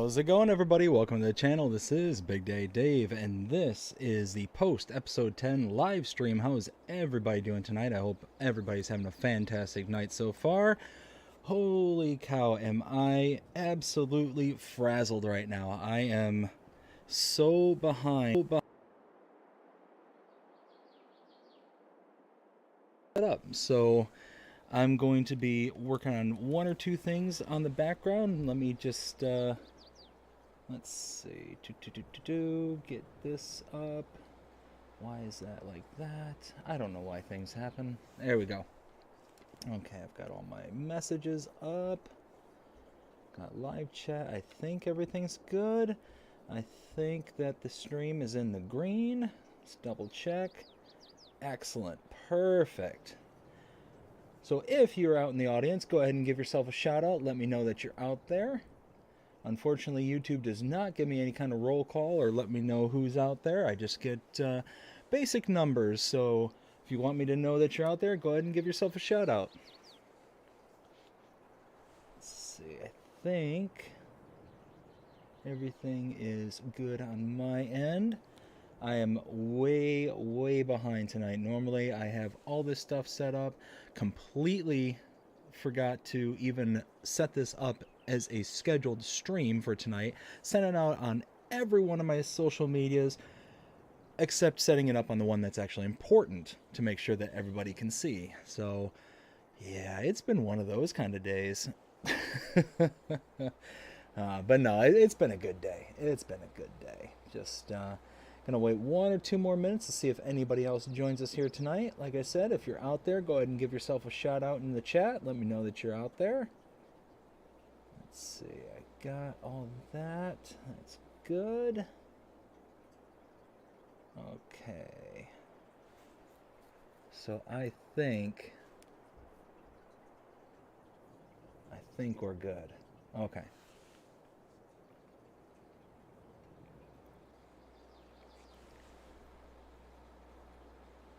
How's it going, everybody? Welcome to the channel. This is Big Day Dave, and this is the post episode 10 live stream. How is everybody doing tonight? I hope everybody's having a fantastic night so far. Holy cow, am I absolutely frazzled right now. I am so behind. So I'm going to be working on one or two things on the background. Let me just let's see, get this up. Why is that like that? I don't know why things happen. There we go. Okay, I've got all my messages up. Got live chat. I think everything's good. I think that the stream is in the green. Let's double check. Excellent. Perfect. So if you're out in the audience, go ahead and give yourself a shout out. Let me know that you're out there. Unfortunately, YouTube does not give me any kind of roll call or let me know who's out there. I just get basic numbers. So if you want me to know that you're out there, go ahead and give yourself a shout out. Let's see, I think everything is good on my end. I am way behind tonight. Normally I have all this stuff set up. Completely forgot to even set this up as a scheduled stream for tonight. Sent it out on every one of my social medias, except setting it up on the one that's actually important to make sure that everybody can see. So yeah, it's been one of those kind of days. But no, it's been a good day. It's been a good day. Just gonna wait 1 or 2 more minutes to see if anybody else joins us here tonight. Like I said, if you're out there, go ahead and give yourself a shout out in the chat. Let me know that you're out there. Let's see, I got all that. That's good. Okay. So I think we're good. Okay.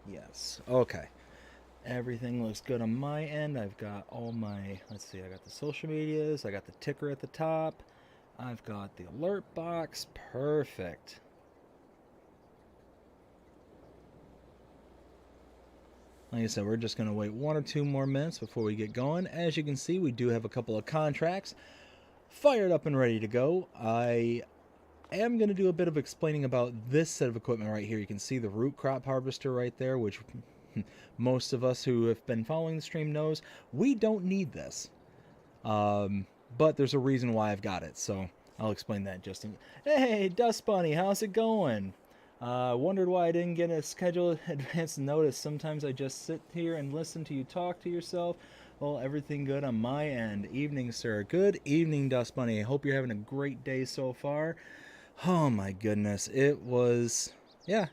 Yes. Okay. Everything looks good on my end. I've got all my, let's see, I got the social medias, I got the ticker at the top, I've got the alert box. Perfect. Like I said, we're just going to wait 1 or 2 more minutes before we get going. As you can see, we do have a couple of contracts fired up and ready to go. I am going to do a bit of explaining about this set of equipment right here. You can see the root crop harvester right there, which most of us who have been following the stream knows we don't need this. But there's a reason why I've got it, so I'll explain that just in... Hey, Dust Bunny, how's it going? Wondered why I didn't get a scheduled advance notice. Sometimes I just sit here and listen to you talk to yourself. Well, everything good on my end. Evening, sir. Good evening, Dust Bunny. I hope you're having a great day so far. Oh my goodness, it was an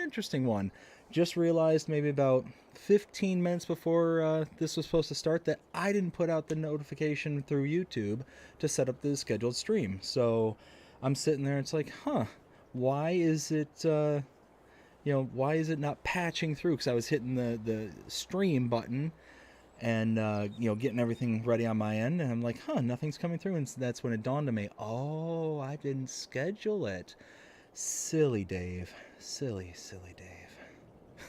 interesting one. Just realized maybe about 15 minutes before this was supposed to start that I didn't put out the notification through YouTube to set up the scheduled stream. So I'm sitting there, it's like, why is it why is it not patching through? Because I was hitting the stream button and getting everything ready on my end, and I'm like, nothing's coming through. And that's when it dawned on me, oh, I didn't schedule it. Silly Dave. Silly Dave.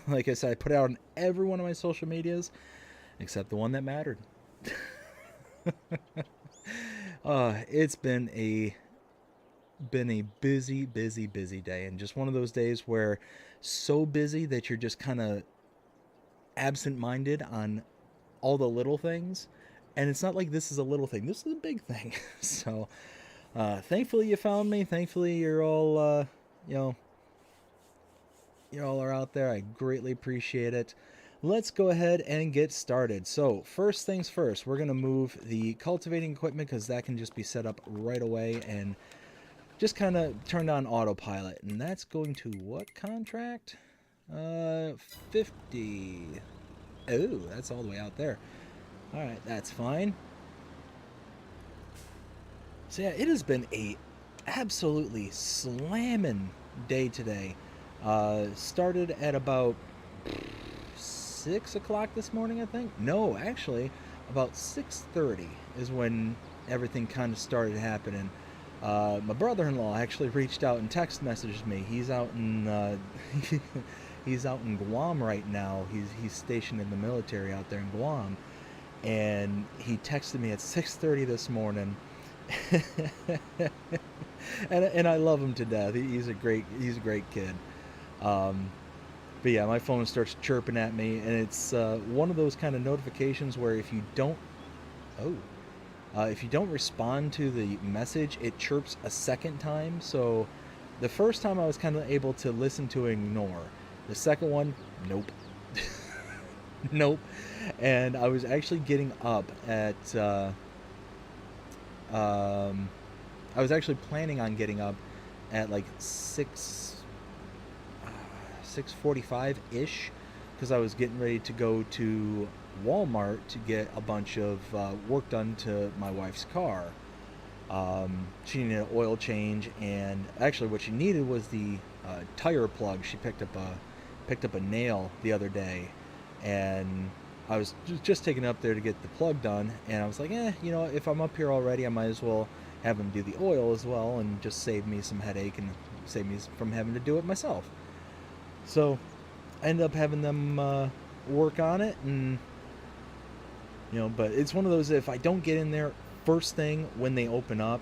Like I said, I put it out on every one of my social medias except the one that mattered. It's been a busy day, and just one of those days where so busy that you're just kind of absent-minded on all the little things. And it's not like this is a little thing, this is a big thing. So thankfully you found me. Thankfully you're all you all are out there. I greatly appreciate it. Let's go ahead and get started. So first things first, we're going to move the cultivating equipment because that can just be set up right away and just kind of turned on autopilot. And that's going to what contract? 50. Oh, that's all the way out there. Alright, that's fine. So yeah, it has been a absolutely slamming day today. Started at about 6 o'clock this morning, I think. No, actually, about 6:30 is when everything kind of started happening. My brother-in-law actually reached out and text messaged me. He's out in he's out in Guam right now. He's stationed in the military out there in Guam, and he texted me at 6:30 this morning. and I love him to death. He's a great kid. Um, but yeah, my phone starts chirping at me, and it's one of those kind of notifications where oh, if you don't respond to the message, it chirps a second time. So the first time I was kind of able to listen to and ignore. The second one, nope. Nope. And I was actually getting up at I was actually planning on getting up at like 6:45 ish, because I was getting ready to go to Walmart to get a bunch of work done to my wife's car. She needed an oil change, and actually what she needed was the tire plug. She picked up a nail the other day, and I was just taking it up there to get the plug done, and I was like, if I'm up here already, I might as well have them do the oil as well, and just save me some headache and save me from having to do it myself. So I ended up having them work on it, and but it's one of those, if I don't get in there first thing when they open up,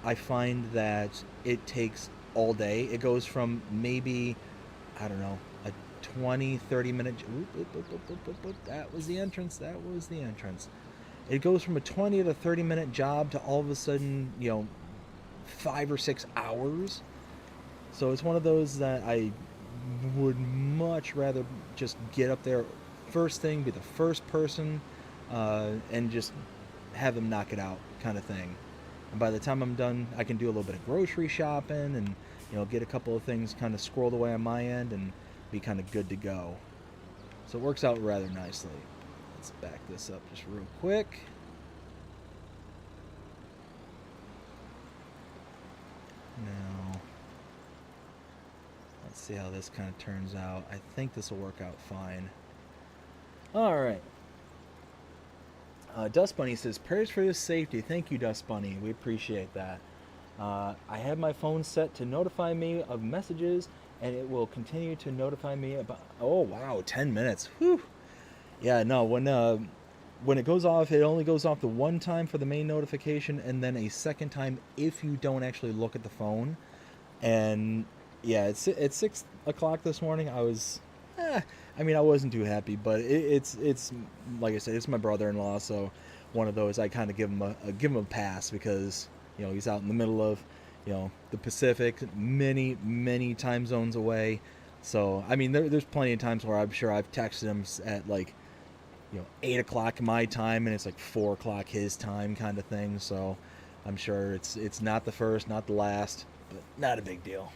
I find that it takes all day. It goes from maybe, I don't know, a 20-30 minute, that was the entrance, it goes from a 20 to 30 minute job to all of a sudden 5 or 6 hours. So it's one of those that I would much rather just get up there first thing, be the first person, and just have them knock it out, kind of thing. And by the time I'm done, I can do a little bit of grocery shopping and get a couple of things kind of squirreled away on my end and be kind of good to go. So it works out rather nicely. Let's back this up just real quick. Now, let's see how this kind of turns out. I think this will work out fine. All right. Dust Bunny says, prayers for your safety. Thank you, Dust Bunny. We appreciate that. I have my phone set to notify me of messages, and it will continue to notify me about... Oh, wow, 10 minutes. Whew. Yeah, no, when it goes off, it only goes off the one time for the main notification, and then a second time if you don't actually look at the phone. And yeah, it's 6 o'clock this morning. I was... I wasn't too happy, but it's like I said, it's my brother-in-law, so one of those I kind of give him a pass, because he's out in the middle of the Pacific, many time zones away. So there's plenty of times where I'm sure I've texted him at like 8 o'clock my time, and it's like 4 o'clock his time, kind of thing. So I'm sure it's not the first, not the last, but not a big deal.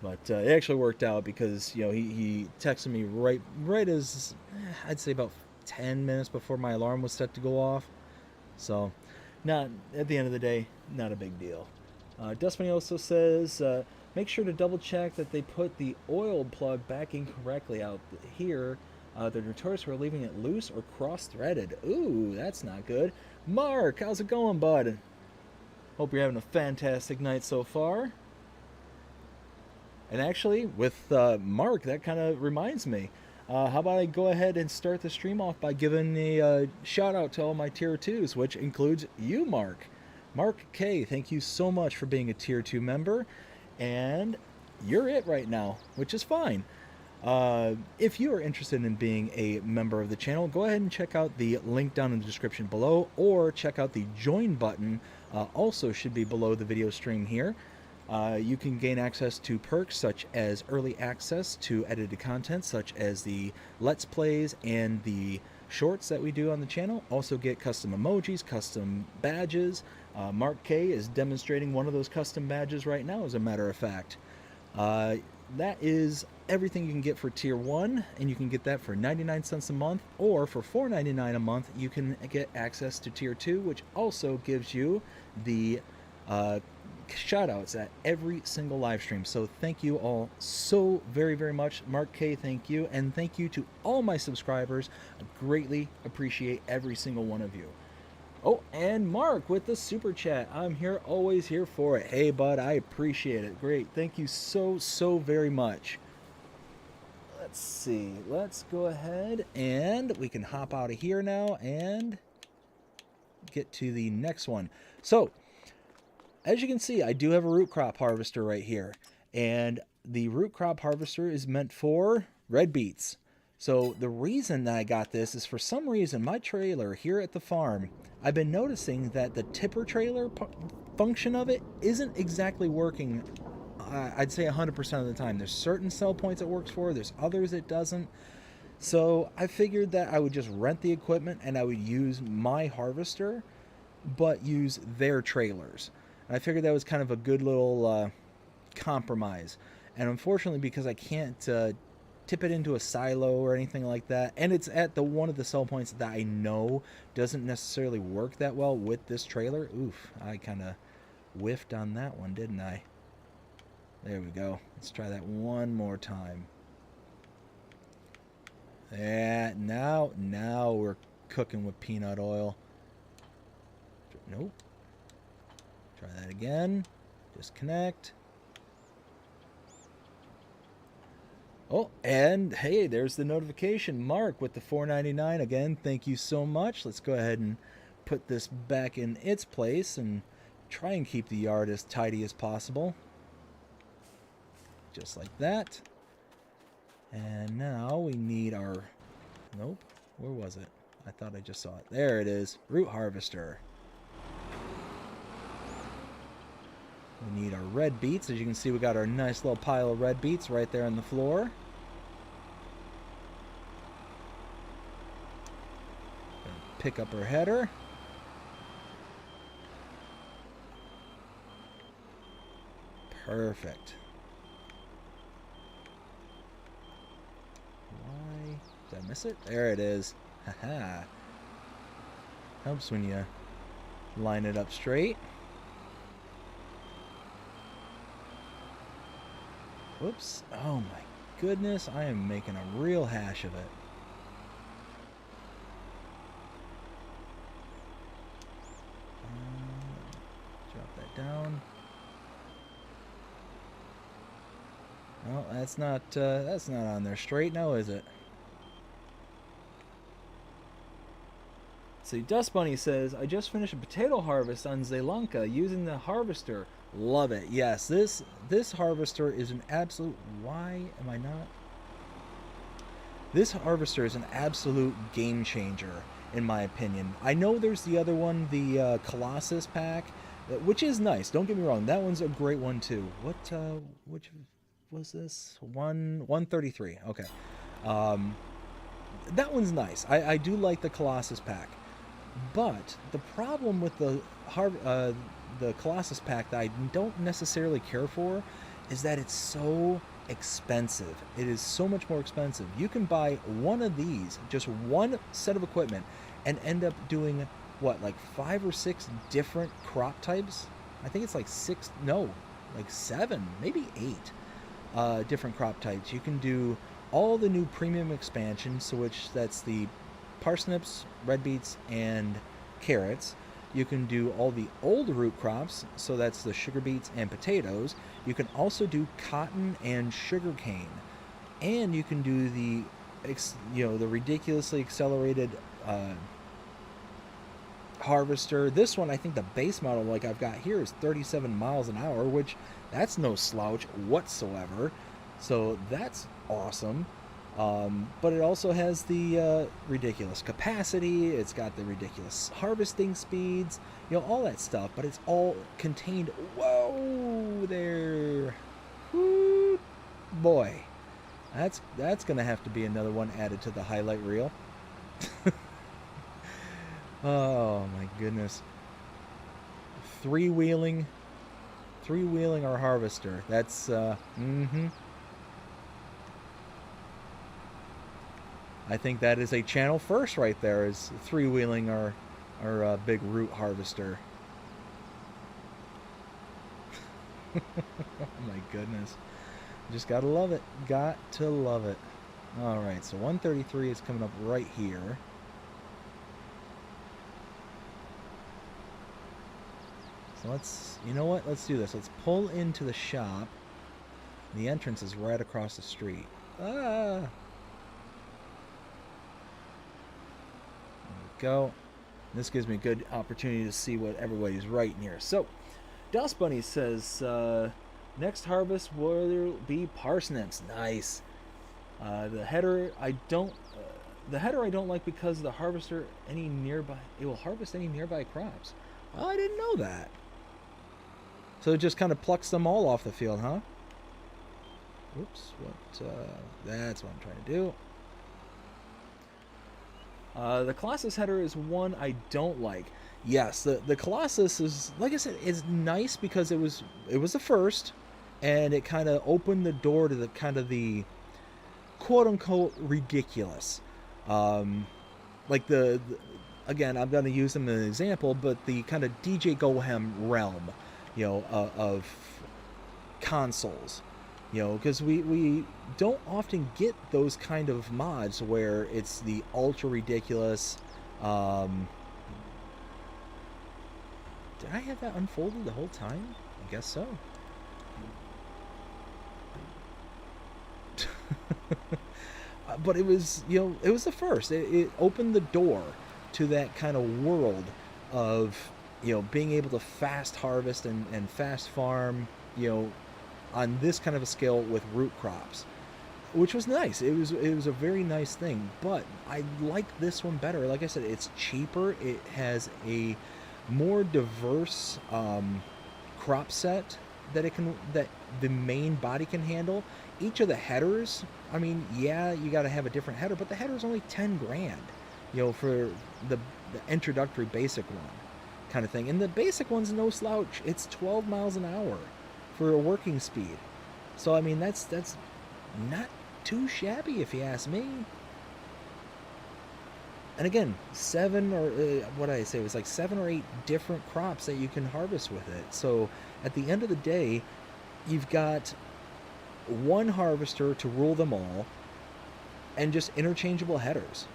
But it actually worked out, because he texted me right as I'd say about 10 minutes before my alarm was set to go off. So not at the end of the day, not a big deal. Dustman also says, make sure to double check that they put the oil plug back in correctly out here. They're notorious for leaving it loose or cross-threaded. Ooh, that's not good. Mark, how's it going, bud? Hope you're having a fantastic night so far. And actually, with Mark, that kind of reminds me. How about I go ahead and start the stream off by giving a shout out to all my tier 2s, which includes you, Mark. Mark K, thank you so much for being a tier 2 member. And you're it right now, which is fine. If you are interested in being a member of the channel, go ahead and check out the link down in the description below, or check out the join button, also should be below the video stream here. You can gain access to perks such as early access to edited content, such as the Let's Plays and the shorts that we do on the channel. Also get custom emojis, custom badges. Mark K is demonstrating one of those custom badges right now, as a matter of fact. That is everything you can get for tier 1, and you can get that for 99 cents a month, or for $4.99 a month you can get access to tier 2, which also gives you the shoutouts at every single live stream. So thank you all so very much. Mark K, thank you, and thank you to all my subscribers. I greatly appreciate every single one of you. Oh, and Mark with the super chat. I'm here, always here for it. Hey, bud, I appreciate it. Great. Thank you so very much. Let's see. Let's go ahead and we can hop out of here now and get to the next one. So, as you can see, I do have a root crop harvester right here. And the root crop harvester is meant for red beets. So the reason that I got this is for some reason my trailer here at the farm, I've been noticing that the tipper trailer function of it isn't exactly working. I'd say 100% of the time. There's certain sell points it works for, there's others it doesn't. So I figured that I would just rent the equipment and I would use my harvester, but use their trailers. And I figured that was kind of a good little compromise. And unfortunately, because I can't tip it into a silo or anything like that, and it's at the one of the sell points that I know doesn't necessarily work that well with this trailer. Oof, I kind of whiffed on that one, didn't I? There we go. Let's try that one more time. Yeah, now we're cooking with peanut oil. Nope. Try that again. Disconnect. Oh, and hey, there's the notification. Mark with the $4.99 again. Thank you so much. Let's go ahead and put this back in its place and try and keep the yard as tidy as possible. Just like that. And now we need our... Nope. Where was it? I thought I just saw it. There it is. Root harvester. We need our red beets. As you can see, we got our nice little pile of red beets right there on the floor. Pick up our header. Perfect. Why did I miss it? There it is. Haha. Helps when you line it up straight. Whoops. Oh my goodness. I am making a real hash of it. Drop that down. Well, that's not on there straight now, is it? See, Dust Bunny says, I just finished a potato harvest on Sri Lanka using the harvester. Love it. Yes, this harvester is an absolute... Why am I not? This harvester is an absolute game changer, in my opinion. I know there's the other one, the Colossus pack, which is nice. Don't get me wrong. That one's a great one, too. Which was this? 133. Okay. That one's nice. I do like the Colossus pack. But the problem with the Colossus pack that I don't necessarily care for is that it's so expensive. It is so much more expensive. You can buy one of these, just one set of equipment, and end up doing, what, like 5 or 6 different crop types? I think it's like 6, no, like 7, maybe 8 different crop types. You can do all the new premium expansions, so which that's the parsnips, red beets, and carrots. You can do all the old root crops, so that's the sugar beets and potatoes. You can also do cotton and sugar cane, and you can do the the ridiculously accelerated harvester. This one, I think the base model like I've got here is 37 miles an hour, which that's no slouch whatsoever. So that's awesome. But it also has the ridiculous capacity. It's got the ridiculous harvesting speeds, all that stuff. But it's all contained. Whoa there, whoo, boy, that's gonna have to be another one added to the highlight reel. Oh my goodness, three-wheeling our harvester. That's I think that is a channel first right there, is three-wheeling our big root harvester. Oh my goodness. Just gotta love it. Got to love it. Alright, so 133 is coming up right here. So let's, you know what? Let's do this. Let's pull into the shop. The entrance is right across the street. Ah! There we go. This gives me a good opportunity to see what everybody's writing here. So, Dust Bunny says, next harvest will there be parsnips. Nice. The header I don't like because the harvester any nearby it will harvest any nearby crops. Oh, I didn't know that. So it just kind of plucks them all off the field, huh? Oops, that's what I'm trying to do. The Colossus header is one I don't like. Yes, the Colossus is, like I said, is nice because it was the first, and it kind of opened the door to the kind of the quote unquote ridiculous. Like again, I'm going to use them as an example, but the kind of DJ Gohem realm, of consoles. Because we don't often get those kind of mods where it's the ultra ridiculous. Did I have that unfolded the whole time? I guess so. But it was, it was the first. It opened the door to that kind of world of, being able to fast harvest and fast farm, on this kind of a scale with root crops, which was nice. It was a very nice thing, but I like this one better. Like I said, it's cheaper. It has a more diverse crop set that the main body can handle. Each of the headers, I mean, yeah, you got to have a different header, but the header is only 10 grand, for the introductory basic one kind of thing. And the basic one's no slouch. It's 12 miles an hour for a working speed. So I mean, that's not too shabby if you ask me. And again, 7 or what did I say? It was like 7 or 8 different crops that you can harvest with it. So at the end of the day, you've got one harvester to rule them all, and just interchangeable headers.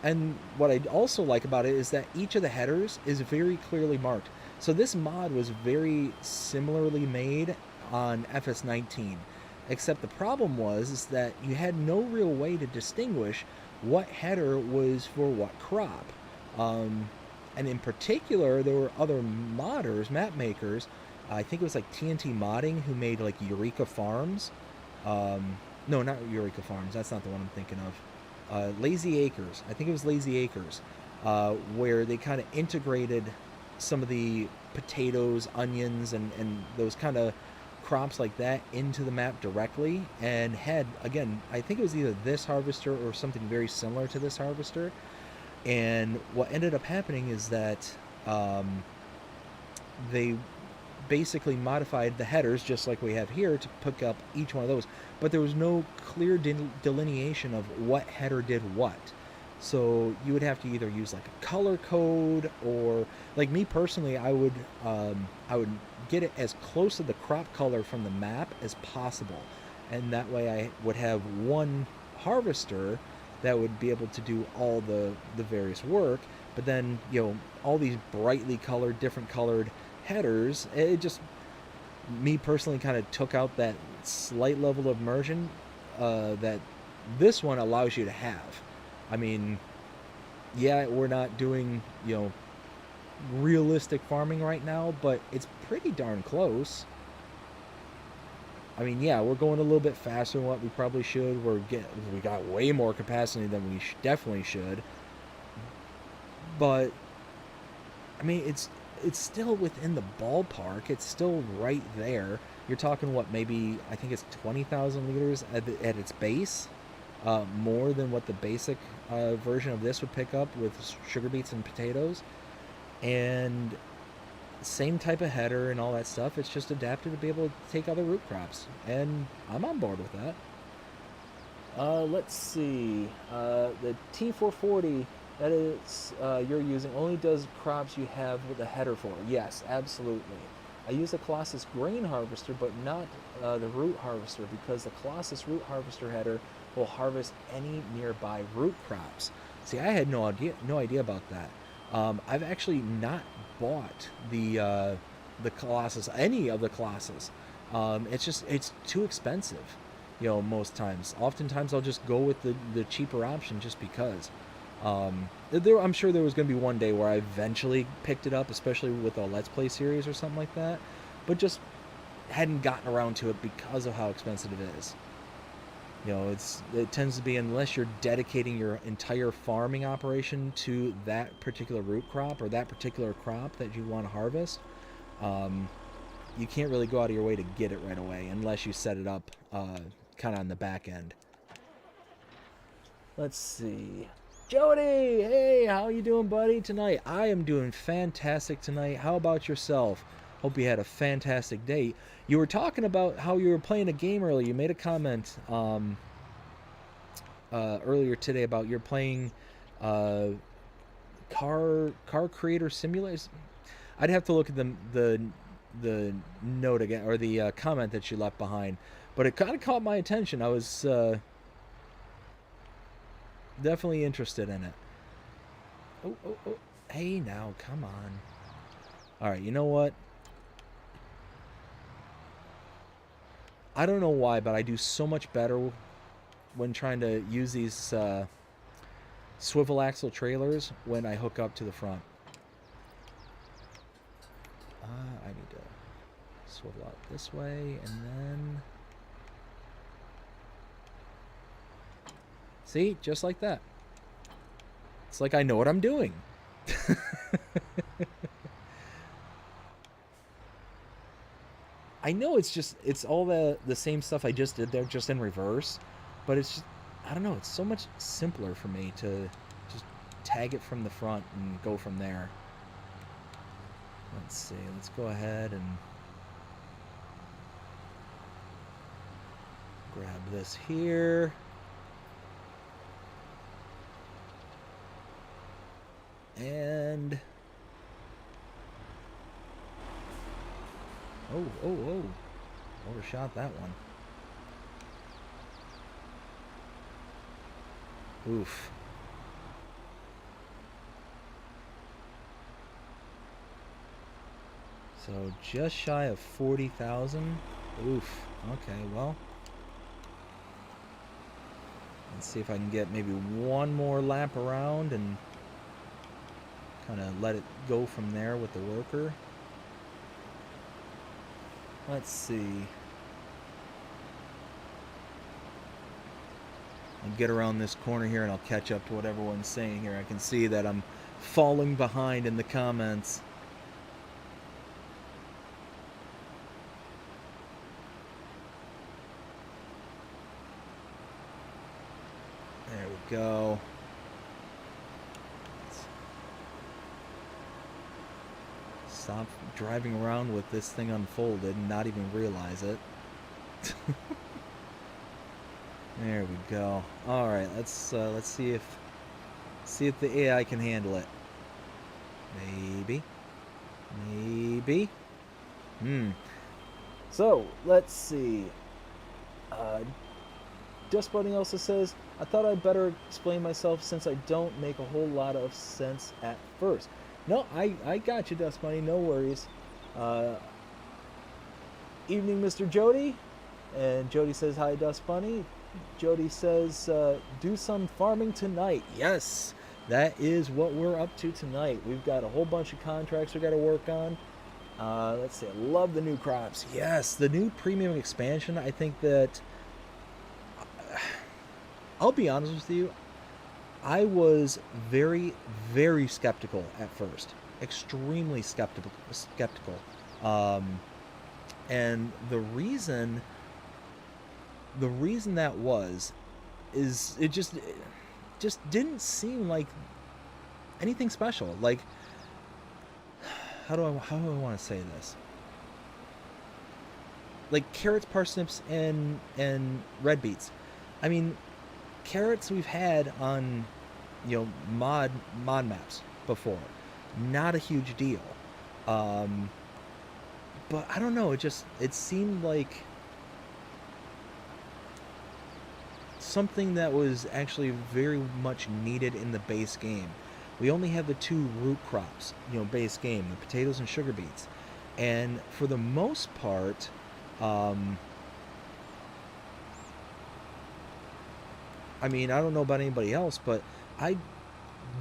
And what I also like about it is that each of the headers is very clearly marked. So this mod was very similarly made on FS19, except the problem was that you had no real way to distinguish what header was for what crop. And in particular, there were other modders, map makers. I think it was like TNT Modding who made like Eureka Farms. No, not Eureka Farms. That's not the one I'm thinking of. Lazy Acres. I think it was Lazy Acres, where they kind of integrated some of the potatoes, onions, and those kind of crops like that into the map directly, and had, again, I think it was either this harvester or something very similar to this harvester. And what ended up happening is that they basically modified the headers just like we have here to pick up each one of those, but there was no clear delineation of what header did what. So you would have to either use like a color code, or like me personally, I would get it as close to the crop color from the map as possible, and that way I would have one harvester that would be able to do all the various work. But then, all these brightly colored, different colored headers, it just, me personally, kind of took out that slight level of immersion that this one allows you to have. I mean, yeah, we're not doing, realistic farming right now, but it's pretty darn close. I mean, yeah, we're going a little bit faster than what we probably should. We got way more capacity than we definitely should. But I mean, it's still within the ballpark. It's still right there. You're talking what, maybe, I think it's 20,000 liters at its base. More than what the basic version of this would pick up with sugar beets and potatoes. And same type of header and all that stuff. It's just adapted to be able to take other root crops. And I'm on board with that. Let's see. The T440 that is you're using only does crops you have with a header for. Yes, absolutely. I use the Colossus grain harvester, but not the root harvester, because the Colossus root harvester header will harvest any nearby root crops. See, I had no idea about that. I've actually not bought the the Colossus, any of the Colossus. It's too expensive, most times. Oftentimes I'll just go with the cheaper option just because. I'm sure there was going to be one day where I eventually picked it up, especially with a Let's Play series or something like that, but just hadn't gotten around to it because of how expensive it is. It tends to be, unless you're dedicating your entire farming operation to that particular root crop or that particular crop that you want to harvest, you can't really go out of your way to get it right away unless you set it up kind of on the back end. Let's see. Jody, hey, how you doing, buddy, tonight? I am doing fantastic tonight. How about yourself? Hope you had a fantastic day. You were talking about how you were playing a game earlier. You made a comment earlier today about you're playing car creator simulators. I'd have to look at the note again, or the comment that you left behind, but it kind of caught my attention. I was definitely interested in it. Oh. Hey, now, come on. All right, you know what? I don't know why, but I do so much better when trying to use these swivel axle trailers when I hook up to the front. I need to swivel out this way, and then... See? Just like that. It's like I know what I'm doing. I know it's all the same stuff I just did there, just in reverse. But it's just, I don't know, it's so much simpler for me to just tag it from the front and go from there. Let's see, let's go ahead and grab this here. And oh, overshot that one. Oof. So just shy of 40,000. Oof. Okay, well, let's see if I can get maybe one more lap around and kind of let it go from there with the worker. Let's see. I'll get around this corner here and I'll catch up to what everyone's saying here. I can see that I'm falling behind in the comments. There we go. Stop driving around with this thing unfolded and not even realize it. There we go. All right, let's see if the AI can handle it. Maybe. So let's see. Dust Bunny also says, I thought I'd better explain myself since I don't make a whole lot of sense at first. No, I got you, Dust Bunny. No worries. Evening, Mr. Jody. And Jody says, hi, Dust Bunny. Jody says, do some farming tonight. Yes, that is what we're up to tonight. We've got a whole bunch of contracts we got to work on. Let's see. I love the new crops. Yes, the new premium expansion. I think that... I'll be honest with you. I was very, very skeptical at first. Extremely skeptical. And the reason that was is it just didn't seem like anything special. Like, how do I want to say this? Like carrots, parsnips, and red beets. I mean, carrots we've had on, mod maps before. Not a huge deal. But I don't know, it seemed like something that was actually very much needed in the base game. We only have the two root crops, base game, the potatoes and sugar beets. And for the most part, I mean, I don't know about anybody else, but I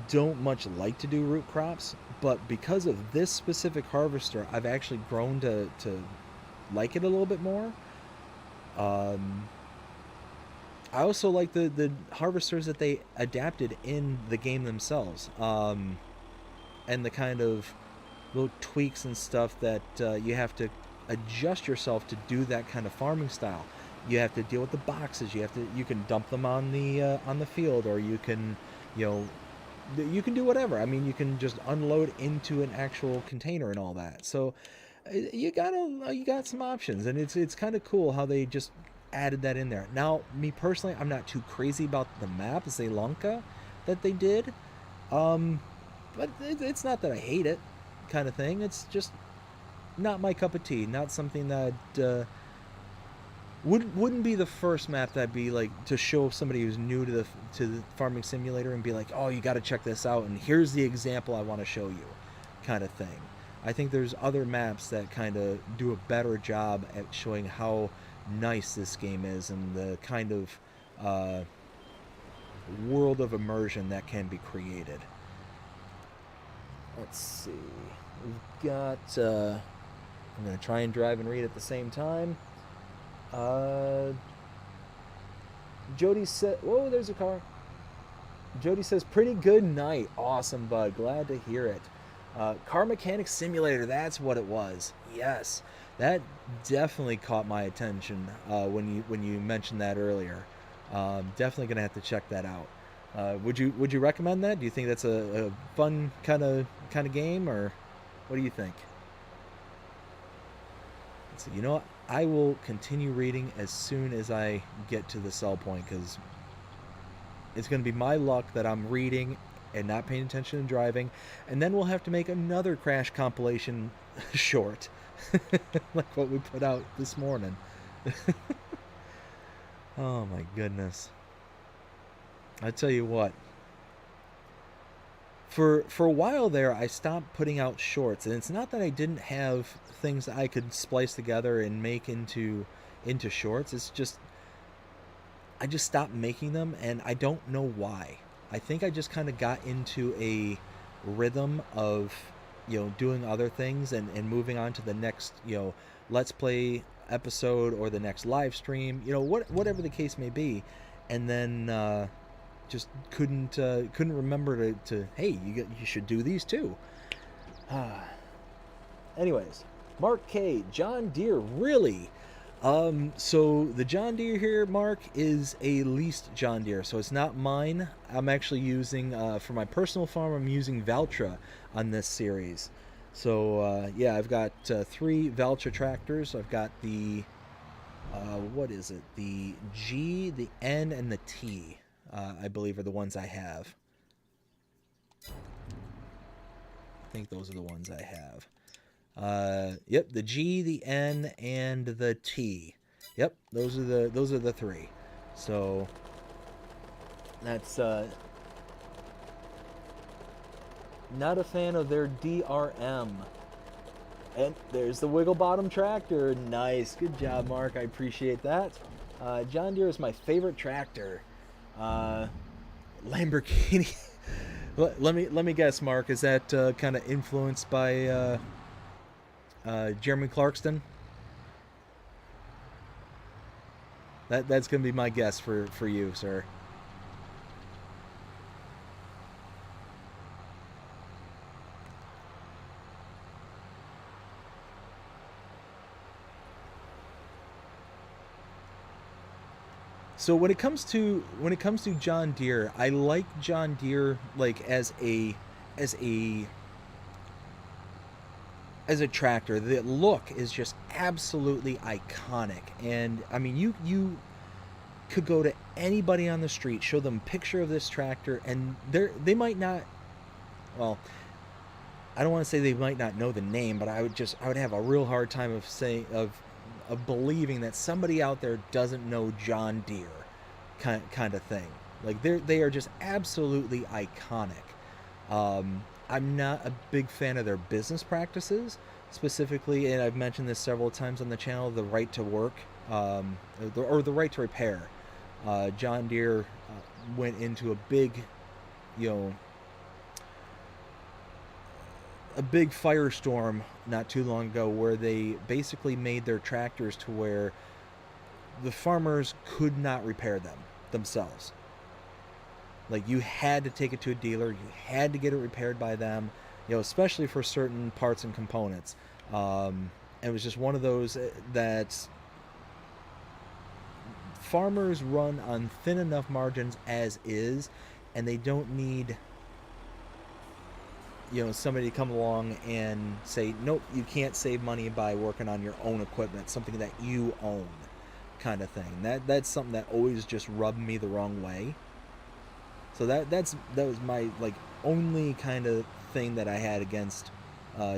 don't much like to do root crops. But because of this specific harvester, I've actually grown to like it a little bit more. Um, I also like the harvesters that they adapted in the game themselves, and the kind of little tweaks and stuff that you have to adjust yourself to do that kind of farming style. You have to deal with the boxes. You can dump them on the field, or you can, you know, you can do whatever. I mean, you can just unload into an actual container and all that. So you got some options, and it's kind of cool how they just added that in there. Now, me personally, I'm not too crazy about the map Sri Lanka that they did, um, but it's not that I hate it, kind of thing. It's just not my cup of tea. Not something that wouldn't be the first map that'd be like to show somebody who's new to the farming simulator and be like, oh, you got to check this out, and here's the example I want to show you, kind of thing. I think there's other maps that kind of do a better job at showing how nice this game is and the kind of world of immersion that can be created. Let's see. We've got. I'm going to try and drive and read at the same time. Jody said, whoa, there's a car. Jody says, pretty good night. Awesome, bud. Glad to hear it. Car Mechanic Simulator, that's what it was. Yes, that definitely caught my attention when you mentioned that earlier. Definitely gonna have to check that out. Would you recommend that? Do you think that's a fun kind of game, or what do you think? So, you know what? I will continue reading as soon as I get to the sell point, because it's going to be my luck that I'm reading and not paying attention and driving, and then we'll have to make another Crash compilation short, like what we put out this morning. Oh my goodness. I tell you what. For a while there, I stopped putting out shorts, and it's not that I didn't have things that I could splice together and make into shorts. It's just I just stopped making them, and I don't know why. I think I just kind of got into a rhythm of, you know, doing other things and moving on to the next, you know, Let's Play episode or the next live stream, you know, whatever the case may be, and then just couldn't remember to hey, you should do these too. Anyways, Mark K, John Deere, really? So the John Deere here, Mark, is a leased John Deere, so it's not mine. I'm actually using, for my personal farm, I'm using Valtra on this series. So, yeah, I've got 3 Valtra tractors. I've got the, what is it? The G, the N, and the T, I believe are the ones I have. I think those are the ones I have. Yep, the G, the N, and the T. Yep, those are the 3. So that's not a fan of their DRM. And there's the Wiggle Bottom tractor. Nice, good job, Mark. I appreciate that. John Deere is my favorite tractor. Lamborghini. let me guess, Mark. Is that kind of influenced by Jeremy Clarkston? That's gonna be my guess for you, sir. So when it comes to John Deere, I like John Deere like as a tractor. The look is just absolutely iconic, and I mean, you could go to anybody on the street, show them a picture of this tractor, and they might not, well, I don't want to say they might not know the name, but I would have a real hard time of believing that somebody out there doesn't know John Deere, kind of thing. Like they are just absolutely iconic. I'm not a big fan of their business practices, specifically, and I've mentioned this several times on the channel, the right to work, or the right to repair. John Deere went into a big, you know, a big firestorm not too long ago where they basically made their tractors to where the farmers could not repair them themselves. Like, you had to take it to a dealer, you had to get it repaired by them, you know, especially for certain parts and components. It was just one of those that farmers run on thin enough margins as is, and they don't need, you know, somebody to come along and say, nope, you can't save money by working on your own equipment, something that you own, kind of thing. That's something that always just rubbed me the wrong way. So that was my, like, only kind of thing that I had against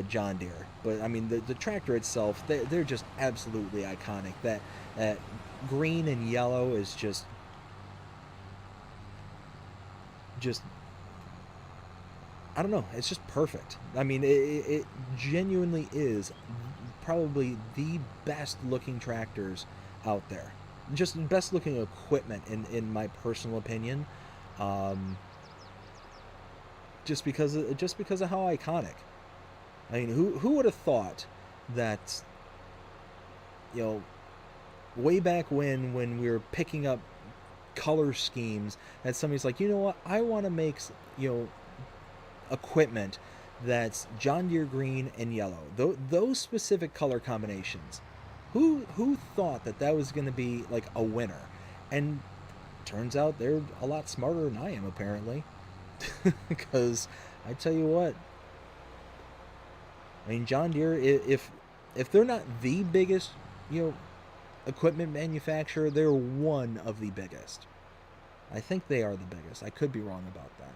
John Deere. But I mean, the tractor itself, they're just absolutely iconic. That green and yellow is just I don't know, it's just perfect. I mean, it genuinely is probably the best looking tractors out there. Just best looking equipment in my personal opinion. Just because of how iconic. I mean, who would have thought that, you know, way back when we were picking up color schemes, that somebody's like, you know what, I want to make, you know, equipment that's John Deere green and yellow. Those specific color combinations. Who thought that was going to be like a winner? And turns out they're a lot smarter than I am, apparently. Because I tell you what, I mean, John Deere, if they're not the biggest, you know, equipment manufacturer, they're one of the biggest. I think they are the biggest. I could be wrong about that.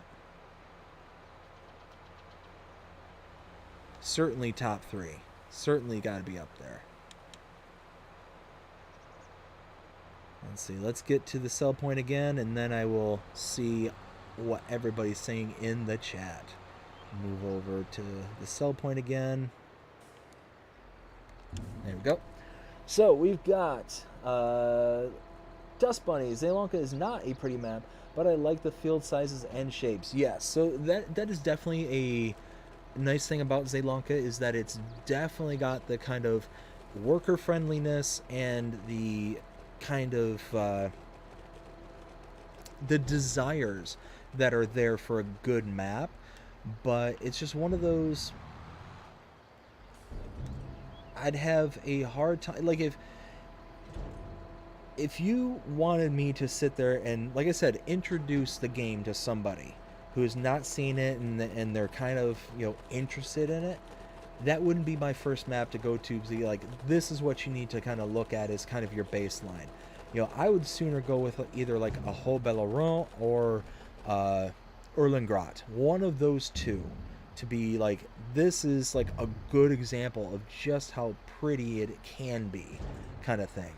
Certainly top 3. Certainly got to be up there. Let's see. Let's get to the sell point again, and then I will see what everybody's saying in the chat. Move over to the sell point again. There we go. So we've got Dust Bunny. Zeelanka is not a pretty map, but I like the field sizes and shapes. Yes, so that is definitely a nice thing about Zeelanka, is that it's definitely got the kind of worker friendliness and the kind of the desires that are there for a good map. But it's just one of those, I'd have a hard time, like, if you wanted me to sit there and, like I said, introduce the game to somebody who's not seen it and they're kind of, you know, interested in it, that wouldn't be my first map to go to. Be like, this is what you need to kind of look at as kind of your baseline. You know, I would sooner go with either like a Haut-Bellerin or Erlengrot, one of those two, to be like, this is like a good example of just how pretty it can be, kind of thing.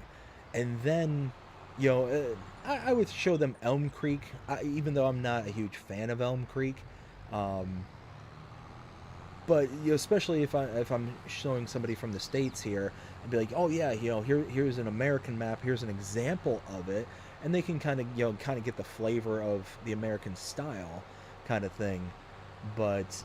And then, you know, I would show them Elm Creek, even though I'm not a huge fan of Elm Creek. But, you know, especially if I'm showing somebody from the States here, I'd be like, oh yeah, you know, here's an American map, here's an example of it, and they can kind of, you know, kind of get the flavor of the American style, kind of thing. But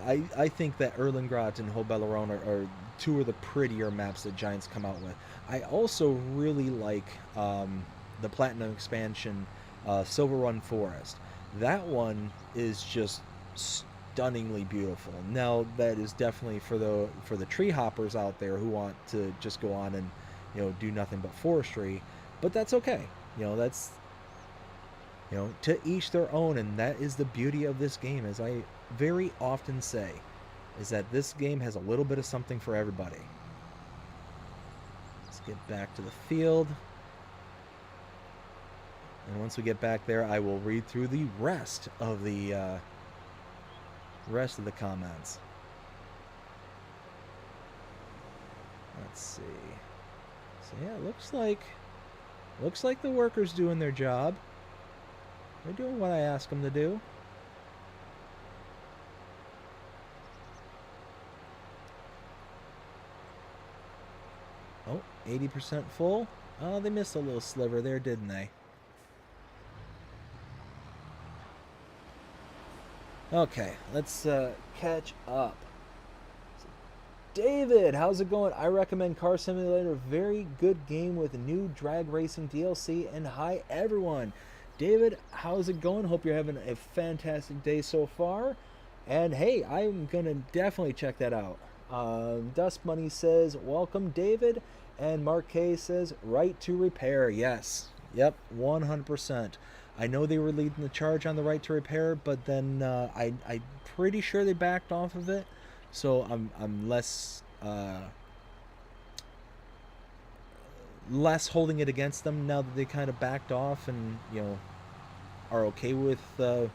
I think that Erlengrot and Haut-Bellerin are two of the prettier maps that Giants come out with. I also really like the Platinum expansion, Silver Run Forest. That one is just stunningly beautiful. Now that is definitely for the tree hoppers out there who want to just go on and, you know, do nothing but forestry, but that's okay. You know, that's, you know, to each their own, and that is the beauty of this game, as I very often say, is that this game has a little bit of something for everybody. Let's get back to the field. And once we get back there, I will read through the rest of the comments. Let's see. So yeah, it looks like the workers doing their job. They're doing what I asked them to do. Oh, 80% full. Oh, they missed a little sliver there, didn't they? Okay, let's catch up. David, how's it going? I recommend Car Simulator. Very good game with new drag racing DLC. And hi, everyone. David, how's it going? Hope you're having a fantastic day so far. And hey, I'm going to definitely check that out. Dust Money says, welcome, David. And Mark K says, right to repair. Yes. Yep, 100%. I know they were leading the charge on the right to repair, but then I'm pretty sure they backed off of it. So I'm less holding it against them now that they kind of backed off and are okay with the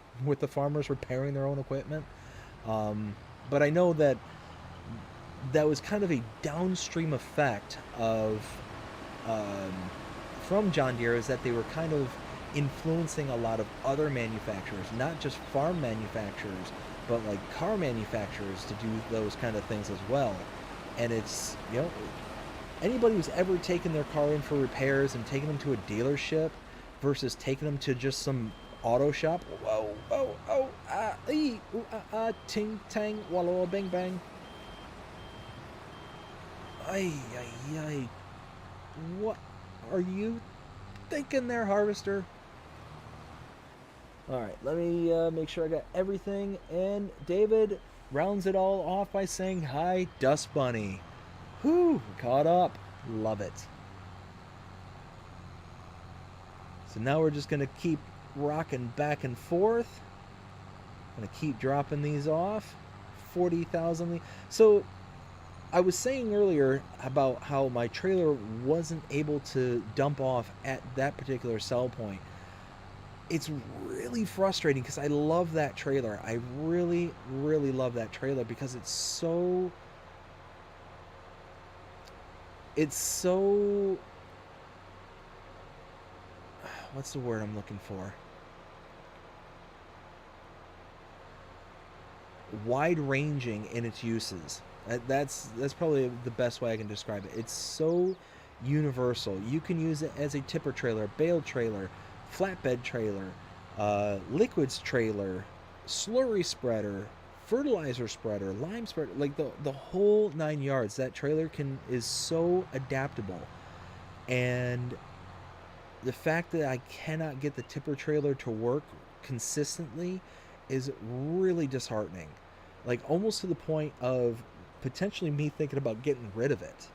farmers repairing their own equipment. But I know that was kind of a downstream effect of from John Deere, is that they were kind of influencing a lot of other manufacturers, not just farm manufacturers, but like car manufacturers, to do those kind of things as well. And it's, anybody who's ever taken their car in for repairs and taken them to a dealership versus taking them to just some auto shop, ting tang, walla bang bang. Ay, ay, ay. What are you thinking there, Harvester? Alright, let me make sure I got everything. And David rounds it all off by saying, hi, Dust Bunny. Whew, caught up. Love it. So now we're just going to keep rocking back and forth. Going to keep dropping these off. 40,000. So I was saying earlier about how my trailer wasn't able to dump off at that particular sell point. It's really frustrating because I love that trailer. I really, really love that trailer because it's so what's the word I'm looking for? Wide-ranging in its uses. That's probably the best way I can describe it. It's so universal. You can use it as a tipper trailer, bale trailer, flatbed trailer, liquids trailer, slurry spreader, fertilizer spreader, lime spreader, like the whole 9 yards. That trailer is so adaptable. And the fact that I cannot get the tipper trailer to work consistently is really disheartening. Like almost to the point of potentially me thinking about getting rid of it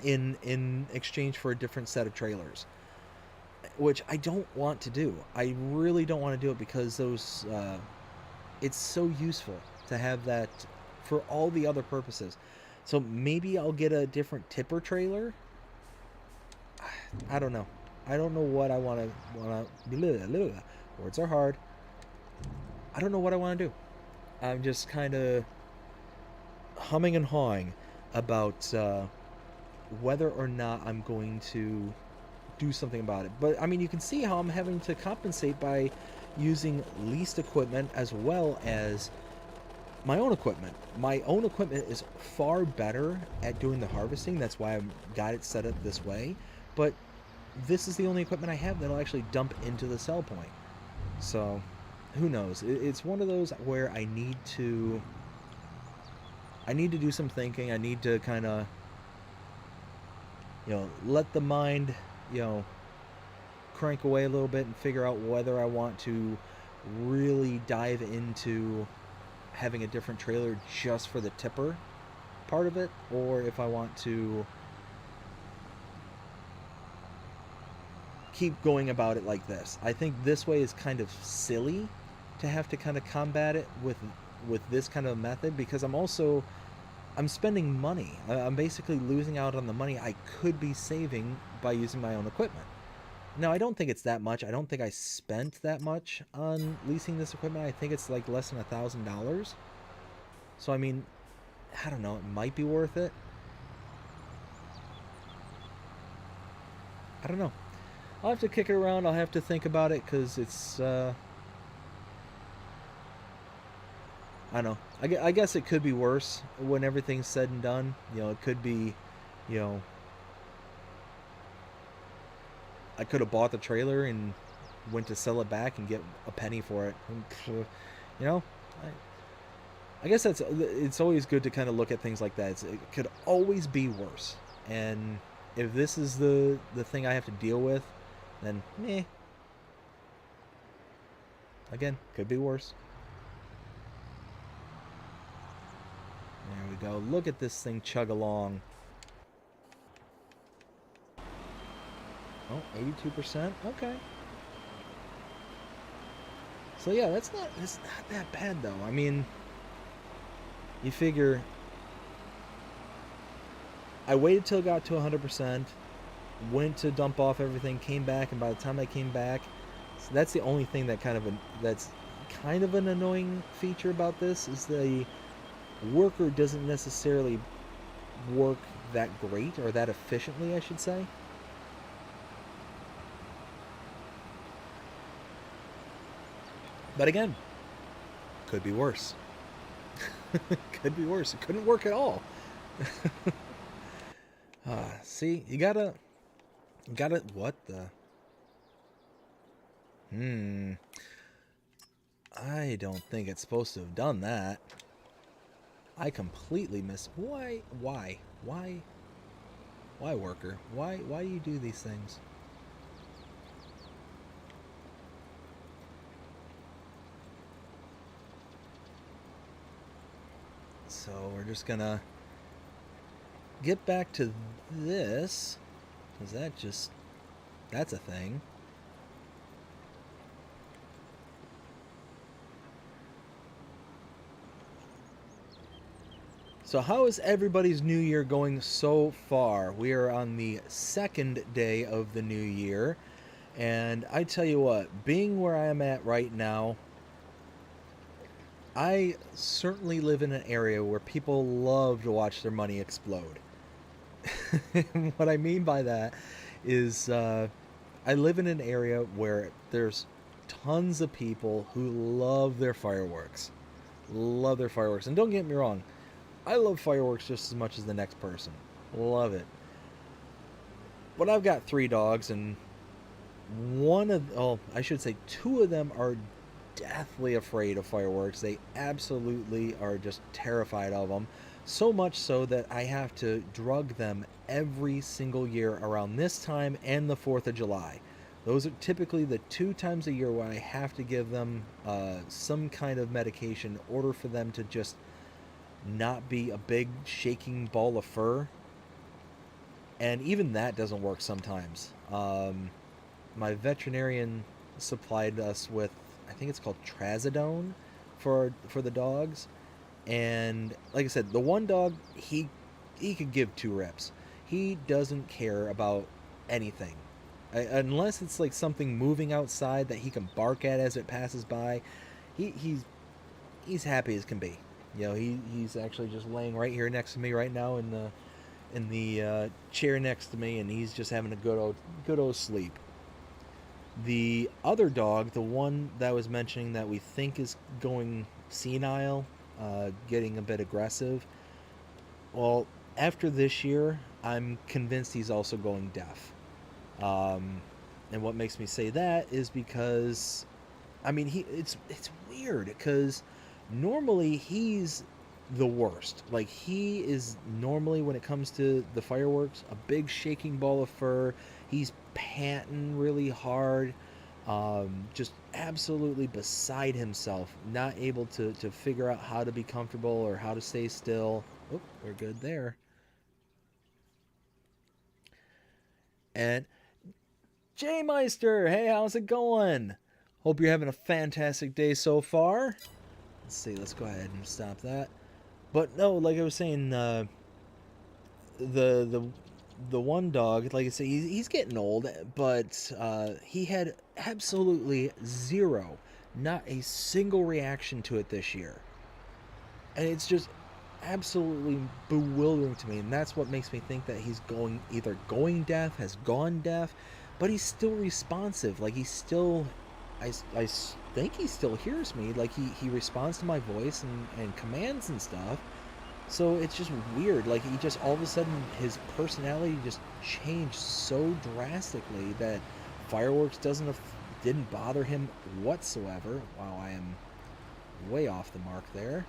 in exchange for a different set of trailers, which I don't want to do. I really don't want to do it because those it's so useful to have that for all the other purposes. So maybe I'll get a different tipper trailer. I don't know. I don't know what I want to. Words are hard. I don't know what I want to do. I'm just kind of humming and hawing about whether or not I'm going to do something about it. But I mean, you can see how I'm having to compensate by using leased equipment as well as my own equipment. My own equipment is far better at doing the harvesting. That's why I've got it set up this way. But this is the only equipment I have that'll actually dump into the sell point. So who knows? It's one of those where I need to do some thinking. I need to kind of, let the mind, crank away a little bit and figure out whether I want to really dive into having a different trailer just for the tipper part of it, or if I want to keep going about it like this. I think this way is kind of silly to have to kind of combat it with this kind of method, because I'm spending money. I'm basically losing out on the money I could be saving by using my own equipment. Now, I don't think it's that much. I don't think I spent that much on leasing this equipment. I think it's like less than $1,000. So, I mean, I don't know. It might be worth it. I don't know. I'll have to kick it around. I'll have to think about it because it's, I don't know. I guess it could be worse when everything's said and done. It could be You know, I could have bought the trailer and went to sell it back and get a penny for it. You know, I guess it's always good to kind of look at things like that. It could always be worse, and if this is the thing I have to deal with, then meh. Again, could be worse. There we go. Look at this thing chug along. Oh, 82%. Okay. So yeah, it's not that bad though. I mean, you figure I waited till it got to 100%, went to dump off everything, came back, and by the time I came back, so that's the only thing that that's kind of an annoying feature about this is the worker doesn't necessarily work that great or that efficiently, I should say. But again, could be worse. Could be worse. It couldn't work at all. See, you gotta, what the? I don't think it's supposed to have done that. I completely missed. Why, worker? Why do you do these things? So we're just gonna get back to this, because that's a thing. So how is everybody's new year going so far? We are on the second day of the new year, and I tell you what, being where I am at right now, I certainly live in an area where people love to watch their money explode. What I mean by that is I live in an area where there's tons of people who love their fireworks. Love their fireworks. And don't get me wrong, I love fireworks just as much as the next person. Love it. But I've got 3 dogs, and I should say 2 of them are deathly afraid of fireworks. They absolutely are just terrified of them. So much so that I have to drug them every single year around this time and the 4th of July. Those are typically the 2 times a year when I have to give them some kind of medication in order for them to just not be a big shaking ball of fur. And even that doesn't work sometimes. My veterinarian supplied us with, I think it's called trazodone for the dogs. And like I said, the one dog, he could give 2 rips. He doesn't care about anything. Unless it's like something moving outside that he can bark at as it passes by. He's happy as can be. You know, he's actually just laying right here next to me right now in the chair next to me, and he's just having a good old sleep. The other dog, the one that I was mentioning that we think is going senile, getting a bit aggressive, well, after this year, I'm convinced he's also going deaf. And what makes me say that is because, I mean, it's weird because normally he's the worst. Like, he is normally, when it comes to the fireworks, a big shaking ball of fur. He's panting really hard, just absolutely beside himself, not able to figure out how to be comfortable or how to stay still. Oh, we're good there. And Jay Meister, hey, how's it going? Hope you're having a fantastic day so far. Let's see, let's go ahead and stop that. But no, like I was saying, the one dog, like I say, he's getting old, but he had absolutely zero, not a single reaction to it this year. And it's just absolutely bewildering to me, and that's what makes me think that he's either going deaf, has gone deaf, but he's still responsive. Like, he's still, I think he still hears me. Like, he responds to my voice and commands and stuff. So it's just weird. Like, he just all of a sudden his personality just changed so drastically that fireworks didn't bother him whatsoever. Wow, I am way off the mark there.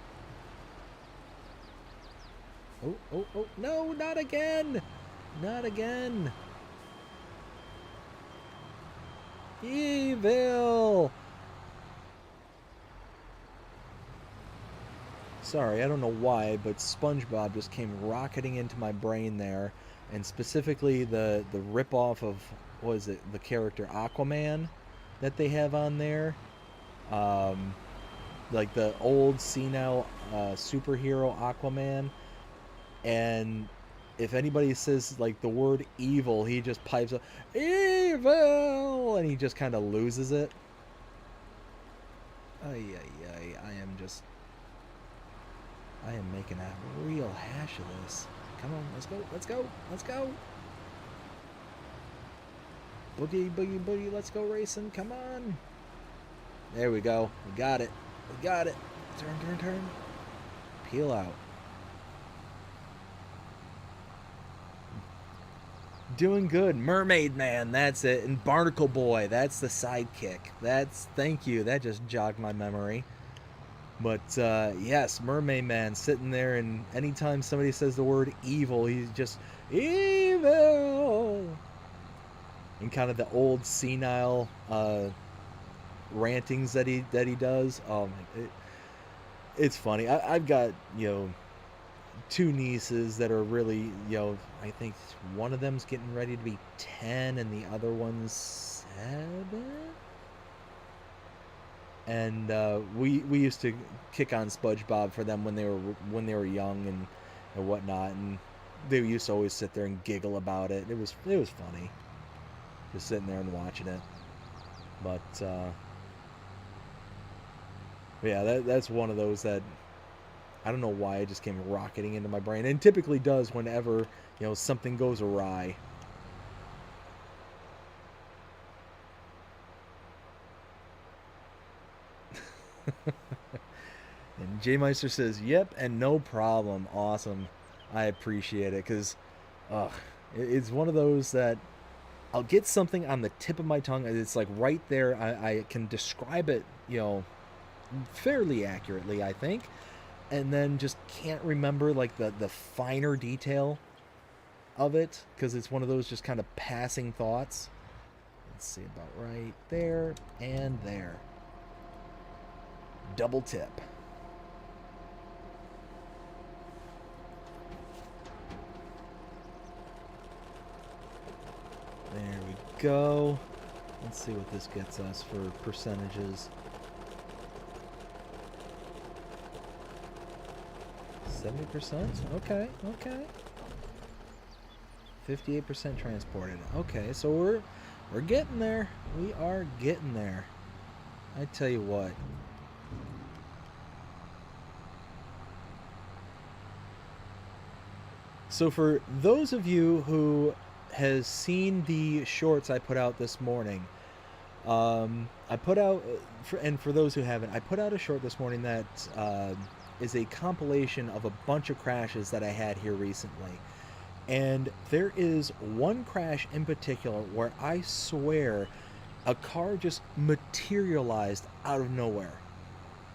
Oh, oh, oh, no, not again! Not again! Evil! Sorry, I don't know why, but SpongeBob just came rocketing into my brain there, and specifically the ripoff of, what is it, the character Aquaman that they have on there, um, like the old senile superhero Aquaman, and if anybody says like the word evil, he just pipes up evil, and he just kind of loses it. Ay ay ay! I am making a real hash of this. Come on, let's go, let's go, let's go. Boogie, boogie, boogie, let's go racing, come on. There we go, we got it, we got it. Turn, turn, turn. Peel out. Doing good. Mermaid Man, that's it. And Barnacle Boy, that's the sidekick. Thank you, that just jogged my memory. But yes, Mermaid Man sitting there, and anytime somebody says the word evil, he's just evil. And kind of the old senile rantings that he does. Oh my, it's funny. I've got, two nieces that are really, I think one of them's getting ready to be 10 and the other one's 7. And we used to kick on SpongeBob for them when they were young and whatnot, and they used to always sit there and giggle about it. It was funny, just sitting there and watching it. But yeah, that's one of those that I don't know why it just came rocketing into my brain, and typically does whenever something goes awry. And J Meister says, "Yep, and no problem. Awesome, I appreciate it, because, it's one of those that I'll get something on the tip of my tongue, and it's like right there. I can describe it, fairly accurately, I think, and then just can't remember like the finer detail of it, because it's one of those just kind of passing thoughts. Let's see, about right there and there. Double tip." There we go. Let's see what this gets us for percentages. 70%? Okay, okay. 58% transported. Okay, so we're getting there. We are getting there. I tell you what. So for those of you who has seen the shorts I put out this morning, I put out, and for those who haven't, I put out a short this morning that is a compilation of a bunch of crashes that I had here recently. And there is one crash in particular where I swear a car just materialized out of nowhere.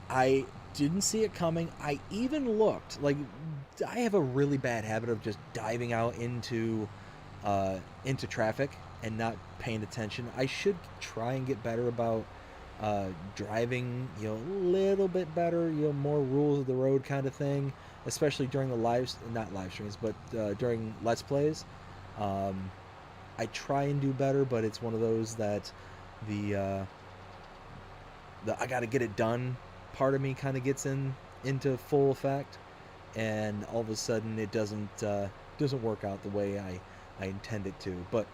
I didn't see it coming. I even looked. Like, I have a really bad habit of just diving out into traffic and not paying attention. I should try and get better about driving, a little bit better, more rules of the road kind of thing, especially during the not live streams, but during Let's Plays. I try and do better, but it's one of those that the I gotta get it done part of me kind of gets into full effect, and all of a sudden it doesn't work out the way I intend it to. But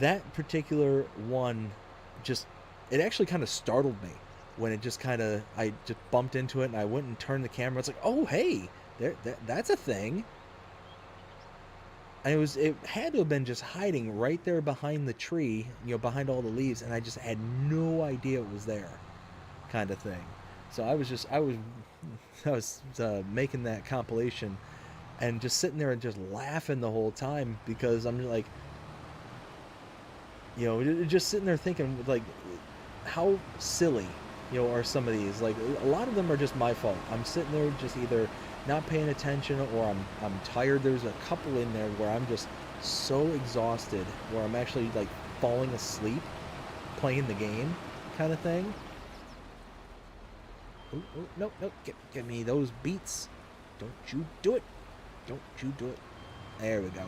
that particular one, it actually kind of startled me when it I just bumped into it, and I went and turned the camera. It's like, oh hey, that's a thing. And it had to have been just hiding right there behind the tree, behind all the leaves, and I just had no idea it was there, kind of thing. So I was making that compilation and just sitting there and just laughing the whole time because I'm like, just sitting there thinking like how silly, are some of these. Like a lot of them are just my fault. I'm sitting there just either not paying attention or I'm tired. There's a couple in there where I'm just so exhausted where I'm actually like falling asleep playing the game kind of thing. Oh, oh, no, no, give me those beats. Don't you do it. Don't you do it. There we go.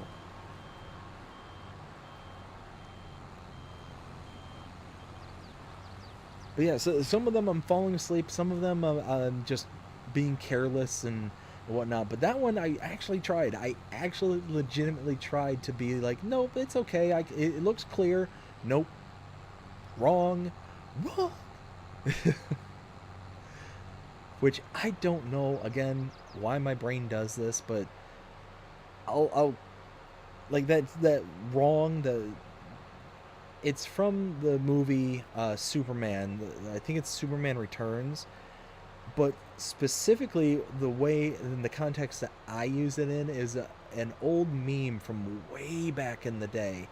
But yeah, so some of them I'm falling asleep. Some of them I'm just being careless and whatnot. But that one I actually tried. I actually legitimately tried to be like, nope, it's okay. It looks clear. Nope. Wrong. Wrong. Which I don't know, again, why my brain does this, but I'll like that wrong. It's from the movie Superman. I think it's Superman Returns, but specifically the way in the context that I use it in is an old meme from way back in the day,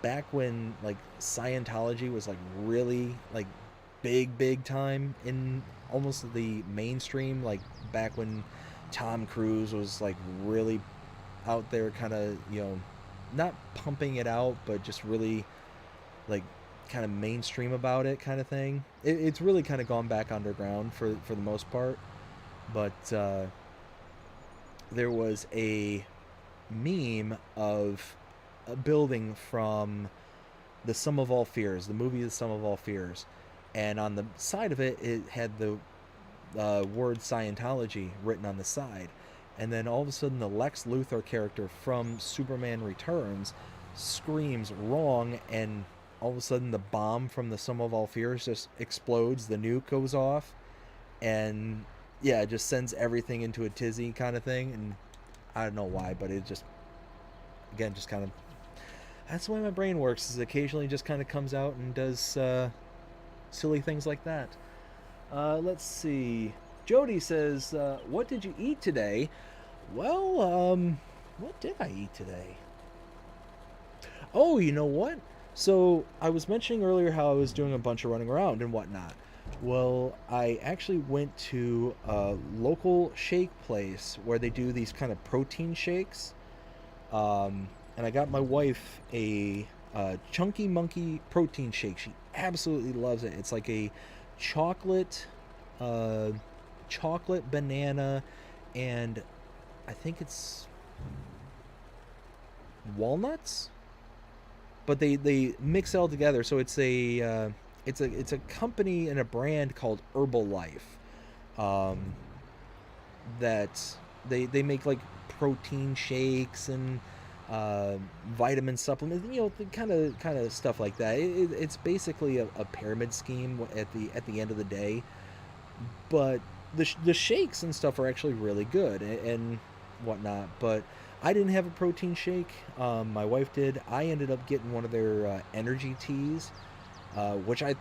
back when like Scientology was like really like big time in almost the mainstream, like back when Tom Cruise was like really out there, kind of not pumping it out, but just really like kind of mainstream about it, kind of thing. It's really kind of gone back underground for the most part, but there was a meme of a building from the Sum of All Fears, the movie The Sum of All Fears, and on the side of it, it had the word Scientology written on the side. And then all of a sudden, the Lex Luthor character from Superman Returns screams wrong, and all of a sudden, the bomb from the Sum of All Fears just explodes. The nuke goes off, and yeah, it just sends everything into a tizzy kind of thing. And I don't know why, but it just, again, just kind of, that's the way my brain works, is occasionally just kind of comes out and does silly things like that. Let's see. Jody says, what did you eat today? Well, what did I eat today? Oh, you know what? So I was mentioning earlier how I was doing a bunch of running around and whatnot. Well, I actually went to a local shake place where they do these kind of protein shakes. And I got my wife a Chunky Monkey protein shake. She absolutely loves it. It's like a chocolate, chocolate banana, and I think it's walnuts, but they mix it all together. So it's a company and a brand called Herbalife, that they make like protein shakes and vitamin supplements, the kind of stuff like that. It's basically a pyramid scheme at the end of the day, but the shakes and stuff are actually really good and whatnot. But I didn't have a protein shake. My wife did. I ended up getting one of their energy teas, which I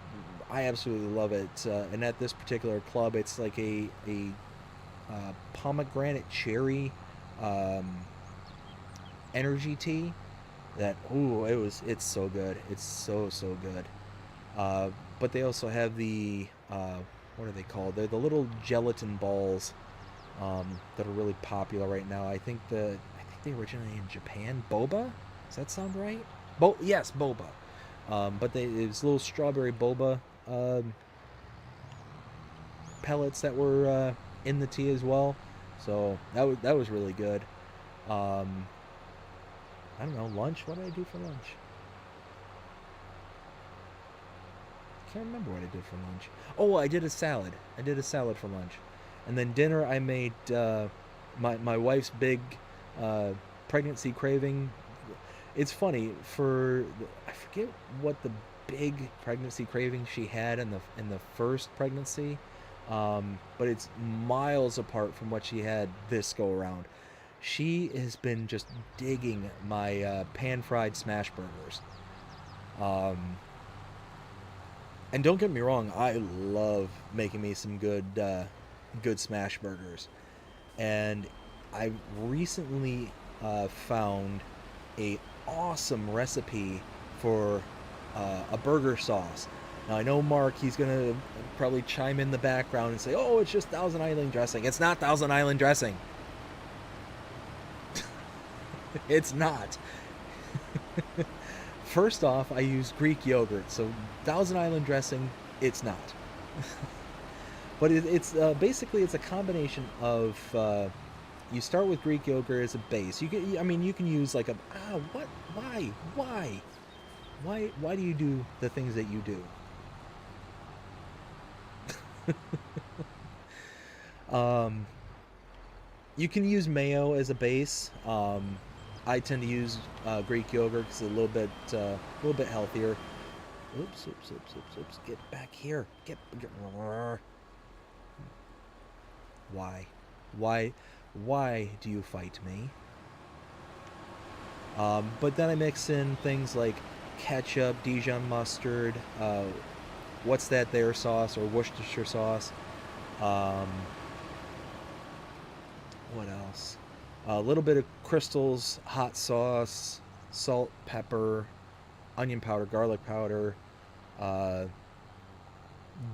absolutely love it. And at this particular club, it's like a pomegranate cherry energy tea. That it's so good. It's so good. But they also have the what are they called? They're the little gelatin balls that are really popular right now. I think they originated in Japan. Boba? Does that sound right? Yes, boba. But it's little strawberry boba pellets that were in the tea as well. So that was really good. I don't know, lunch. What did I do for lunch? Can't remember what I did for lunch. Oh, I did a salad. I did a salad for lunch, and then dinner I made my wife's big pregnancy craving. It's funny, I forget what the big pregnancy craving she had in the first pregnancy, but it's miles apart from what she had this go around. She has been just digging my pan fried smash burgers. Um, And don't get me wrong, I love making me some good smash burgers. And I recently found a awesome recipe for a burger sauce. Now I know Mark, he's gonna probably chime in the background and say, "Oh, it's just Thousand Island dressing." It's not Thousand Island dressing. It's not. First off, I use Greek yogurt, so Thousand Island dressing, it's not. But it's basically it's a combination of you start with Greek yogurt as a base. I mean, you can use like a what? Why do you do the things that you do? Um, you can use mayo as a base. I tend to use Greek yogurt because it's a little bit healthier. Oops! Get back here! Get. Why? Why? Why do you fight me? But then I mix in things like ketchup, Dijon mustard, what's that there sauce or Worcestershire sauce. Um, what else? A little bit of Crystal's hot sauce, salt, pepper, onion powder, garlic powder, uh,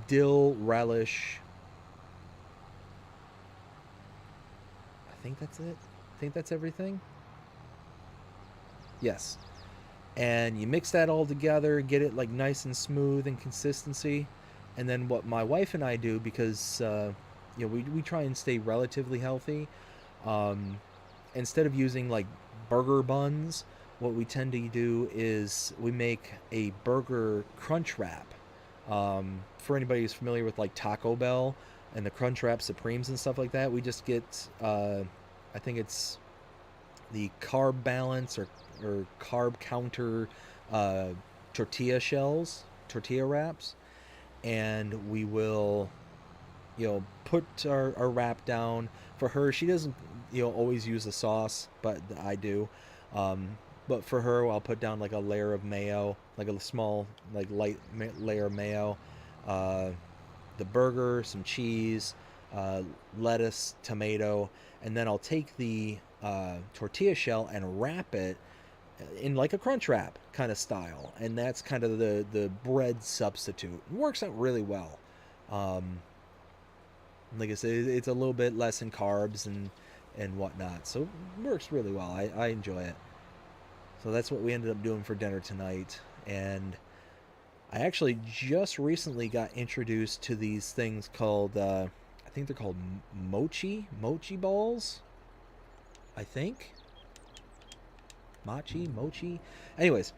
dill relish. I think that's it. I think that's everything. Yes. And you mix that all together, get it like nice and smooth in consistency. And then what my wife and I do, because we try and stay relatively healthy, um, instead of using like burger buns, what we tend to do is we make a burger crunch wrap. For anybody who's familiar with like Taco Bell and the crunch wrap supremes and stuff like that, we just get I think it's the carb balance or carb counter uh, tortilla shells, tortilla wraps, and we will put our wrap down. For her, she doesn't always use the sauce, but I do. But for her, I'll put down like a layer of mayo, like a small like layer of mayo, uh, the burger, some cheese, uh, lettuce, tomato, and then I'll take the tortilla shell and wrap it in like a crunch wrap kind of style, and that's kind of the bread substitute. It works out really well. Um, like I said, it's a little bit less in carbs and whatnot, so it works really well. I enjoy it. So that's what we ended up doing for dinner tonight, and I actually just recently got introduced to these things called I think they're called mochi balls. I think mochi. Anyways,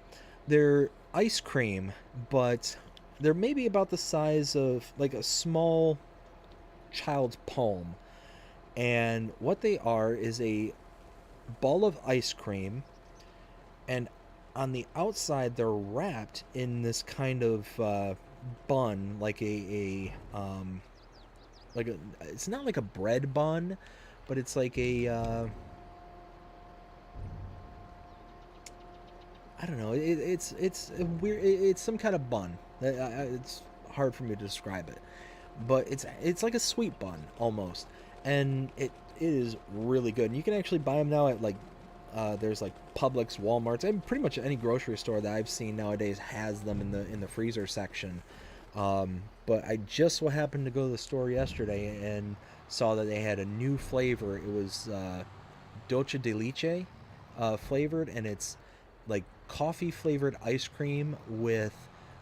they're ice cream, but they're maybe about the size of like a small child's palm. And what they are is a ball of ice cream, and on the outside they're wrapped in this kind of bun, like a it's not like a bread bun, but it's like a I don't know. It's a weird. It's some kind of bun. It's hard for me to describe it, but it's like a sweet bun almost, and it is really good. And you can actually buy them now at like there's like Publix, Walmart's, and pretty much any grocery store that I've seen nowadays has them in the freezer section. But I just so happened to go to the store yesterday and saw that they had a new flavor. It was Dolce de Leche flavored, and it's like coffee flavored ice cream with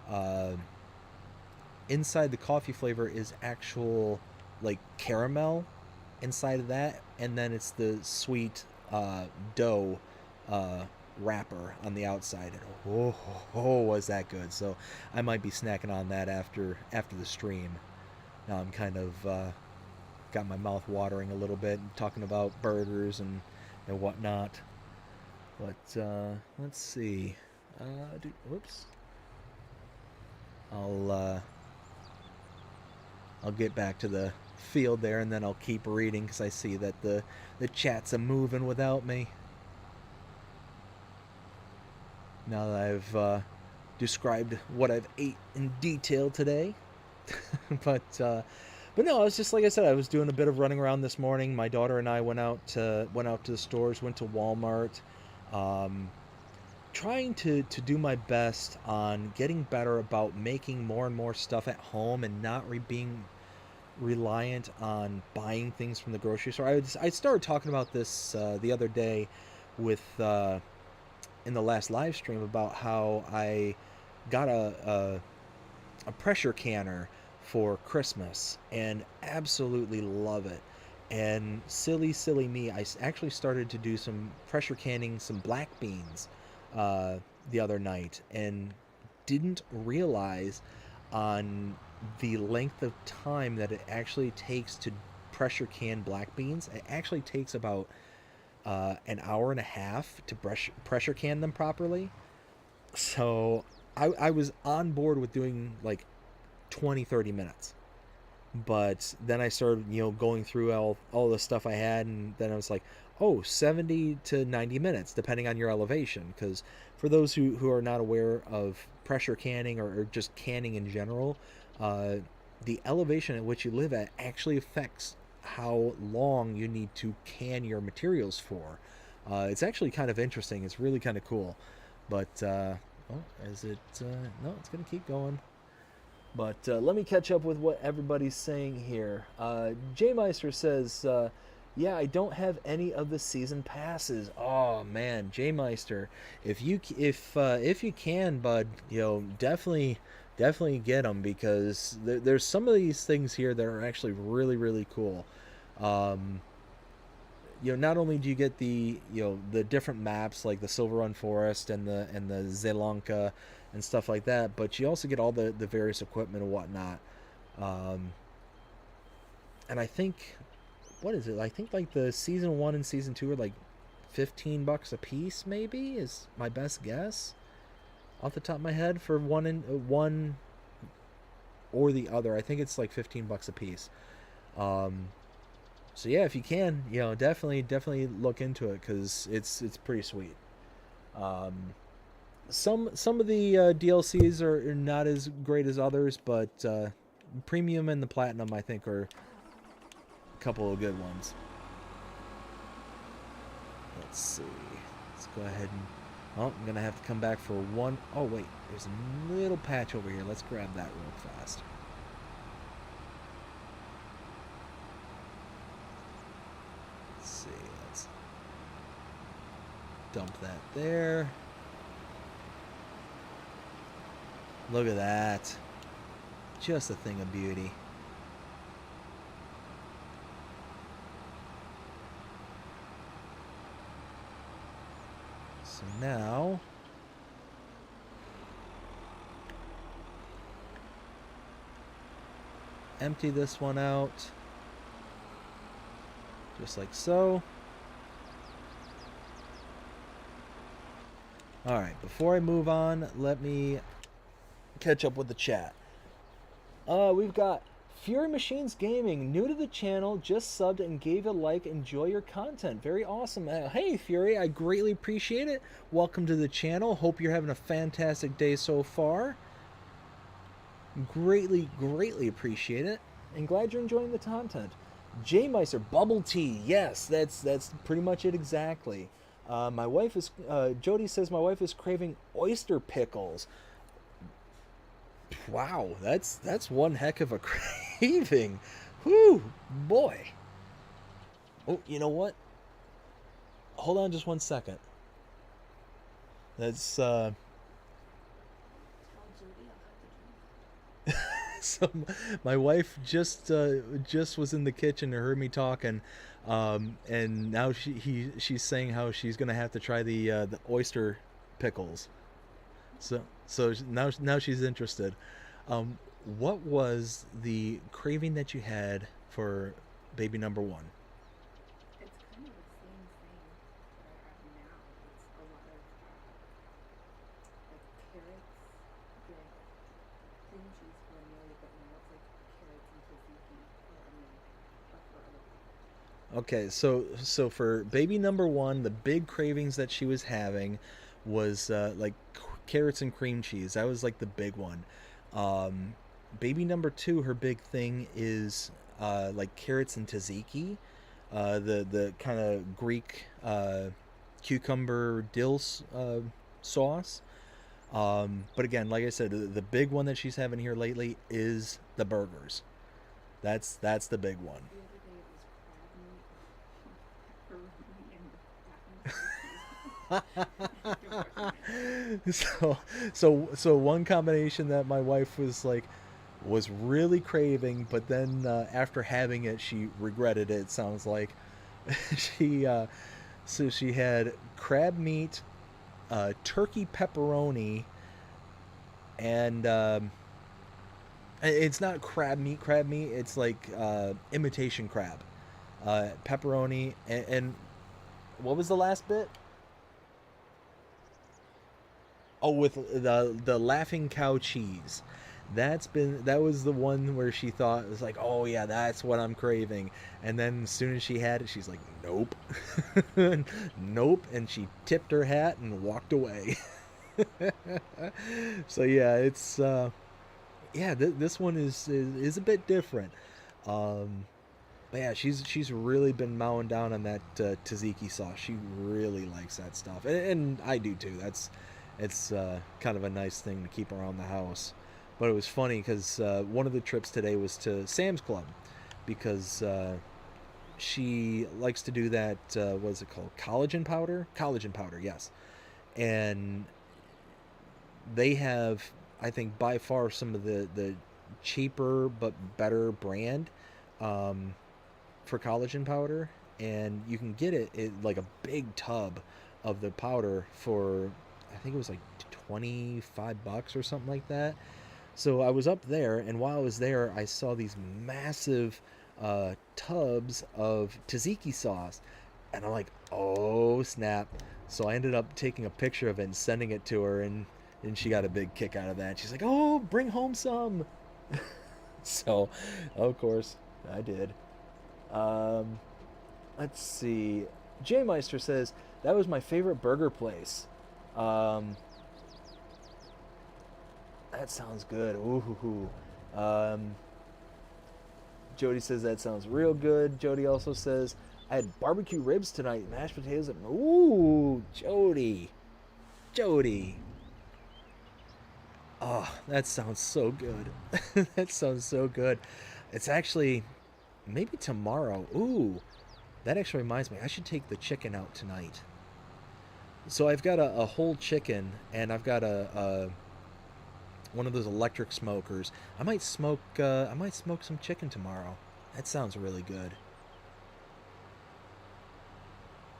uh, inside the coffee flavor is actual like caramel inside of that, and then it's the sweet dough uh, wrapper on the outside. And was that good? So I might be snacking on that after the stream. Now I'm kind of got my mouth watering a little bit, talking about burgers and whatnot. But let's see. Whoops. I'll get back to the field there, and then I'll keep reading because I see that the chat's a moving without me. Now that I've described what I've ate in detail today. But no, it's just like I said. I was doing a bit of running around this morning. My daughter and I went out to the stores, went to Walmart, um, trying to do my best on getting better about making more and more stuff at home and not being reliant on buying things from the grocery store. I started talking about this the other day with in the last live stream about how I got a pressure canner for Christmas and absolutely love it. And silly me, I actually started to do some pressure canning some black beans uh, the other night and didn't realize on the length of time that it actually takes to pressure can black beans. It actually takes about an hour and a half to pressure can them properly. So I was on board with doing like 20-30 minutes, but then I started going through all the stuff I had, and then I was like, oh, 70 to 90 minutes depending on your elevation, because for those who are not aware of pressure canning or just canning in general, uh, the elevation at which you live at actually affects how long you need to can your materials for. It's actually kind of interesting. It's really kind of cool. But oh, is it no, it's gonna keep going. But let me catch up with what everybody's saying here. J Meister says, "Yeah, I don't have any of the season passes." Oh man, J Meister, if you can, bud, definitely get them, because there's some of these things here that are actually really cool. Um, not only do you get the different maps like the Silver Run Forest and the Zelanka and stuff like that, but you also get all the various equipment and whatnot. Um, and I think, what is it? I think like the season 1 and season 2 are like $15 a piece, maybe, is my best guess off the top of my head, for one or the other. I think it's like $15 a piece. Um, so yeah, if you can, definitely look into it, because it's pretty sweet. Um, some of the DLCs are not as great as others, but premium and the platinum, I think, are a couple of good ones. Let's see. Let's go ahead and. Oh, I'm gonna have to come back for one. Oh wait, there's a little patch over here. Let's grab that real fast. Let's see. Let's dump that there. Look at that. Just a thing of beauty. So now, empty this one out, just like so. Alright, before I move on, let me catch up with the chat. We've got Fury Machines Gaming, new to the channel, just subbed and gave a like. Enjoy your content. Very awesome. Hey, Fury, I greatly appreciate it. Welcome to the channel. Hope you're having a fantastic day so far. Greatly appreciate it. And glad you're enjoying the content. J Meister, bubble tea. Yes, that's pretty much it exactly. My wife is, Jody says, my wife is craving oyster pickles. Wow, that's one heck of a craving. Whew, boy. Oh, you know what? Hold on just one second. That's so my wife just was in the kitchen and heard me talking, and now she's saying how she's gonna have to try the oyster pickles. So now she's interested. What was the craving that you had for baby number one? It's kind of the same thing that I have now. It's a lot of like carrots with cream cheese for a meal, but now it's like carrots and tzatziki for a meal, but for other people. Okay, so for baby number one, the big cravings that she was having was like carrots and cream cheese. That was like the big one. Baby number two, her big thing is like carrots and tzatziki, the kind of Greek cucumber dill sauce. But again, like I said, the big one that she's having here lately is the burgers. That's the big one. The other day it was crab meat, pepperoni, and mac and cheese. So one combination that my wife was really craving, but then after having it, she regretted it. Sounds like she so she had crab meat, turkey pepperoni, and it's not crab meat. Crab meat. It's like imitation crab, pepperoni, and what was the last bit? Oh, with the laughing cow cheese. That was the one where she thought it was like, oh yeah, that's what I'm craving. And then as soon as she had it, she's like, nope, nope, and she tipped her hat and walked away. So yeah, it's this one is a bit different. But yeah, she's really been mowing down on that tzatziki sauce. She really likes that stuff, and I do too. It's kind of a nice thing to keep around the house. But it was funny because one of the trips today was to Sam's Club because she likes to do that. What is it called? Collagen powder. Collagen powder, yes. And they have, I think, by far some of the cheaper but better brand for collagen powder, and you can get it like a big tub of the powder for, I think it was like $25 or something like that. So I was up there, and while I was there, I saw these massive tubs of tzatziki sauce, and I'm like, oh snap. So I ended up taking a picture of it and sending it to her, and she got a big kick out of that. She's like, oh, bring home some. So of course I did. Let's see. J Meister says that was my favorite burger place. That sounds good. Ooh. Jody says that sounds real good. Jody also says I had barbecue ribs tonight, mashed potatoes. Ooh, Jody. Oh, that sounds so good. That sounds so good. It's actually maybe tomorrow. Ooh, that actually reminds me. I should take the chicken out tonight. So I've got a whole chicken, and I've got a one of those electric smokers. I might smoke some chicken tomorrow. That sounds really good.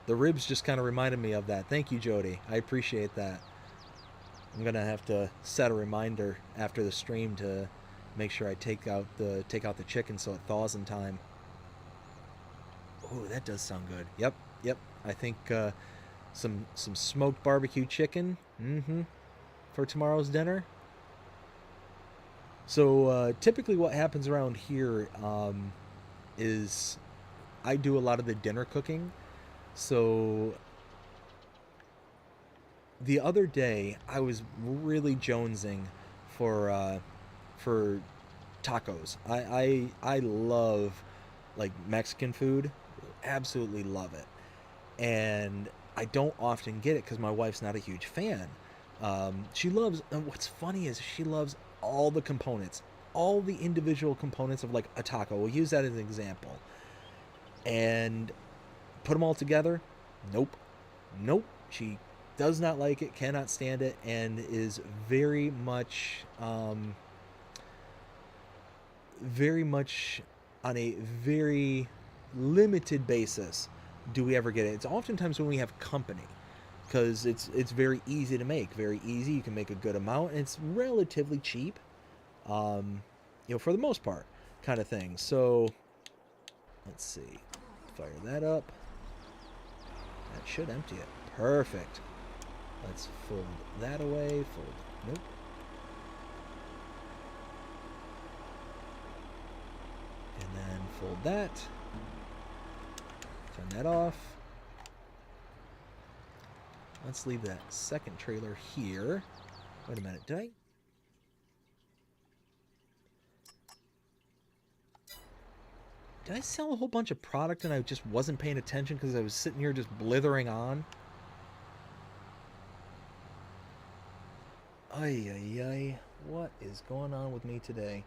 The ribs just kind of reminded me of that. Thank you, Jody. I appreciate that. I'm gonna have to set a reminder after the stream to make sure I take out the chicken so it thaws in time. Oh, that does sound good. Yep. I think some smoked barbecue chicken. For tomorrow's dinner. So typically what happens around here is I do a lot of the dinner cooking. So the other day I was really jonesing for tacos. I love like Mexican food, absolutely love it, and I don't often get it because my wife's not a huge fan. She loves, and what's funny is she loves all the components, all the individual components of like a taco. We'll use that as an example, and put them all together. Nope. She does not like it, cannot stand it, and is very much on a very limited basis do we ever get it. It's oftentimes when we have company, because it's very easy to make, very easy. You can make a good amount, and it's relatively cheap, for the most part, kind of thing. So let's see, fire that up. That should empty it. Perfect. Let's fold that away. Nope. And then fold that. Turn that off. Let's leave that second trailer here. Wait a minute. Did I sell a whole bunch of product and I just wasn't paying attention because I was sitting here just blithering on? Ay, ay, ay. What is going on with me today?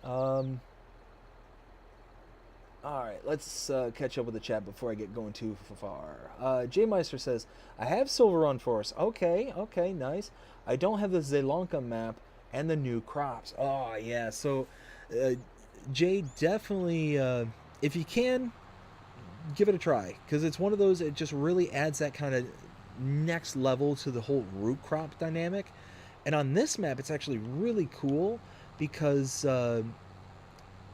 Alright, let's catch up with the chat before I get going too far. J Meister says, I have Silver on Force. Okay, okay, nice. I don't have the Zelonka map and the new crops. Oh, yeah. So, Jay, definitely, if you can, give it a try. Because it's one of those, it just really adds that kind of next level to the whole root crop dynamic. And on this map, it's actually really cool because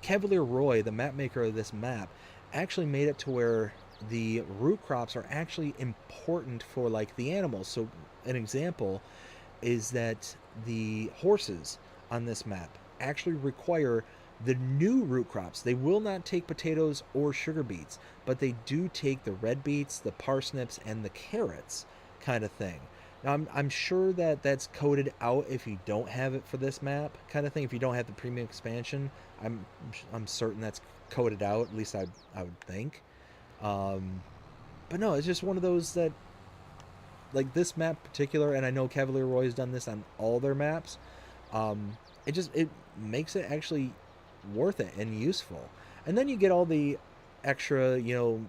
Cavalier Roy, the map maker of this map, actually made it to where the root crops are actually important for like the animals. So an example is that the horses on this map actually require the new root crops. They will not take potatoes or sugar beets, but they do take the red beets, the parsnips, and the carrots kind of thing. Now, I'm sure that that's coded out if you don't have it for this map kind of thing. If you don't have the premium expansion, I'm certain that's coded out. At least I would think. But no, it's just one of those that, like this map in particular, and I know Cavalier Roy has done this on all their maps. It makes it actually worth it and useful. And then you get all the extra,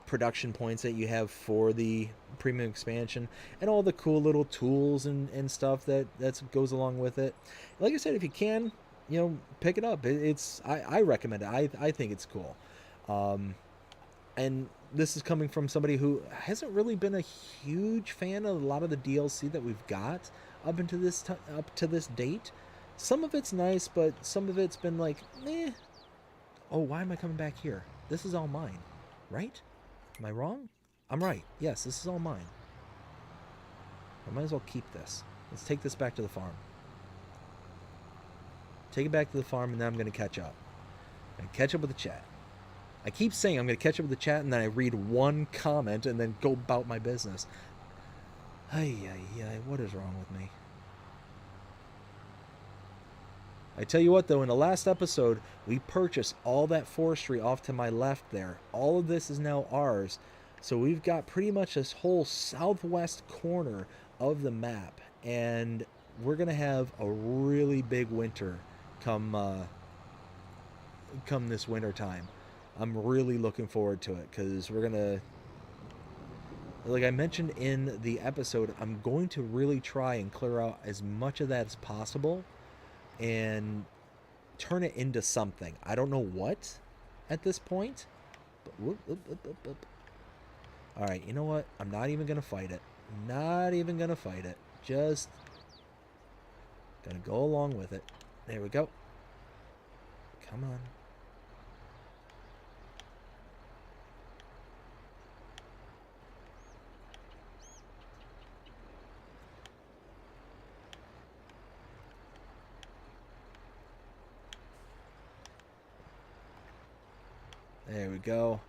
production points that you have for the premium expansion and all the cool little tools and stuff that goes along with it. Like I said, if you can, pick it up. I recommend it. I think it's cool. And this is coming from somebody who hasn't really been a huge fan of a lot of the DLC that we've got up to this date. Some of it's nice, but some of it's been like, meh. Oh, why am I coming back here? This is all mine, right? Am I wrong? I'm right. Yes, this is all mine. I might as well keep this. Let's take this back to the farm. Take it back to the farm, and then I'm going to catch up. And catch up with the chat. I keep saying I'm going to catch up with the chat, and then I read one comment and then go about my business. Ay, ay, ay, what is wrong with me? I tell you what, though, in the last episode, we purchased all that forestry off to my left there. All of this is now ours. So we've got pretty much this whole southwest corner of the map. And we're going to have a really big winter come this winter time. I'm really looking forward to it because we're going to, like I mentioned in the episode, I'm going to really try and clear out as much of that as possible and turn it into something. I don't know what at this point. But all right, you know what? I'm not even going to fight it. Not even going to fight it. Just going to go along with it. There we go. Come on. There we go.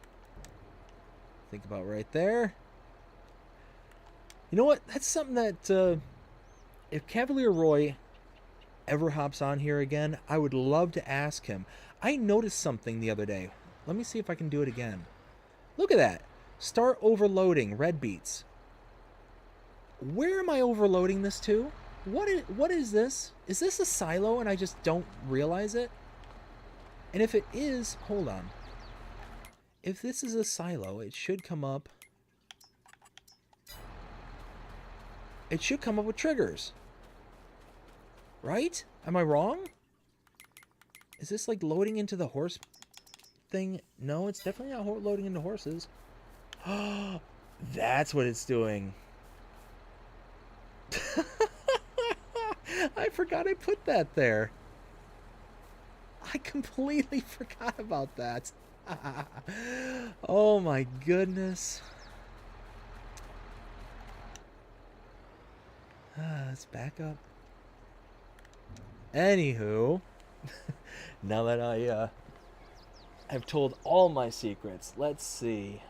Think about right there. You know what? That's something that if Cavalier Roy ever hops on here again, I would love to ask him. I noticed something the other day. Let me see if I can do it again. Look at that. Start overloading red beets. Where am I overloading this to? What is this? Is this a silo and I just don't realize it? And if it is, hold on. If this is a silo, it should come up. It should come up with triggers. Right? Am I wrong? Is this like loading into the horse thing? No, it's definitely not loading into horses. Oh, that's what it's doing. I forgot I put that there. I completely forgot about that. Oh my goodness. Let's back up. Anywho, now that I have told all my secrets, let's see.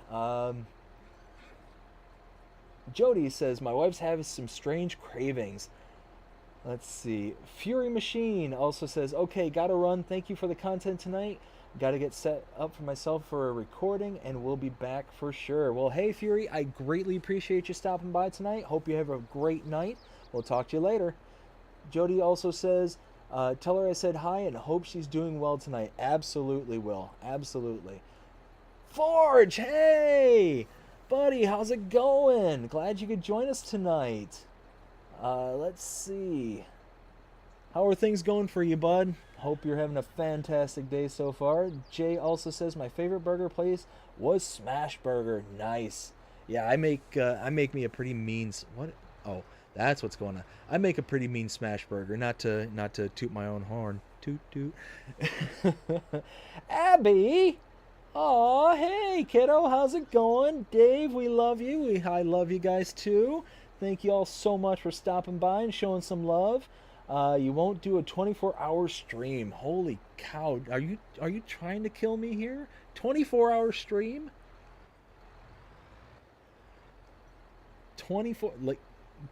Jody says, my wife's having some strange cravings. Let's see. Fury Machine also says, okay, gotta run. Thank you for the content tonight. Gotta get set up for myself for a recording, and we'll be back for sure. Well, hey, Fury, I greatly appreciate you stopping by tonight. Hope you have a great night. We'll talk to you later. Jody also says, tell her I said hi and hope she's doing well tonight. Absolutely will. Absolutely. Forge, hey! Buddy, how's it going? Glad you could join us tonight. Let's see. How are things going for you, bud? Hope you're having a fantastic day so far. Jay also says my favorite burger place was Smash Burger. Nice. Yeah, I make me a pretty mean what? Oh, that's what's going on. I make a pretty mean Smash Burger. Not to toot my own horn. Toot toot. Abby. Aw, hey kiddo, how's it going? Dave, we love you. I love you guys too. Thank you all so much for stopping by and showing some love. You won't do a 24-hour stream. Holy cow! Are you trying to kill me here? 24-hour stream? 24 like,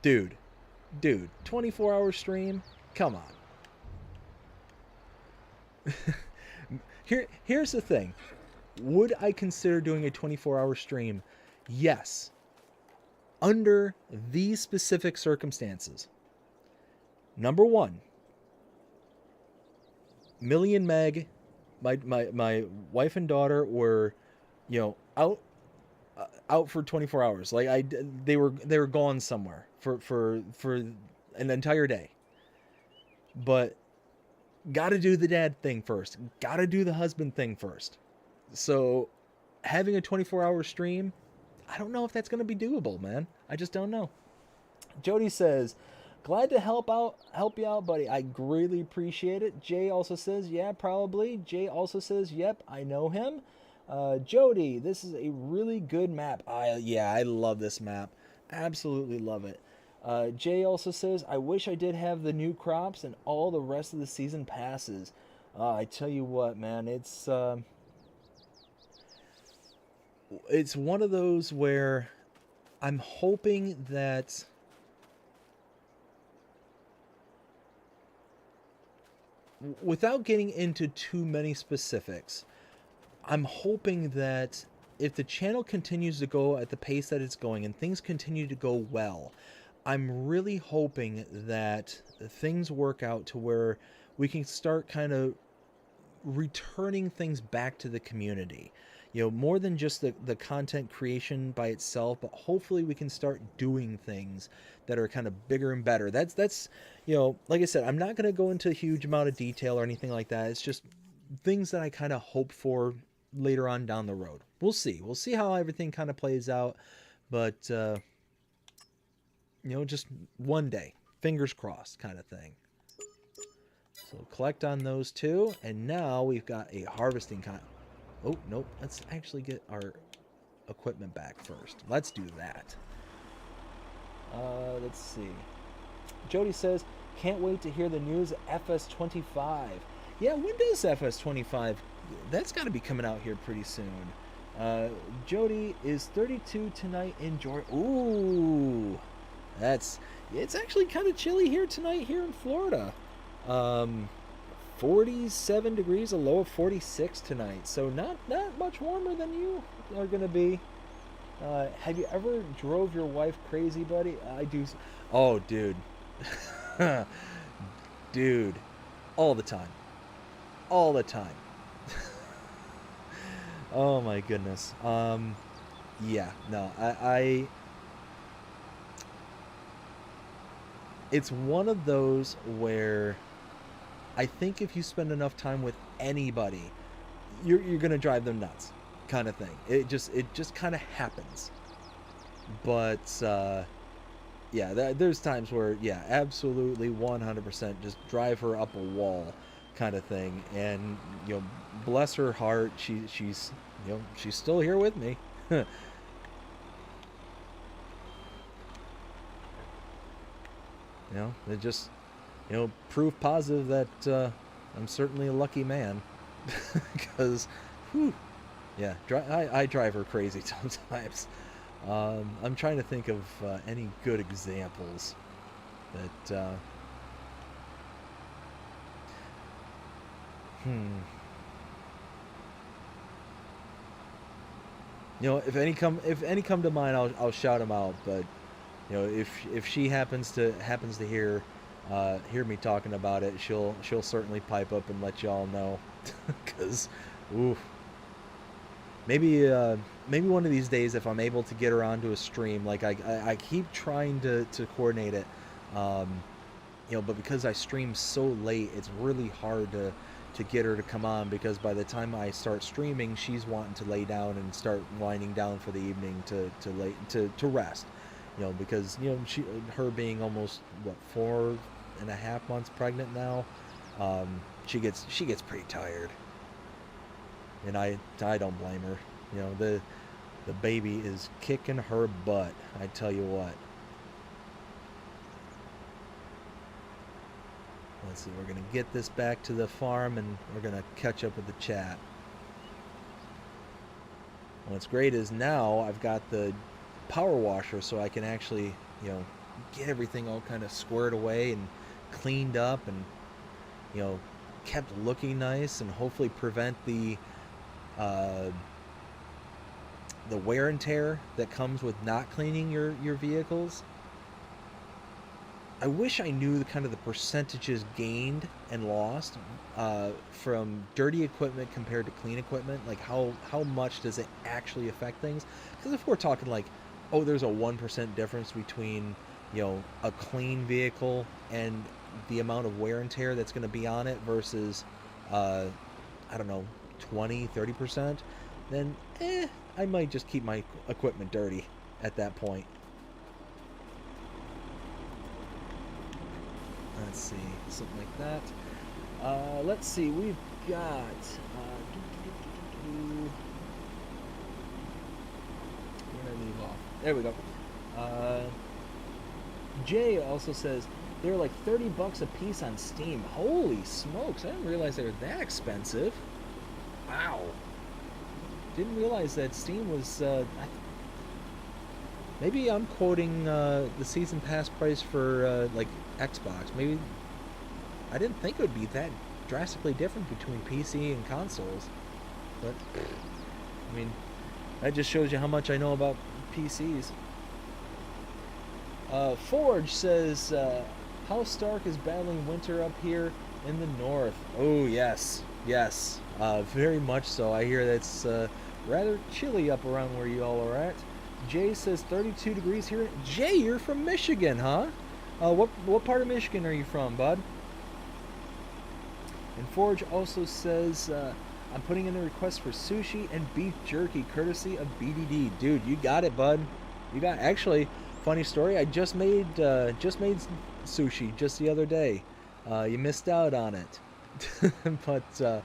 dude, 24-hour stream? Come on. Here's the thing. Would I consider doing a 24-hour stream? Yes. Under these specific circumstances. Number one, Millie and Meg, my wife and daughter were, out for 24 hours. Like they were gone somewhere for an entire day. But got to do the dad thing first. Got to do the husband thing first. So having a 24-hour stream, I don't know if that's going to be doable, man. I just don't know. Jody says, glad to help you out, buddy. I greatly appreciate it. Jay also says, yeah, probably. Jay also says, yep, I know him. Jody, this is a really good map. I love this map. Absolutely love it. Jay also says, I wish I did have the new crops and all the rest of the season passes. I tell you what, man, it's one of those where I'm hoping that without getting into too many specifics, I'm hoping that if the channel continues to go at the pace that it's going and things continue to go well, I'm really hoping that things work out to where we can start kind of returning things back to the community. More than just the content creation by itself, but hopefully we can start doing things that are kind of bigger and better. That's like I said, I'm not going to go into a huge amount of detail or anything like that. It's just things that I kind of hope for later on down the road. We'll see how everything kind of plays out, but just one day, fingers crossed kind of thing. So collect on those two, and now we've got a harvesting Oh, nope. Let's actually get our equipment back first. Let's do that. Let's see. Jody says, can't wait to hear the news of FS25. Yeah, when does FS25? That's got to be coming out here pretty soon. Jody is 32 tonight in Georgia. Ooh. It's actually kind of chilly here tonight here in Florida. 47 degrees, a low of 46 tonight. So not much warmer than you are going to be. Have you ever drove your wife crazy, buddy? I do. Oh, dude. Dude. All the time. All the time. Oh, my goodness. Yeah, no, I it's one of those where I think if you spend enough time with anybody, you're gonna drive them nuts, kind of thing. It just kind of happens. But yeah, there's times where absolutely 100% just drive her up a wall, kind of thing. And bless her heart, she's still here with me. It just proof positive that I'm certainly a lucky man, because yeah, I drive her crazy sometimes. I'm trying to think of any good examples that Hmm. You know, if any come to mind, I'll shout them out. But you know, if she happens to hear me talking about it, she'll certainly pipe up and let y'all know. Cause, ooh, maybe maybe one of these days if I'm able to get her onto a stream, like I keep trying to coordinate it, um, you know, but because I stream so late, it's really hard to get her to come on because by the time I start streaming, she's wanting to lay down and start winding down for the evening to rest. You know, because you know her being almost what 4.5 months pregnant now, she gets pretty tired, and I don't blame her. You know, the baby is kicking her butt. I tell you what. Let's see, we're gonna get this back to the farm and we're gonna catch up with the chat. What's great is now I've got the power washer so I can actually, you know, get everything all kind of squared away and cleaned up and, you know, kept looking nice and hopefully prevent uh, the wear and tear that comes with not cleaning your vehicles. I wish I knew the kind of the percentages gained and lost from dirty equipment compared to clean equipment. Like how much does it actually affect things? Because if we're talking like, oh, there's a 1% difference between you know a clean vehicle and the amount of wear and tear that's going to be on it versus I don't know 20-30%, then I might just keep my equipment dirty at that point. Let's see, something like that. Let's see, we've got. Where did I leave off? There we go. Jay also says they're like $30 a piece on Steam. Holy smokes! I didn't realize they were that expensive. Wow. Didn't realize that Steam was. Maybe I'm quoting the season pass price for like Xbox. Maybe I didn't think it would be that drastically different between PC and consoles. But I mean, that just shows you how much I know about PCs. Forge says, "How Stark is battling winter up here in the north." Oh yes, yes, very much so. I hear that's rather chilly up around where you all are at. Jay says 32 degrees here. Jay, you're from Michigan, huh? What part of Michigan are you from, bud? And Forge also says, I'm putting in a request for sushi and beef jerky, courtesy of BDD. Dude, you got it, bud. You got. Actually, funny story. I just made sushi just the other day. You missed out on it, but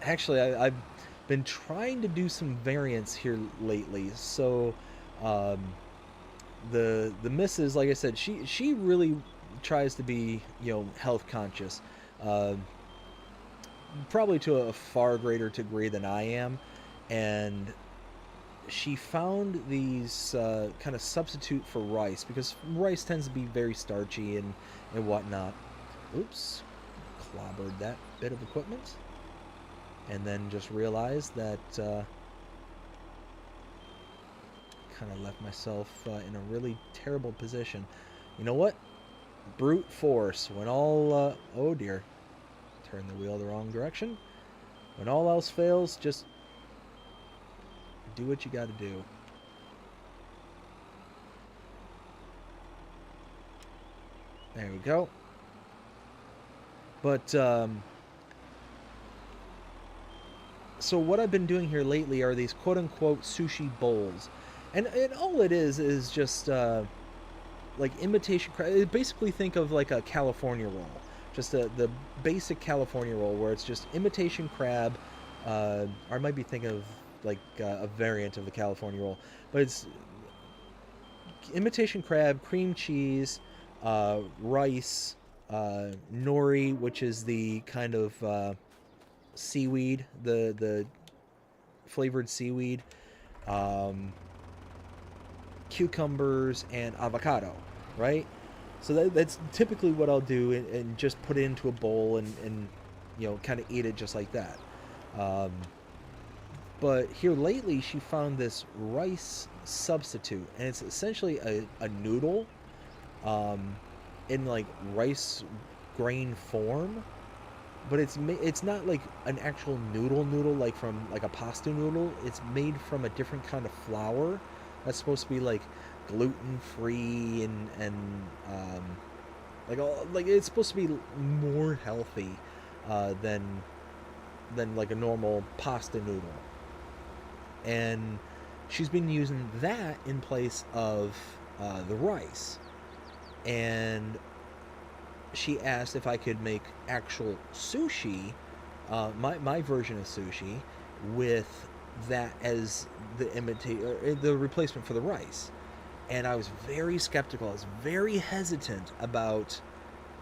actually, I've been trying to do some variants here lately. So, the missus, like I said, she really tries to be health conscious. Uh, Probably to a far greater degree than I am, and she found these kind of substitute for rice because rice tends to be very starchy and whatnot. Oops, clobbered that bit of equipment, and then just realized that kind of left myself in a really terrible position. You know what? Brute force. When all oh dear, turn the wheel the wrong direction. When all else fails, just do what you got to do. There we go. But so what I've been doing here lately are these quote-unquote sushi bowls, and all it is just like imitation crab. Basically, think of like a California roll, just the basic California roll where it's just imitation crab. Or I might be thinking of like a variant of the California roll, but it's imitation crab, cream cheese, rice, nori, which is the kind of seaweed, the flavored seaweed, um, cucumbers, and avocado, right? So that's typically what I'll do, and just put it into a bowl and kind of eat it just like that. Um, but here lately, she found this rice substitute, and it's essentially a noodle, um, in like rice grain form, but it's not like an actual noodle like from like a pasta noodle. It's made from a different kind of flour that's supposed to be like gluten free and like it's supposed to be more healthy than like a normal pasta noodle. And she's been using that in place of the rice. And she asked if I could make actual sushi, my version of sushi, with that as the replacement for the rice. And I was very skeptical. I was very hesitant about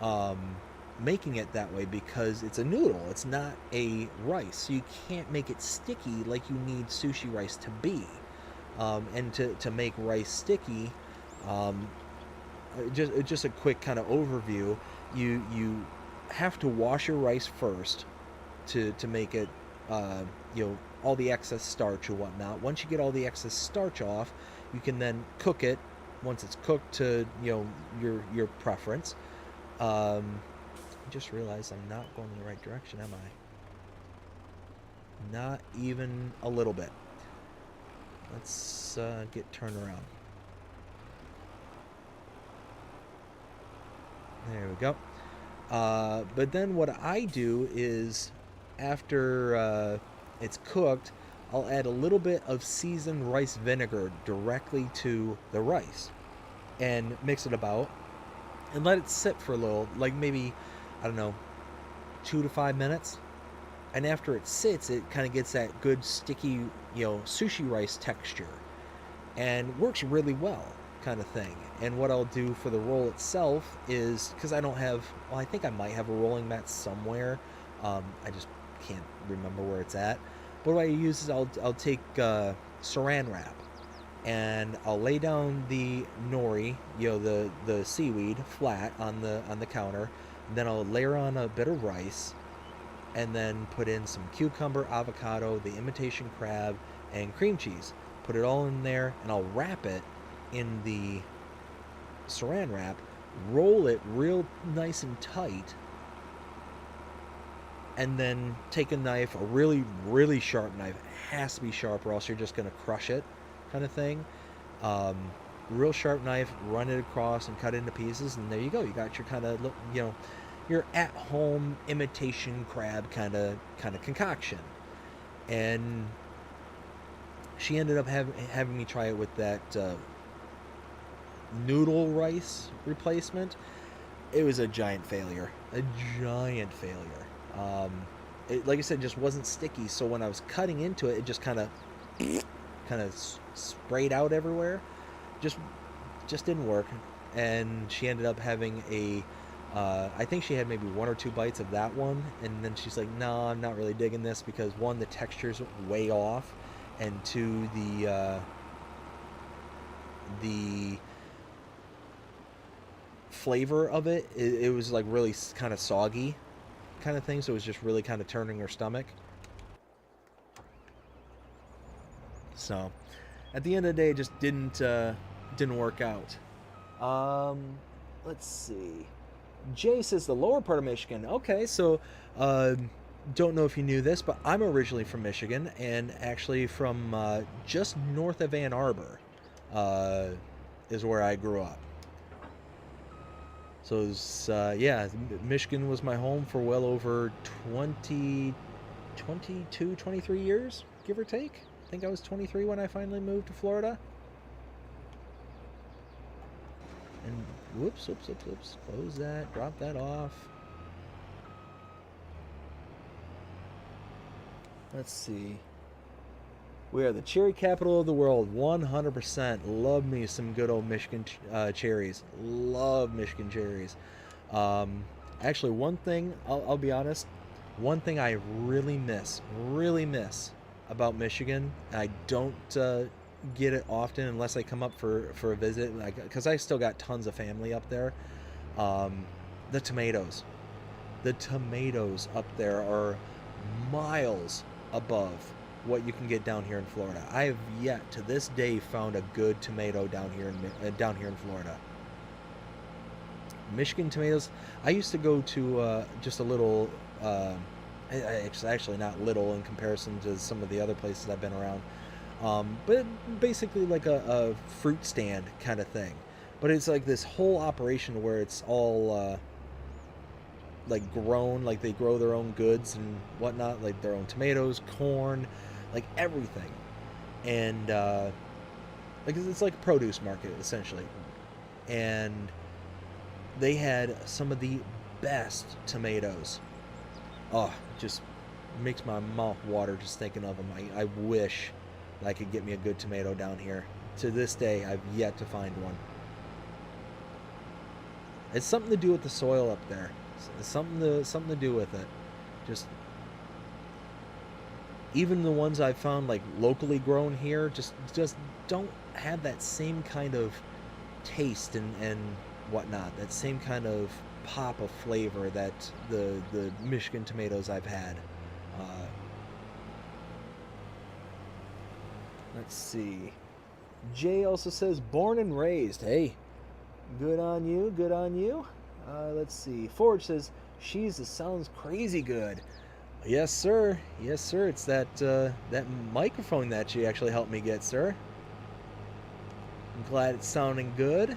um, making it that way because it's a noodle. It's not a rice, so you can't make it sticky like you need sushi rice to be. And to make rice sticky, um, just a quick kind of overview. You have to wash your rice first to make it all the excess starch and whatnot. Once you get all the excess starch off, you can then cook it. Once it's cooked to your preference. I just realized I'm not going in the right direction, am I? Not even a little bit. Let's get turned around. There we go. But then what I do is, after it's cooked, I'll add a little bit of seasoned rice vinegar directly to the rice and mix it about and let it sit for a little, like maybe, I don't know, 2 to 5 minutes. And after it sits, it kind of gets that good sticky, sushi rice texture and works really well, kind of thing. And what I'll do for the roll itself is, because I don't have, well, I think I might have a rolling mat somewhere. I just can't remember where it's at. But what I use is I'll take saran wrap and I'll lay down the nori, the seaweed, flat on the counter. And then I'll layer on a bit of rice, and then put in some cucumber, avocado, the imitation crab, and cream cheese. Put it all in there, and I'll wrap it in the saran wrap, roll it real nice and tight, and then take a knife, a really, really sharp knife. It has to be sharp or else you're just going to crush it, kind of thing. Real sharp knife, run it across and cut it into pieces, and there you go. You got your kind of, your at-home imitation crab kind of concoction. And she ended up having me try it with that noodle rice replacement. It was a giant failure. It, like I said, just wasn't sticky. So when I was cutting into it, it just kind of sprayed out everywhere. Just didn't work. And she ended up having I think she had maybe 1 or 2 bites of that one, and then she's like, "No, I'm not really digging this because 1, the texture's way off, and 2, the flavor of it was like really kind of soggy, kind of thing. So it was just really kind of turning her stomach." So, at the end of the day, it just didn't work out. Let's see. Jay says the lower part of Michigan. Okay, so don't know if you knew this, but I'm originally from Michigan, and actually from just north of Ann Arbor is where I grew up. So it was, Michigan was my home for well over 22, 23 years, give or take. I think I was 23 when I finally moved to Florida. And whoops. Close that. Drop that off. Let's see. We are the cherry capital of the world. 100%. Love me some good old Michigan cherries. Love Michigan cherries. Actually, one thing, I'll be honest, one thing I really miss about Michigan, I don't get it often unless I come up for a visit, because I still got tons of family up there. The tomatoes. The tomatoes up there are miles above what you can get down here in Florida. I have yet to this day found a good tomato down here in Florida. Michigan tomatoes. I used to go to just a little. It's actually not little in comparison to some of the other places I've been around. But basically like a fruit stand kind of thing. But it's like this whole operation where it's all like grown, like they grow their own goods and whatnot, like their own tomatoes, corn, like everything. And like it's like a produce market essentially. And they had some of the best tomatoes. Oh, it just makes my mouth water just thinking of them. I wish I could get me a good tomato down here. To this day, I've yet to find one. It's something to do with the soil up there. It's something to do with it. Just even the ones I've found like locally grown here just don't have that same kind of taste and whatnot. That same kind of pop of flavor that the Michigan tomatoes I've had. Let's see. Jay also says born and raised. Hey, good on you. Good on you. Let's see. Forge says she's sounds crazy good. Yes, sir. Yes, sir. It's that that microphone that you actually helped me get, sir. I'm glad it's sounding good.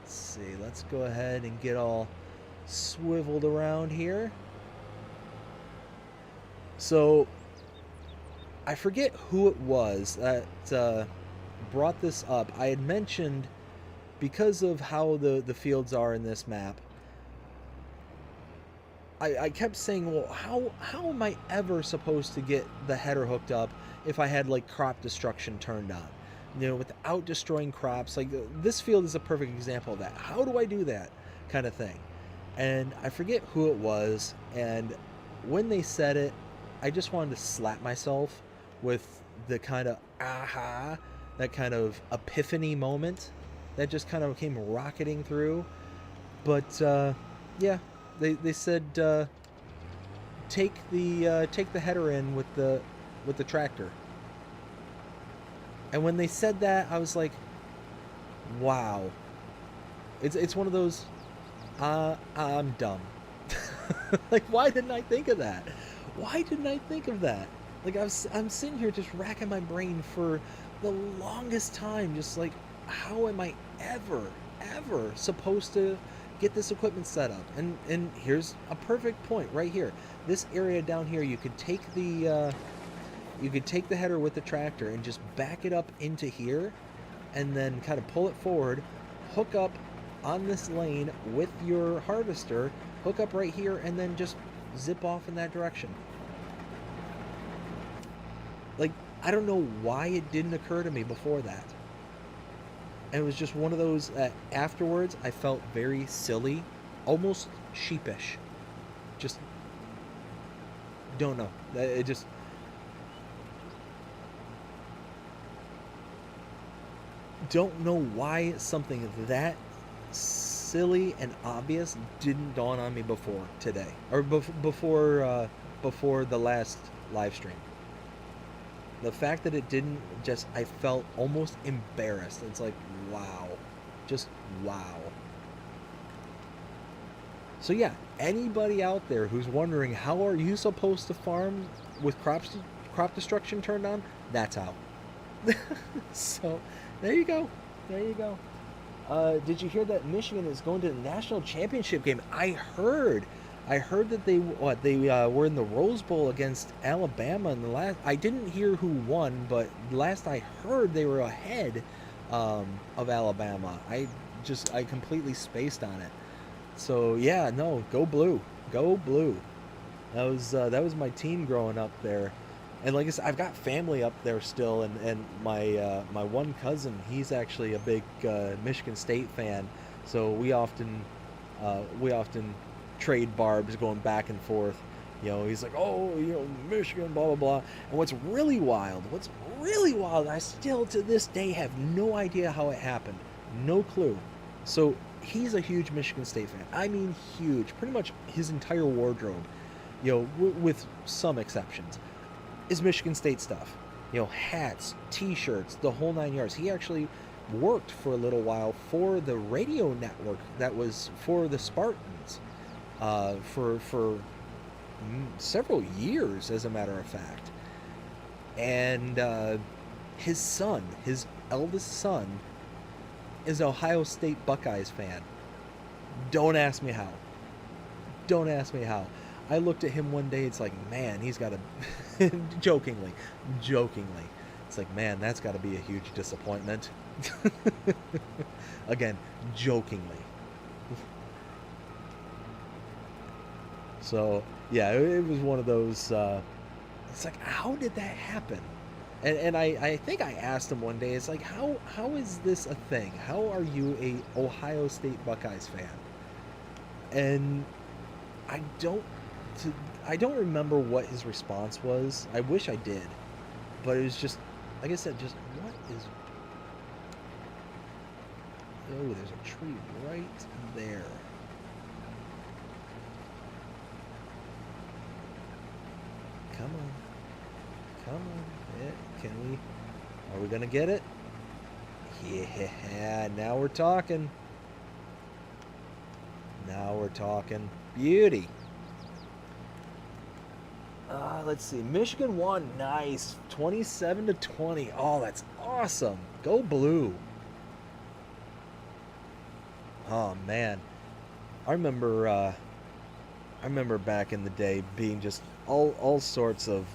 Let's see. Let's go ahead and get all swiveled around here. So I forget who it was that brought this up. I had mentioned because of how the fields are in this map. I kept saying, well, how am I ever supposed to get the header hooked up if I had like crop destruction turned on? You know, without destroying crops. Like this field is a perfect example of that. How do I do that kind of thing? And I forget who it was. And when they said it, I just wanted to slap myself with the kind of aha, that kind of epiphany moment that just kind of came rocketing through. But yeah, they said take the header in with the tractor. And when they said that, I was like, wow. It's one of those I'm dumb. Like, why didn't I think of that? Why didn't I think of that? Like, I'm sitting here just racking my brain for the longest time, just like, how am I ever supposed to get this equipment set up? And here's a perfect point right here. This area down here, you could take the header with the tractor and just back it up into here, and then kind of pull it forward, hook up on this lane with your harvester, hook up right here, and then just zip off in that direction. Like, I don't know why it didn't occur to me before that. And it was just one of those, afterwards, I felt very silly, almost sheepish. Just don't know. It just... don't know why something that silly and obvious didn't dawn on me before today, or before the last live stream. The fact that it didn't, just, I felt almost embarrassed. It's like, wow, just wow. So yeah, anybody out there who's wondering how are you supposed to farm with crop destruction turned on, that's how. So there you go. There you go. Did you hear that Michigan is going to the national championship game? I heard that they were in the Rose Bowl against Alabama in the last. I didn't hear who won, but last I heard they were ahead of Alabama. I completely spaced on it. So yeah, no, go blue, go blue. That was my team growing up there. And like I said, I've got family up there still, and my one cousin, he's actually a big Michigan State fan, so we often trade barbs going back and forth. You know, he's like, oh, you know, Michigan, blah blah blah. And what's really wild, I still to this day have no idea how it happened, no clue. So he's a huge Michigan State fan. I mean, huge. Pretty much his entire wardrobe, you know, with some exceptions, is Michigan State stuff. You know, hats, T-shirts, the whole 9 yards. He actually worked for a little while for the radio network that was for the Spartans, for several years, as a matter of fact. And his son, his eldest son, is an Ohio State Buckeyes fan. Don't ask me how. Don't ask me how. I looked at him one day. It's like, man, he's got a jokingly. It's like, man, that's got to be a huge disappointment. Again, jokingly. So yeah, it was one of those. It's like, how did that happen? And I think I asked him one day. It's like, how is this a thing? How are you a Ohio State Buckeyes fan? And I don't remember what his response was. I wish I did, but it was just, like I said, just what is. Oh, there's a tree right there. Come on. Come on. Yeah, can we? Are we gonna get it? Yeah, now we're talking. Now we're talking. Beauty. Let's see. Michigan won. Nice. 27-20. Oh, that's awesome. Go blue. Oh man, I remember back in the day being just all sorts of.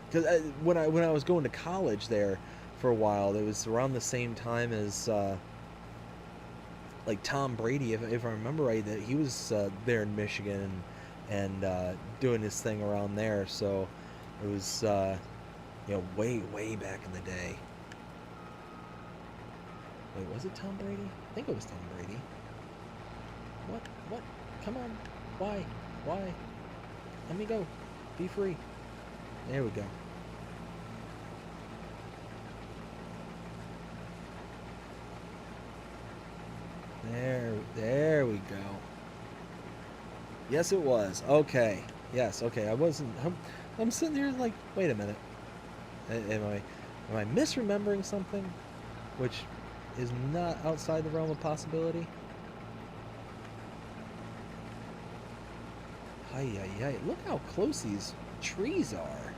Because when I was going to college there for a while, it was around the same time as like Tom Brady, if I remember right, that he was there in Michigan and doing his thing around there. So it was way back in the day. Wait, was it Tom Brady? I think it was Tom Brady. What? Come on. Why? Let me go. Be free. There we go. There we go. Yes, it was. Okay. Yes, okay. I'm sitting here like, wait a minute. Am I misremembering something? Which is not outside the realm of possibility? Ay. Look how close these trees are.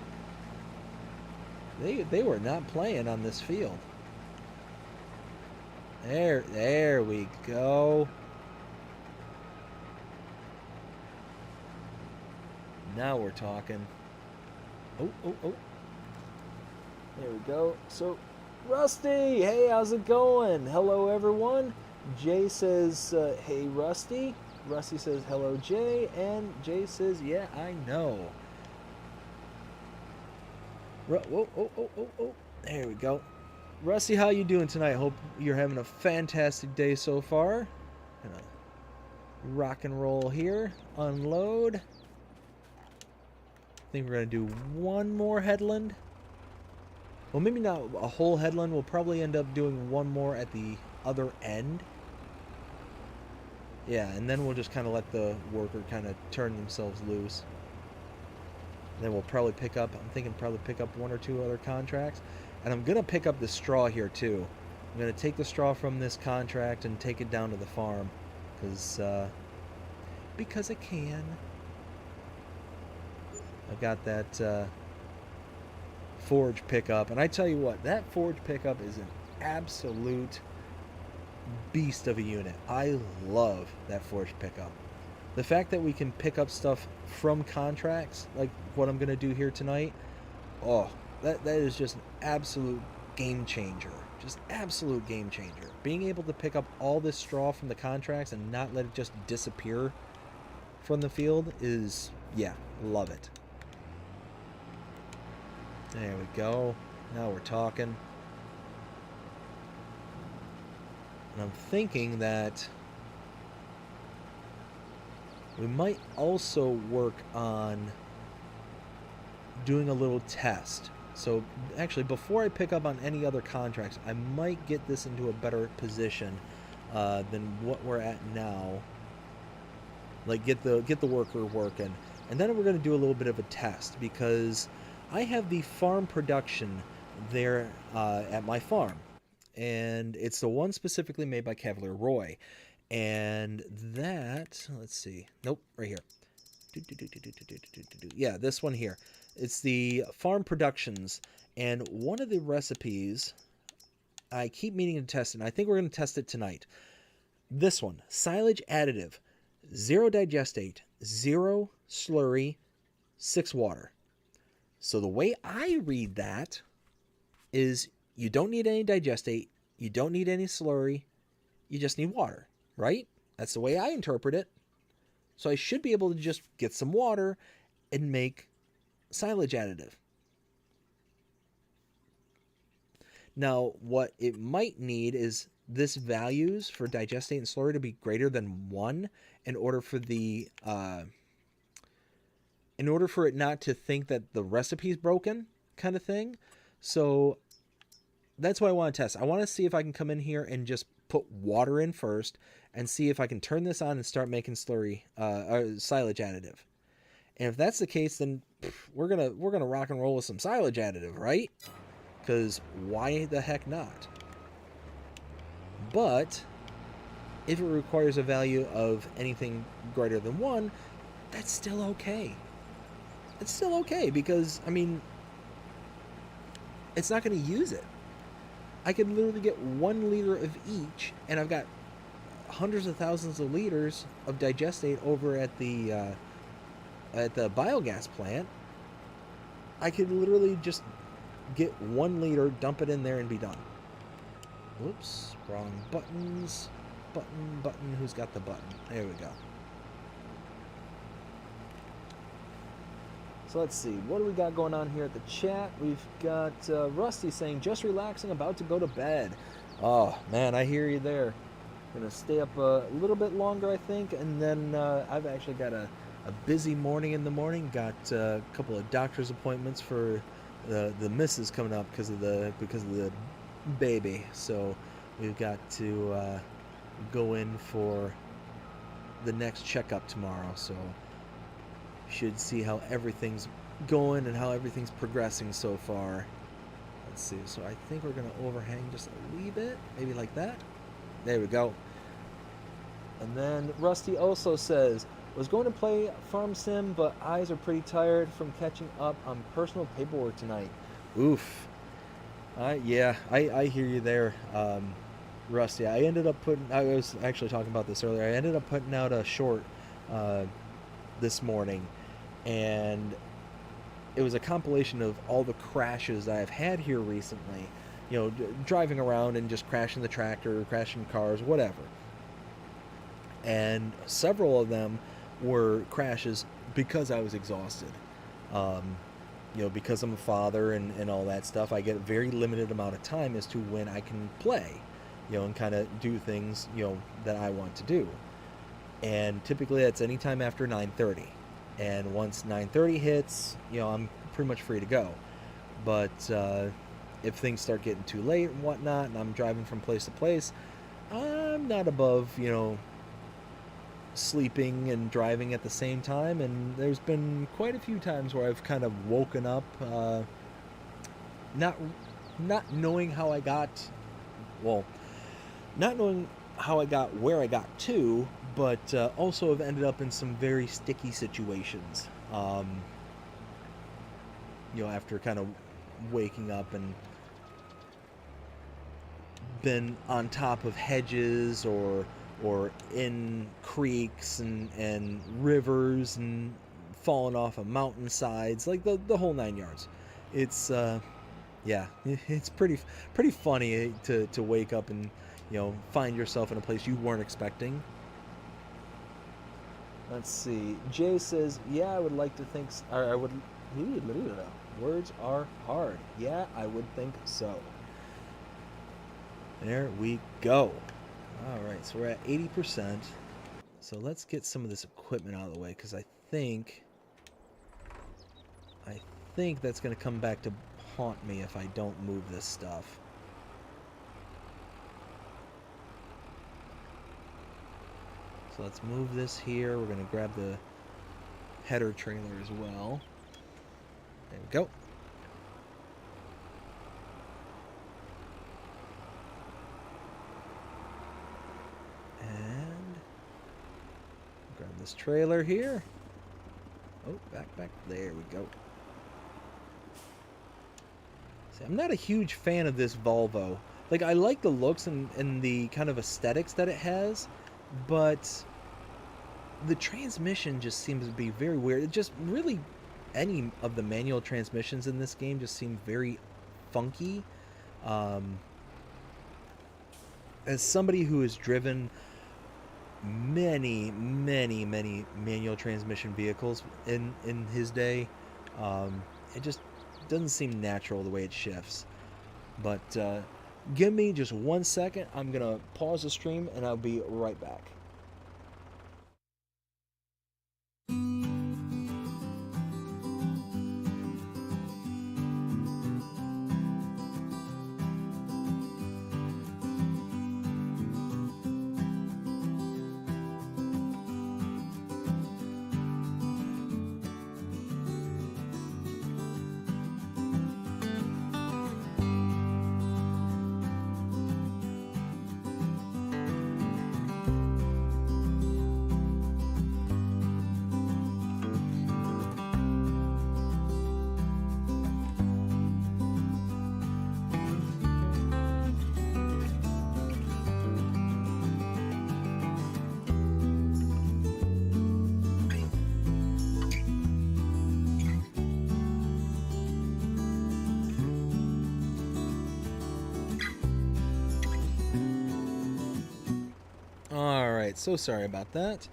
They were not playing on this field. There we go. Now we're talking. Oh. There we go. So, Rusty, hey, how's it going? Hello, everyone. Jay says, hey, Rusty. Rusty says, hello, Jay. And Jay says, yeah, I know. Whoa. There we go. Rusty, how you doing tonight? Hope you're having a fantastic day so far. Gonna rock and roll here. Unload. I think we're going to do one more headland. Well, maybe not a whole headland. We'll probably end up doing one more at the other end. Yeah, and then we'll just kind of let the worker kind of turn themselves loose. Then we'll probably pick up, I'm thinking probably pick up one or two other contracts. And I'm going to pick up the straw here too. I'm going to take the straw from this contract and take it down to the farm. Because I can. I've got that forge pickup. And I tell you what, that forge pickup is an absolute beast of a unit. I love that forge pickup. The fact that we can pick up stuff from contracts, like what I'm going to do here tonight, oh, that is just an absolute game changer. Just absolute game changer. Being able to pick up all this straw from the contracts and not let it just disappear from the field is, yeah, love it. There we go. Now we're talking. And I'm thinking that we might also work on doing a little test. So actually, before I pick up on any other contracts, I might get this into a better position than what we're at now. Like get the worker working, and then we're going to do a little bit of a test because I have the farm production there at my farm, and it's the one specifically made by Cavalier Roy, and that, let's see, nope, right here. Yeah, this one here. It's the farm productions, and one of the recipes I keep meaning to test, and I think we're going to test it tonight. This one, silage additive, 0 digestate, 0 slurry, 6 water. So the way I read that is you don't need any digestate, you don't need any slurry, you just need water, right? That's the way I interpret it. So I should be able to just get some water and make silage additive. Now, what it might need is this values for digestate and slurry to be greater than 1 in order for the in order for it not to think that the recipe's broken, kind of thing. So that's what I want to test. I want to see if I can come in here and just put water in first and see if I can turn this on and start making slurry or silage additive. And if that's the case, then we're gonna rock and roll with some silage additive, right? Because why the heck not? But if it requires a value of anything greater than 1, that's still okay. It's still okay because, I mean, it's not going to use it. I could literally get 1 liter of each, and I've got hundreds of thousands of liters of digestate over at the biogas plant. I could literally just get 1 liter, dump it in there, and be done. Whoops, wrong buttons. Button, who's got the button? There we go. So let's see, what do we got going on here at the chat? We've got Rusty saying, just relaxing, about to go to bed. Oh, man, I hear you there. Gonna stay up a little bit longer, I think, and then I've actually got a busy morning in the morning. Got a couple of doctor's appointments for the missus coming up because of the baby. So we've got to go in for the next checkup tomorrow. So should see how everything's going and how everything's progressing so far. Let's see. So I think we're gonna overhang just a wee bit, maybe like that. There we go. And then Rusty also says, was going to play Farm Sim, but eyes are pretty tired from catching up on personal paperwork tonight. Oof. Yeah, I hear you there, Rusty. I was actually talking about this earlier. I ended up putting out a short this morning, and it was a compilation of all the crashes that I've had here recently. You know, driving around and just crashing the tractor, crashing cars, whatever. And several of them were crashes because I was exhausted. You know, because I'm a father and all that stuff, I get a very limited amount of time as to when I can play, you know, and kind of do things, you know, that I want to do. And typically that's anytime after 9:30. And once 9:30 hits, you know, I'm pretty much free to go. But if things start getting too late and whatnot, and I'm driving from place to place, I'm not above, you know, sleeping and driving at the same time. And there's been quite a few times where I've kind of woken up not knowing how I got, well, not knowing how I got where I got to, but also have ended up in some very sticky situations, you know, after kind of waking up and been on top of hedges or in creeks and rivers and fallen off of mountainsides, like the whole 9 yards. It's yeah, it's pretty funny to wake up and, you know, find yourself in a place you weren't expecting. Let's see. Jay says, yeah, I would like to think I would words are hard. Yeah, I would think so. There we go. Alright, so we're at 80%. So let's get some of this equipment out of the way, because I think that's going to come back to haunt me if I don't move this stuff. So let's move this here. We're going to grab the header trailer as well. There we go. And grab this trailer here. Oh, back. There we go. See, I'm not a huge fan of this Volvo. Like, I like the looks and the kind of aesthetics that it has, but the transmission just seems to be very weird. It just really, any of the manual transmissions in this game just seem very funky. As somebody who has driven many manual transmission vehicles in his day, it just doesn't seem natural the way it shifts. But give me just 1 second. I'm gonna pause the stream and I'll be right back. Alright, so sorry about that.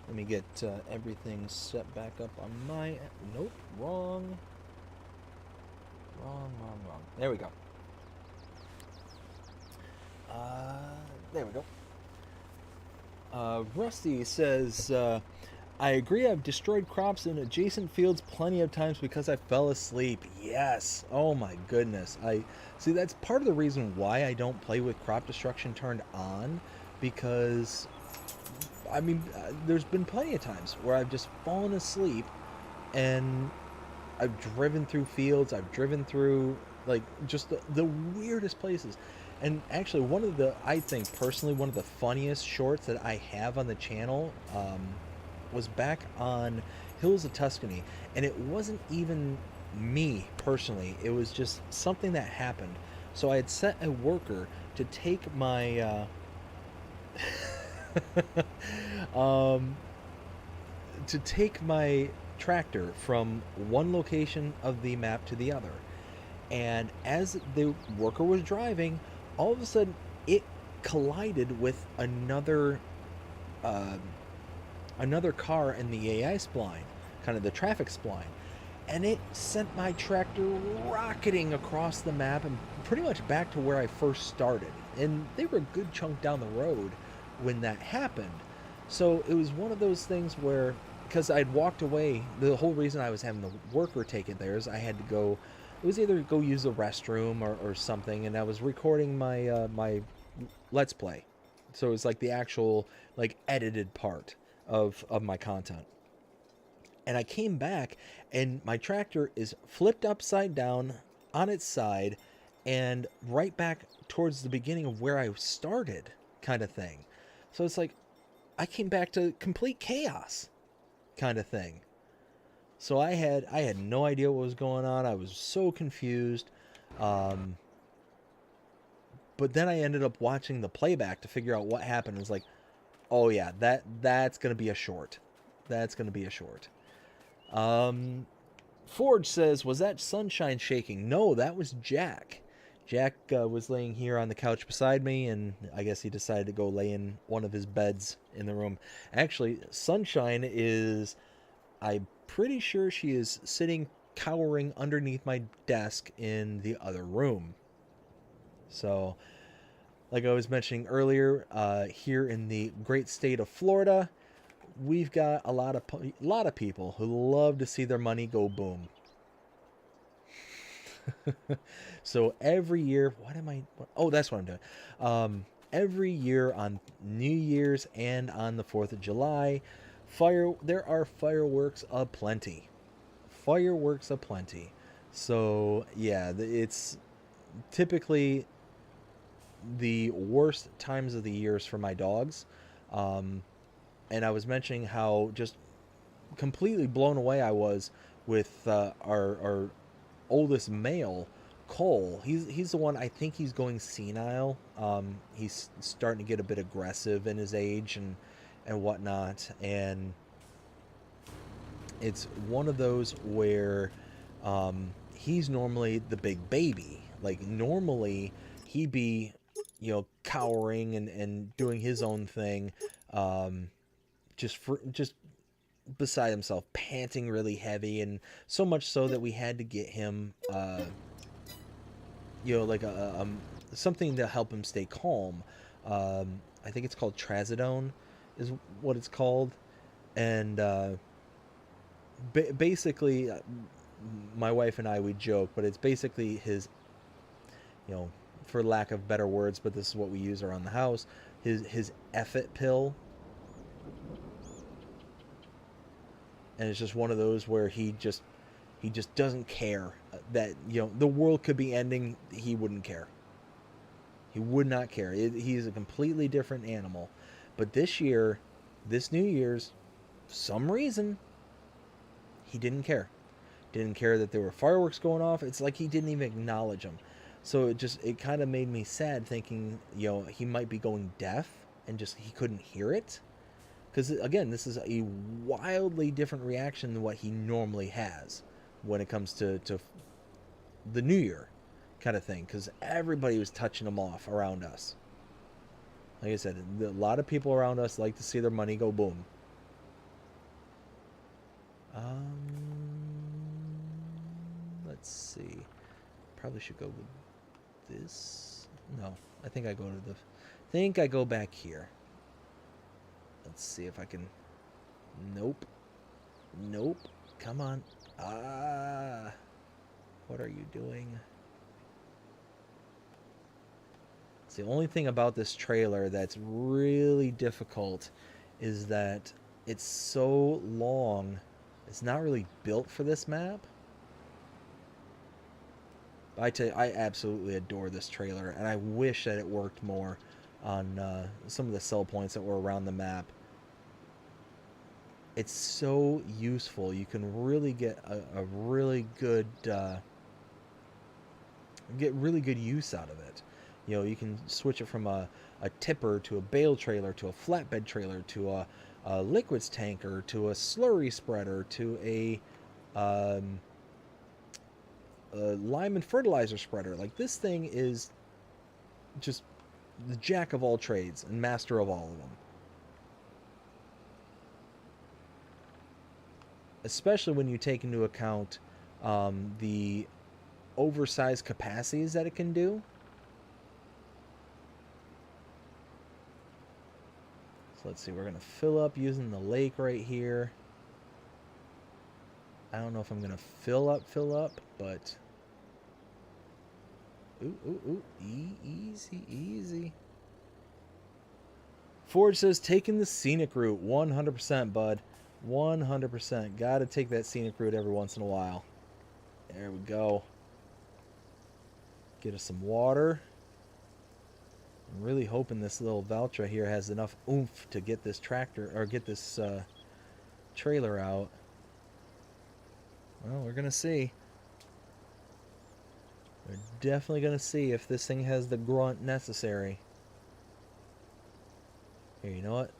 Let me get everything set back up on my... Nope, wrong. There we go. There we go. Rusty says, I agree, I've destroyed crops in adjacent fields plenty of times because I fell asleep. Yes. Oh my goodness. See, that's part of the reason why I don't play with crop destruction turned on, because I mean, there's been plenty of times where I've just fallen asleep and I've driven through fields, I've driven through like just the weirdest places. And actually, I think personally, one of the funniest shorts that I have on the channel was back on Hills of Tuscany. And it wasn't even me personally, it was just something that happened. So I had set a worker to take my to take my tractor from one location of the map to the other. And as the worker was driving, all of a sudden it collided with another car in the AI spline, kind of the traffic spline, and it sent my tractor rocketing across the map and pretty much back to where I first started. And they were a good chunk down the road when that happened. So it was one of those things where, because I'd walked away, the whole reason I was having the worker take it there is I had to go, it was either go use the restroom or something, and I was recording my my Let's Play. So it was like the actual like edited part of my content. And I came back and my tractor is flipped upside down on its side and right back towards the beginning of where I started, kind of thing. So it's like I came back to complete chaos, kind of thing. So I had no idea what was going on. I was so confused. But then I ended up watching the playback to figure out what happened. It was like, oh yeah, that's gonna be a short. That's gonna be a short. Forge says, was that Sunshine shaking? No, that was Jack. Jack was laying here on the couch beside me, and I guess he decided to go lay in one of his beds in the room. Actually, Sunshine is, I'm pretty sure she is sitting cowering underneath my desk in the other room. So, like I was mentioning earlier, here in the great state of Florida, we've got a lot of people who love to see their money go boom. So every year, oh, that's what I'm doing. every year on New Year's and on the 4th of July, there are fireworks aplenty. Fireworks aplenty. So, yeah, it's typically the worst times of the years for my dogs. Um, and I was mentioning how just completely blown away I was with our oldest male, Cole. He's the one. I think he's going senile. He's starting to get a bit aggressive in his age and whatnot. And it's one of those where he's normally the big baby. Like normally he'd be, cowering and doing his own thing, just beside himself, panting really heavy, and so much so that we had to get him, like something to help him stay calm. I think it's called trazodone, is what it's called, and basically, my wife and I, we joke, but it's basically his, you know, for lack of better words, but this is what we use around the house. His effort pill, and it's just one of those where he just doesn't care that the world could be ending. He wouldn't care. He would not care. He's a completely different animal. But this year, this New Year's, for some reason, he didn't care. Didn't care that there were fireworks going off. It's like he didn't even acknowledge them. So it kind of made me sad, thinking he might be going deaf and just he couldn't hear it. Because again, this is a wildly different reaction than what he normally has when it comes to the New Year kind of thing. Because everybody was touching him off around us. Like I said, a lot of people around us like to see their money go boom. Let's see. Probably should go with this. No, I think I go back here. Let's see if I can. Nope. Nope. Come on. Ah. What are you doing? It's the only thing about this trailer that's really difficult is that it's so long. It's not really built for this map. I tell you, I absolutely adore this trailer, and I wish that it worked more on some of the sell points that were around the map. It's so useful. You can really get a really good use out of it. You can switch it from a tipper to a bale trailer to a flatbed trailer to a liquids tanker to a slurry spreader to a lime and fertilizer spreader. Like, this thing is just the jack of all trades and master of all of them. Especially when you take into account the oversized capacities that it can do. So let's see, we're going to fill up using the lake right here. I don't know if I'm going to fill up, but... Ooh. Easy. Forge says, taking the scenic route. 100%, bud. 100%. Gotta take that scenic route every once in a while. There we go. Get us some water. I'm really hoping this little Valtra here has enough oomph to get this tractor, or get this trailer out. Well, we're gonna see. We're definitely gonna see if this thing has the grunt necessary. Here, you know what?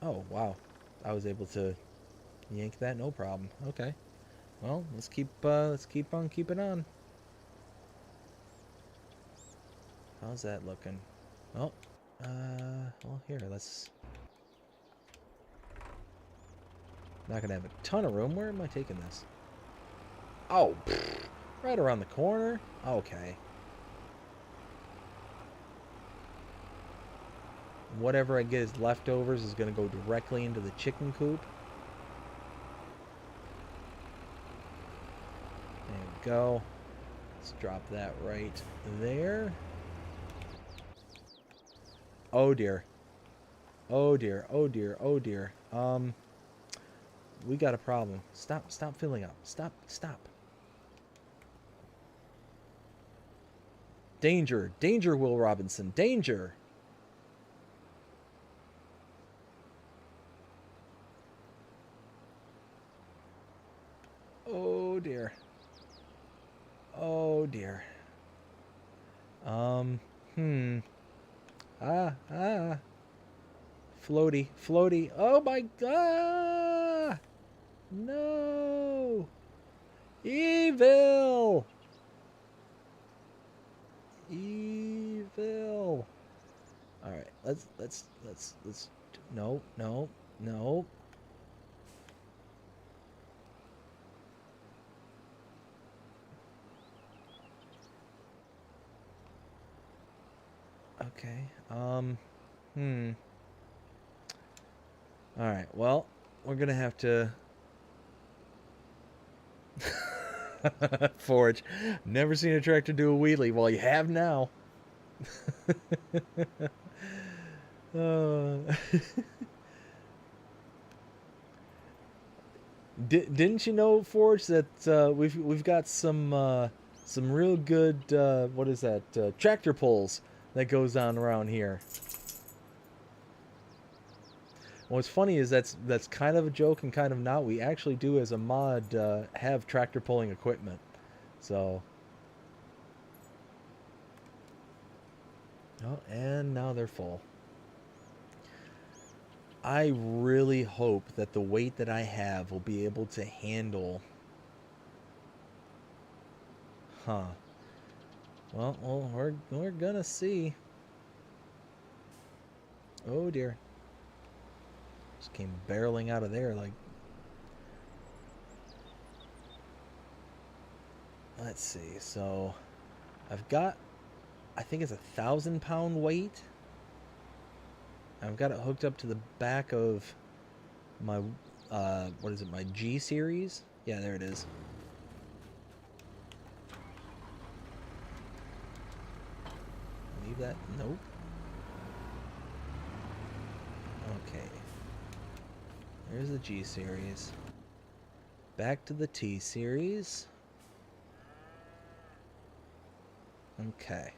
Oh, wow. I was able to yank that, no problem. Okay. Well, let's keep on keeping on. How's that looking? Oh, well, here, let's... Not gonna have a ton of room. Where am I taking this? Oh, pfft, right around the corner? Okay. Whatever I get as leftovers is gonna go directly into the chicken coop. There we go. Let's drop that right there. Oh dear. Oh dear. Oh dear. Oh dear. We got a problem. Stop filling up. Stop. Danger. Danger, Will Robinson. Danger. Oh dear. Oh dear. Um, hmm. Ah. Floaty. Oh my god. No. Evil. Evil. All right. Let's no. Okay. Hmm. All right. Well, we're going to have to forge. Never seen a tractor do a wheelie. Well, you have now. uh, didn't you know, Forge, that we've got some real good what is that tractor pulls that goes on around here. What's funny is that's kind of a joke and kind of not. We actually do, as a mod, have tractor pulling equipment. So, oh, and now they're full. I really hope that the weight that I have will be able to handle. Huh. Well, we're gonna see. Oh dear. Just came barreling out of there like. Let's see. So, I've got, I think it's 1,000 pound weight. I've got it hooked up to the back of my, what is it? My G series. Yeah, there it is. Leave that. Nope. Okay. There's the G series. Back to the T series. Okay.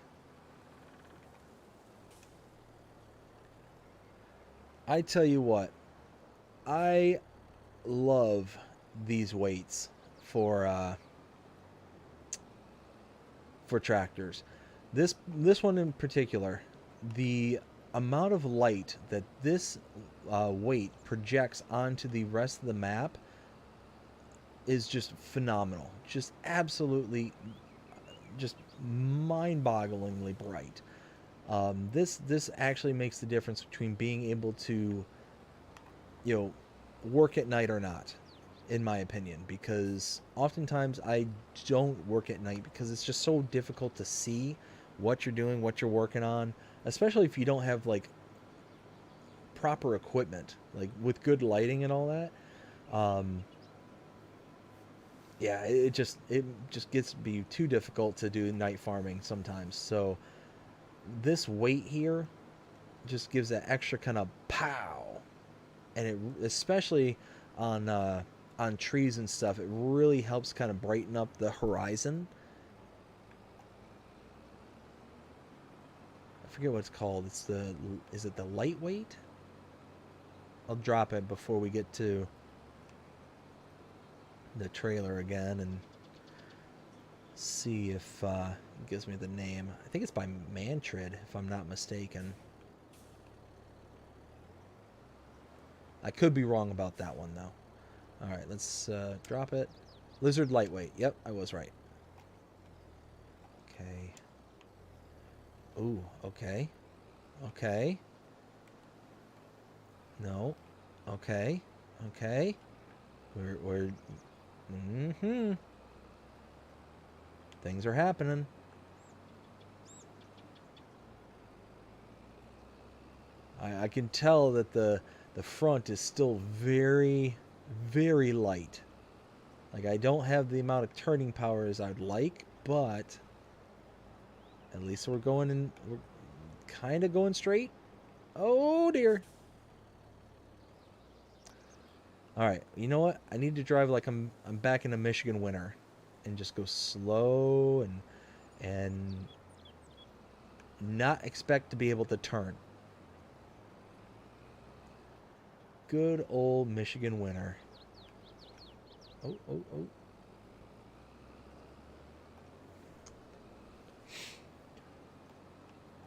I tell you what, I love these weights for tractors. This one in particular, the amount of light that this weight projects onto the rest of the map is just phenomenal. Just absolutely, just mind-bogglingly bright. This actually makes the difference between being able to, work at night or not, in my opinion, because oftentimes I don't work at night because it's just so difficult to see what you're doing, what you're working on, especially if you don't have like proper equipment, like with good lighting and all that. Um, yeah, it just gets to be too difficult to do night farming sometimes. So this weight here just gives that extra kind of pow, and it especially on trees and stuff, it really helps kind of brighten up the horizon. I forget what it's called. Is it the lightweight? I'll drop it before we get to the trailer again and see if it gives me the name. I think it's by Mantrid, if I'm not mistaken. I could be wrong about that one, though. Alright, let's drop it. Lizard lightweight. Yep, I was right. Okay. Ooh, okay. Okay. No. Okay. Okay. We're mm-hmm. Things are happening. I can tell that the front is still very, very light. Like, I don't have the amount of turning power as I'd like, but at least we're kind of going straight. Oh dear. All right. You know what? I need to drive like I'm back in a Michigan winter, and just go slow and not expect to be able to turn. Good old Michigan winter. Oh, oh, oh.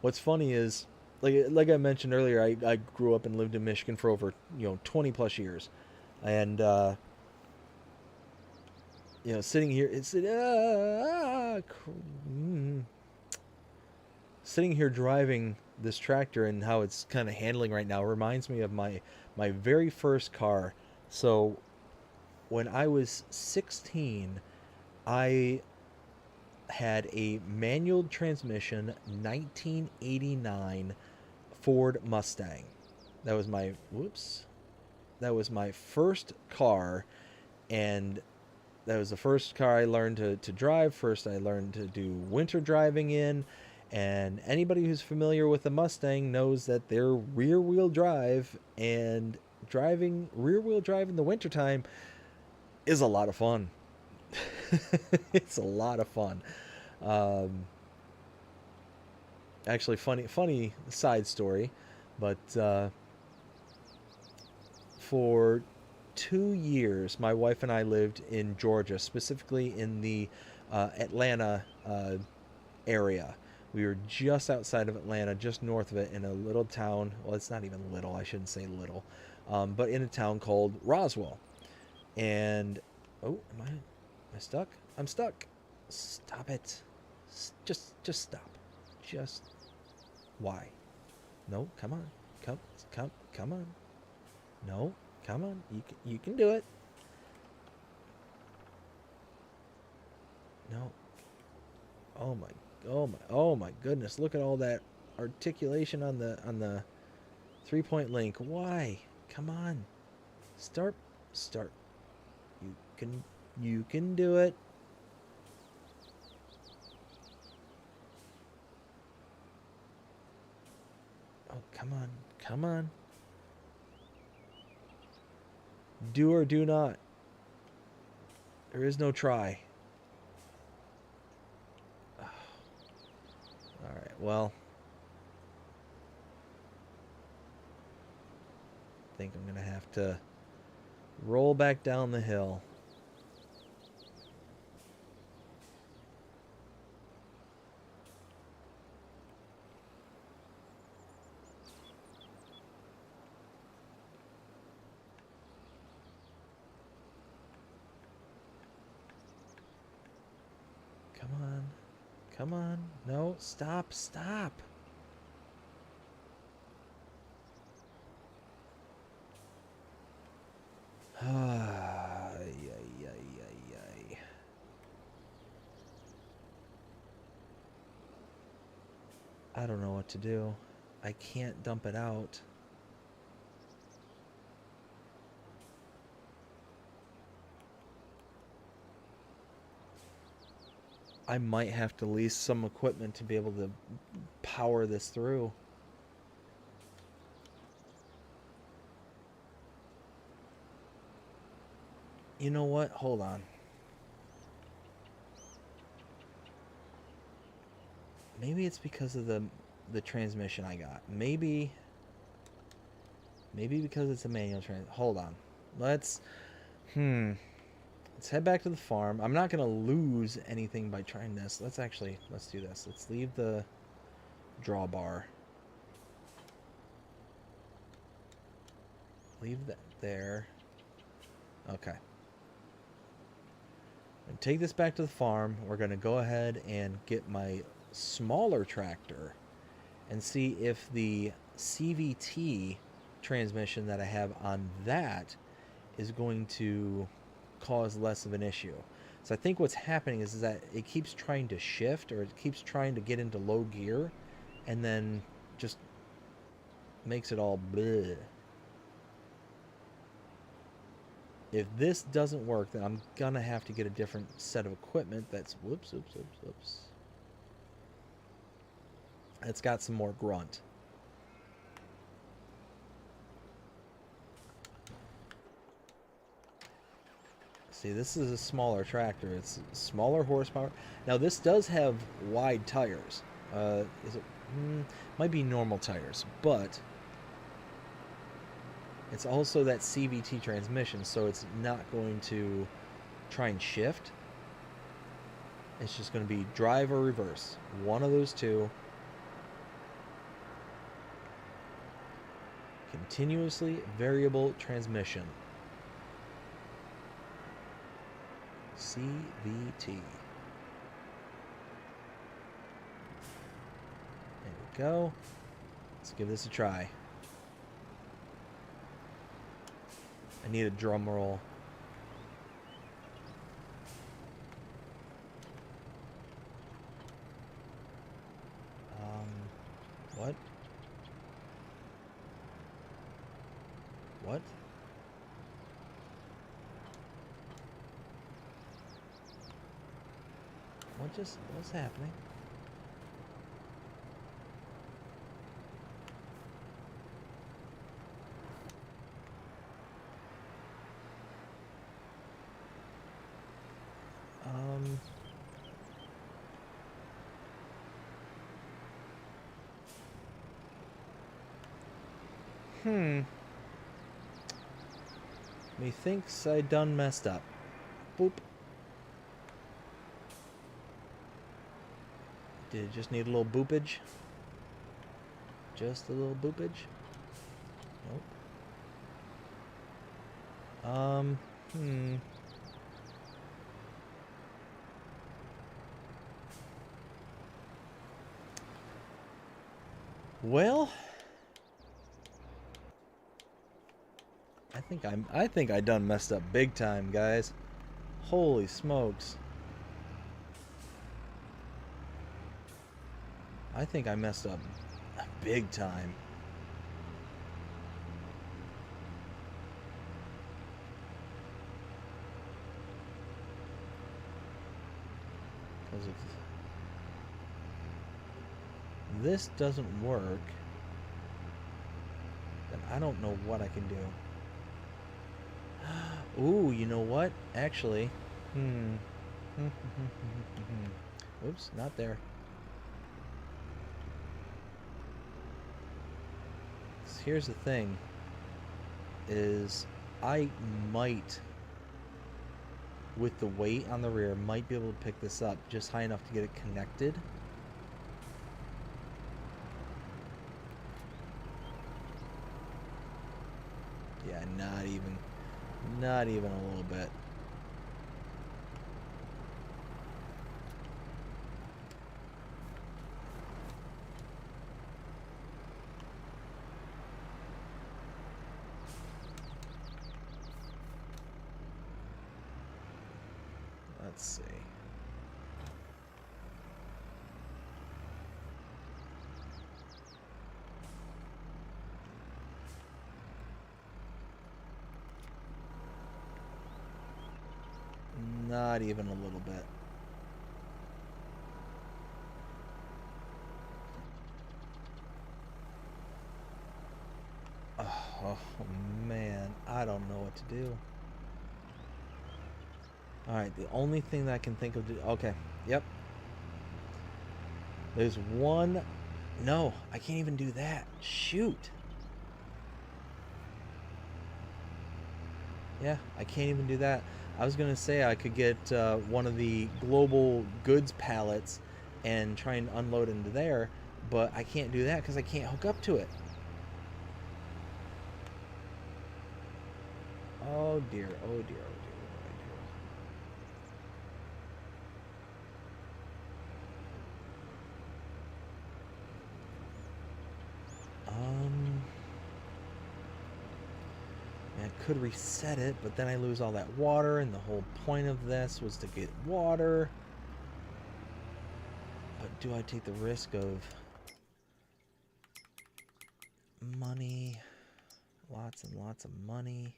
What's funny is, like I mentioned earlier, I grew up and lived in Michigan for over 20 plus years, and sitting here mm, sitting here driving this tractor and how it's kind of handling right now reminds me of my very first car. So when I was 16, I had a manual transmission 1989 Ford Mustang. That was my whoops. That was my first car, and that was the first car I learned to drive. First, I learned to do winter driving in, and anybody who's familiar with the Mustang knows that they're rear wheel drive, and driving rear wheel drive in the wintertime is a lot of fun. It's a lot of fun. Um, Actually, funny side story, but for 2 years, my wife and I lived in Georgia, specifically in the Atlanta area. We were just outside of Atlanta, just north of it, in a little town. Well, it's not even little. I shouldn't say little, but in a town called Roswell. And oh, am I stuck? I'm stuck. Stop it. Just stop. Just why? No, come on. Come on. No, come on. You can do it. No. Oh my goodness. Look at all that articulation on the 3-point link. Why? Come on. Start. You can do it. Oh, come on. Come on. Do or do not. There is no try. All right. Well, I think I'm going to have to roll back down the hill. Come on. Come on. No, stop. Ay, ay, ay, ay, ay. I don't know what to do. I can't dump it out. I might have to lease some equipment to be able to power this through. You know what? Hold on. Maybe it's because of the transmission I got. Maybe because it's a manual trans. Hold on. Let's let's head back to the farm. I'm not gonna lose anything by trying this. Let's do this. Let's leave the drawbar. Leave that there. Okay. And take this back to the farm. We're gonna go ahead and get my smaller tractor and see if the CVT transmission that I have on that is going to cause less of an issue. So I think what's happening is that it keeps trying to shift, or it keeps trying to get into low gear, and then just makes it all bleh. If this doesn't work, then I'm gonna have to get a different set of equipment that's whoops. It's got some more grunt. See, this is a smaller tractor. It's smaller horsepower. Now, this does have wide tires. Is it? Might be normal tires, but it's also that CVT transmission, so it's not going to try and shift. It's just going to be drive or reverse. One of those two. Continuously variable transmission. CVT. There we go. Let's give this a try. I need a drum roll. What? What? What's happening? Methinks I done messed up. Boop. Did it just need a little boopage? Just a little boopage? Nope. Well, I think I done messed up big time, guys. Holy smokes. I think I messed up big time. Because if this doesn't work, then I don't know what I can do. Ooh, you know what? Actually, Oops, not there. So here's the thing, is I might, with the weight on the rear, might be able to pick this up just high enough to get it connected. Yeah, not even a little bit. Let's see. Not even a little bit. Oh man, I don't know what to do. Alright, the only thing that I can think of to... Okay, yep. There's one... No, I can't even do that. Shoot. Yeah, I can't even do that. I was going to say I could get one of the global goods pallets and try and unload into there, but I can't do that because I can't hook up to it. Oh dear, oh dear, oh dear, oh dear. I could reset it, but then I lose all that water, and the whole point of this was to get water. But do I take the risk of money? Lots and lots of money.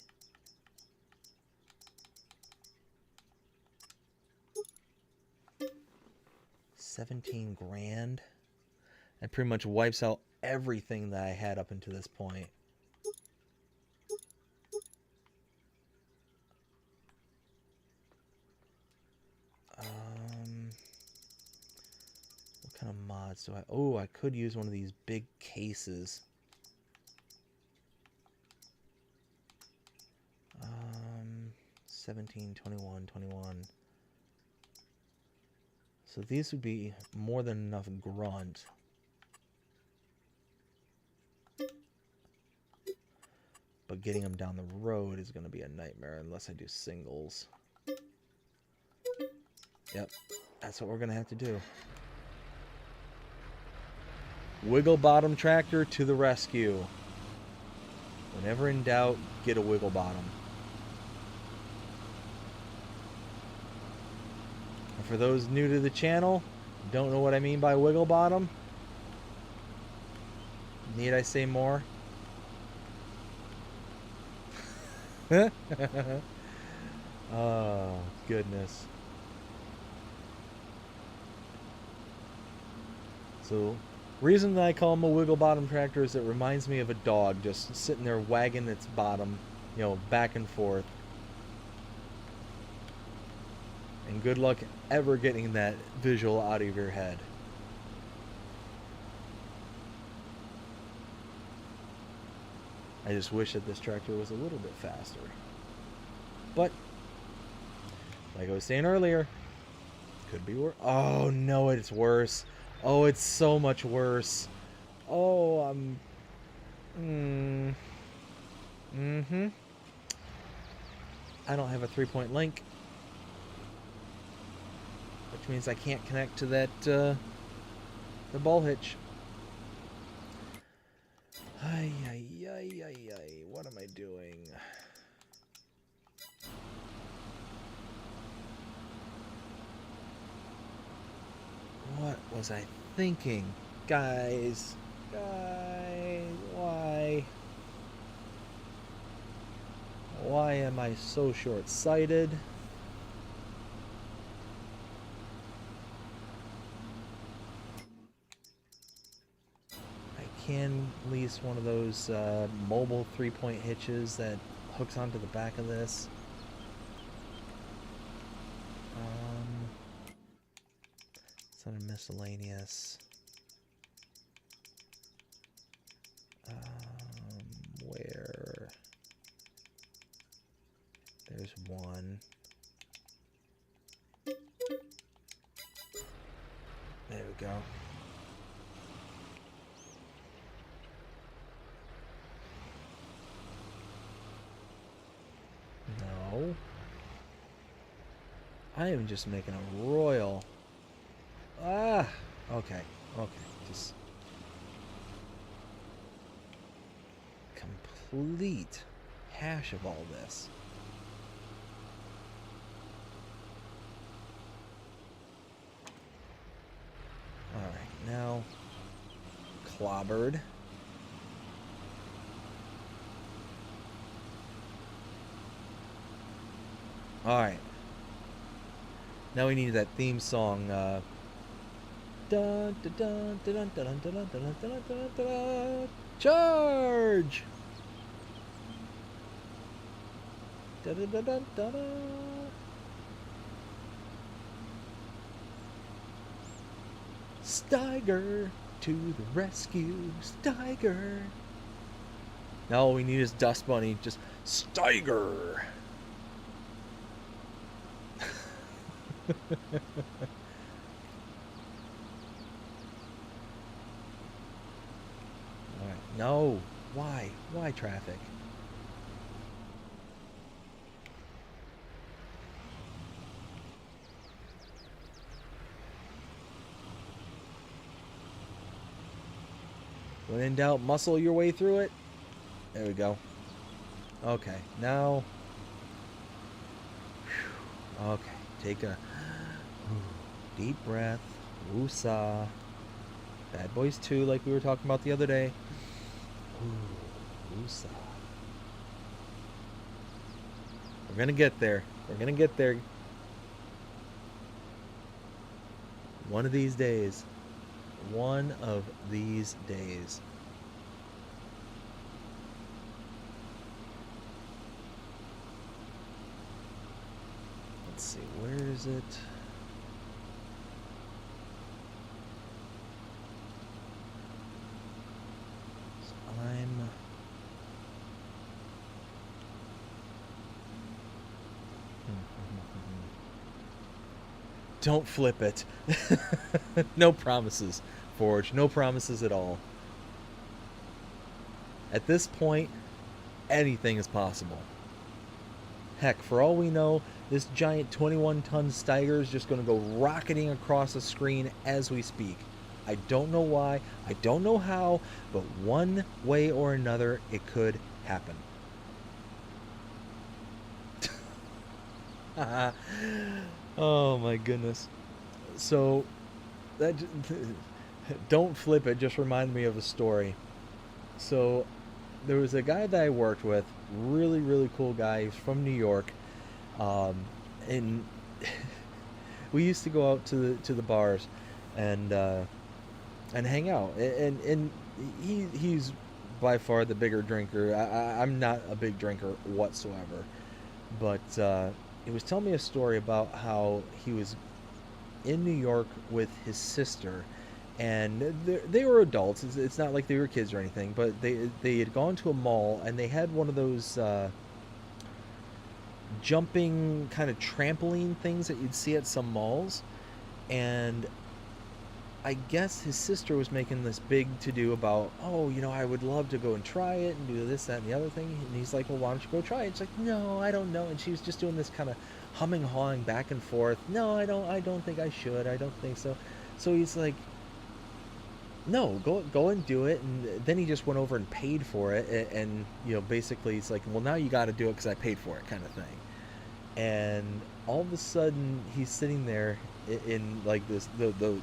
$17 grand. That pretty much wipes out everything that I had up until this point. kind of mods do I... Oh, I could use one of these big cases. 17, 21, 21. So these would be more than enough grunt. But getting them down the road is going to be a nightmare unless I do singles. Yep, that's what we're going to have to do. Wiggle bottom tractor to the rescue. Whenever in doubt, get a wiggle bottom. And for those new to the channel, don't know what I mean by wiggle bottom, need I say more? Oh, goodness. So, reason that I call him a wiggle bottom tractor is it reminds me of a dog just sitting there wagging its bottom, you know, back and forth. And good luck ever getting that visual out of your head. I just wish that this tractor was a little bit faster. But, like I was saying earlier, could be worse. Oh, no, it's worse. Oh, it's so much worse. Oh, I don't have a 3-point link. Which means I can't connect to that, the ball hitch. Ay, ay, ay, ay, ay. What am I doing? What was I thinking? Guys, why? Why am I so short-sighted? I can lease one of those mobile 3-point hitches that hooks onto the back of this. It's under miscellaneous. Where? There's one. There we go. No. I am just making a royal. Ah! Okay. Okay. Just complete hash of all this. Alright, now clobbered. Alright. Now we need that theme song. Dun, dun, dun, dun, dun, dun, dun, dun, dun, dun, dun, charge! Dun, dun, dun, dun, dun, dun. Steiger to the rescue, Steiger. Now all we need is Dust Bunny, just Steiger. Alright, no. Why? Why traffic? When in doubt, muscle your way through it. There we go. Okay, now. Okay, take a deep breath. Woosah. Bad Boys 2, like we were talking about the other day. Woosah. We're gonna get there. We're gonna get there. One of these days. One of these days. Let's see, where is it? don't flip it. No promises, Forge. No promises at all. At this point, anything is possible. Heck, for all we know, this giant 21-ton Steiger is just going to go rocketing across the screen as we speak. I don't know why, I don't know how, but one way or another, it could happen. Oh my goodness. So, that don't flip it just reminded me of a story. So, there was a guy that I worked with, really, really cool guy. He's from New York, and we used to go out to the bars and hang out. And he's by far the bigger drinker. I'm not a big drinker whatsoever, but he was telling me a story about how he was in New York with his sister, and they were adults. It's not like they were kids or anything, but they had gone to a mall and they had one of those jumping kind of trampoline things that you'd see at some malls, and I guess his sister was making this big to-do about, oh, you know, I would love to go and try it and do this, that, and the other thing. And he's like, well, why don't you go try it? It's like, no, I don't know. And she was just doing this kind of humming, hawing back and forth. No, I don't think I should. I don't think so. So he's like, no, go and do it. And then he just went over and paid for it. And you know, basically, he's like, well, now you got to do it because I paid for it, kind of thing. And all of a sudden, he's sitting there in like this the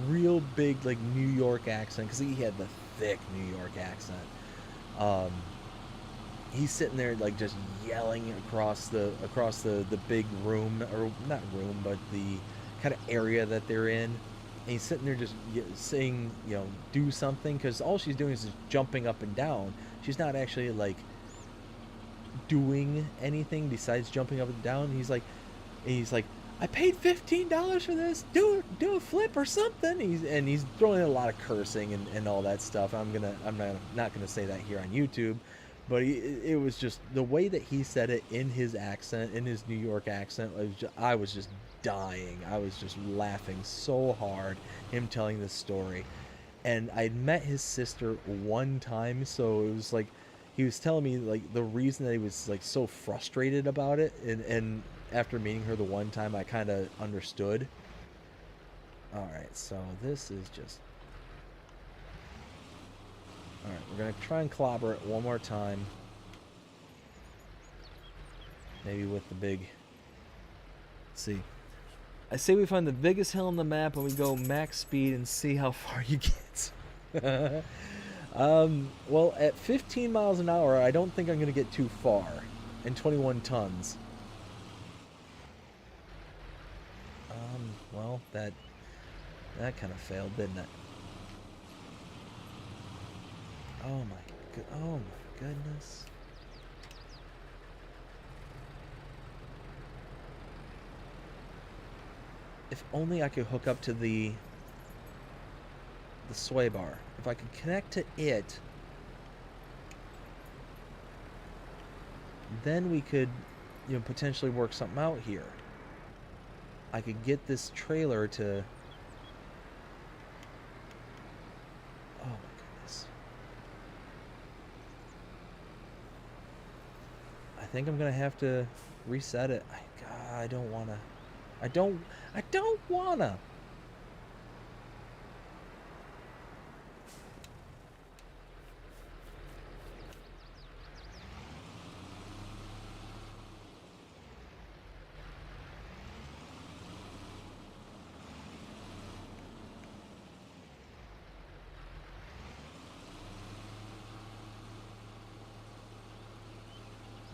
real big like New York accent, because he had the thick New York accent. He's sitting there like just yelling across the big room, or not room, but the kind of area that they're in. And he's sitting there just saying, you know, do something, because all she's doing is just jumping up and down. She's not actually like doing anything besides jumping up and down. He's like, I paid $15 for this. Do a flip or something. He's throwing in a lot of cursing and all that stuff. I'm not gonna say that here on YouTube, but it was just the way that he said it in his accent, in his New York accent. I was just dying. I was just laughing so hard, him telling this story. And I'd met his sister one time, so it was like he was telling me like the reason that he was like so frustrated about it, and after meeting her the one time, I kind of understood. Alright, so this is just... Alright, we're going to try and clobber it one more time. Maybe with the big... Let's see. I say we find the biggest hill on the map and we go max speed and see how far you get. Well, at 15 miles an hour, I don't think I'm going to get too far. And 21 tons. Well, that kind of failed, didn't it? Oh my goodness. If only I could hook up to the sway bar. If I could connect to it, then we could, you know, potentially work something out here. I could get this trailer to... Oh my goodness. I think I'm gonna have to reset it. God, I don't wanna. I don't wanna.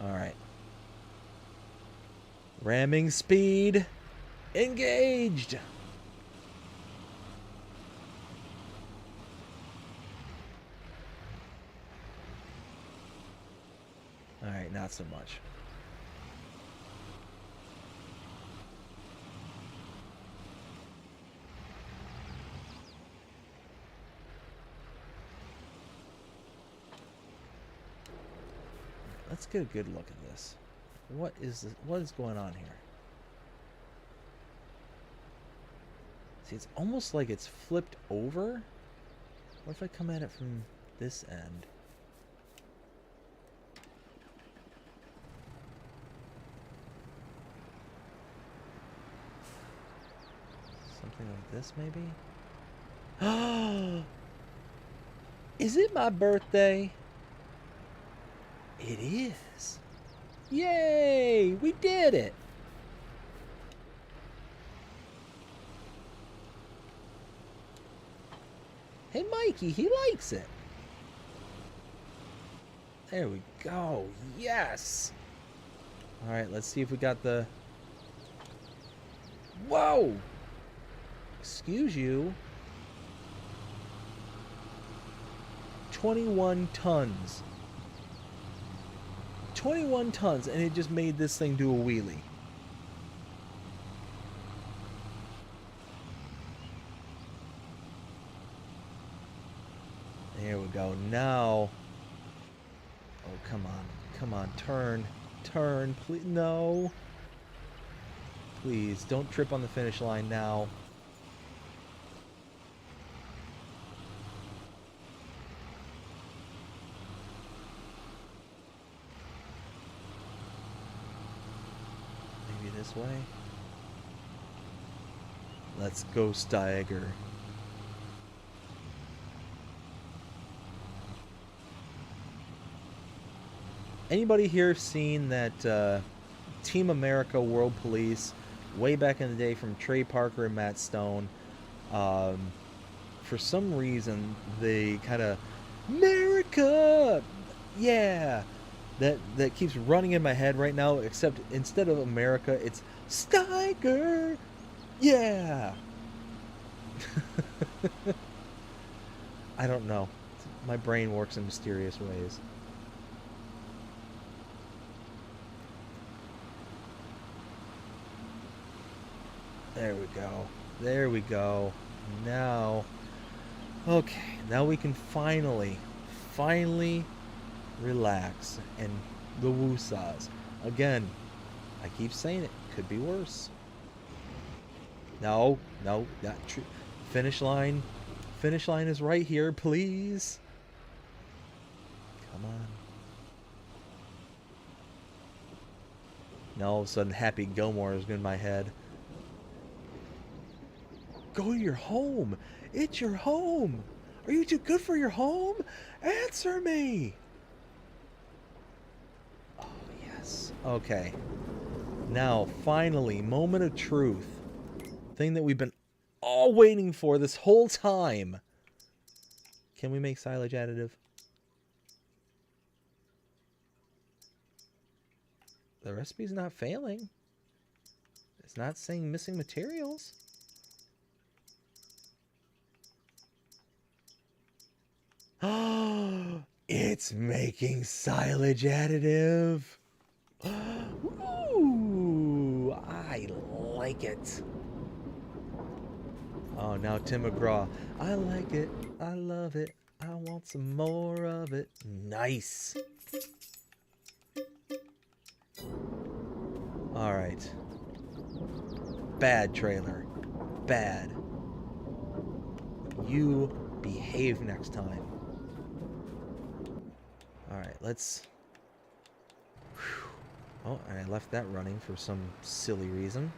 Alright. Ramming speed. Engaged. Alright, not so much. Let's get a good look at this. What is going on here? See, it's almost like it's flipped over. What if I come at it from this end? Something like this, maybe? Is it my birthday? It is. Yay! We did it! Hey, Mikey, he likes it. There we go. Yes! Alright, let's see if we got the... Whoa! Excuse you. 21 tons. 21 tons, and it just made this thing do a wheelie. There we go. Now... Oh, come on. Come on. Turn. Turn. Please. No. Please, don't trip on the finish line now. Maybe this way? Let's go, Steiger. Anybody here seen that Team America World Police way back in the day from Trey Parker and Matt Stone? For some reason, they kind of America, yeah, that keeps running in my head right now. Except instead of America, it's Steiger, yeah. I don't know. My brain works in mysterious ways. There we go. There we go. Now, okay, now we can finally relax and the woosahs. Again, I keep saying it, could be worse. No, not true. Finish line is right here, please. Come on. Now all of a sudden Happy Gilmore is in my head. Go to your home. It's your home. Are you too good for your home? Answer me. Oh, yes. Okay. Now, finally, moment of truth. Thing that we've been all waiting for this whole time. Can we make silage additive? The recipe's not failing. It's not saying missing materials. It's making silage additive. Ooh, I like it. Oh, now Tim McGraw. I like it. I love it. I want some more of it. Nice. All right. Bad trailer. Bad. You behave next time. Alright, let's... Whew. Oh, and I left that running for some silly reason.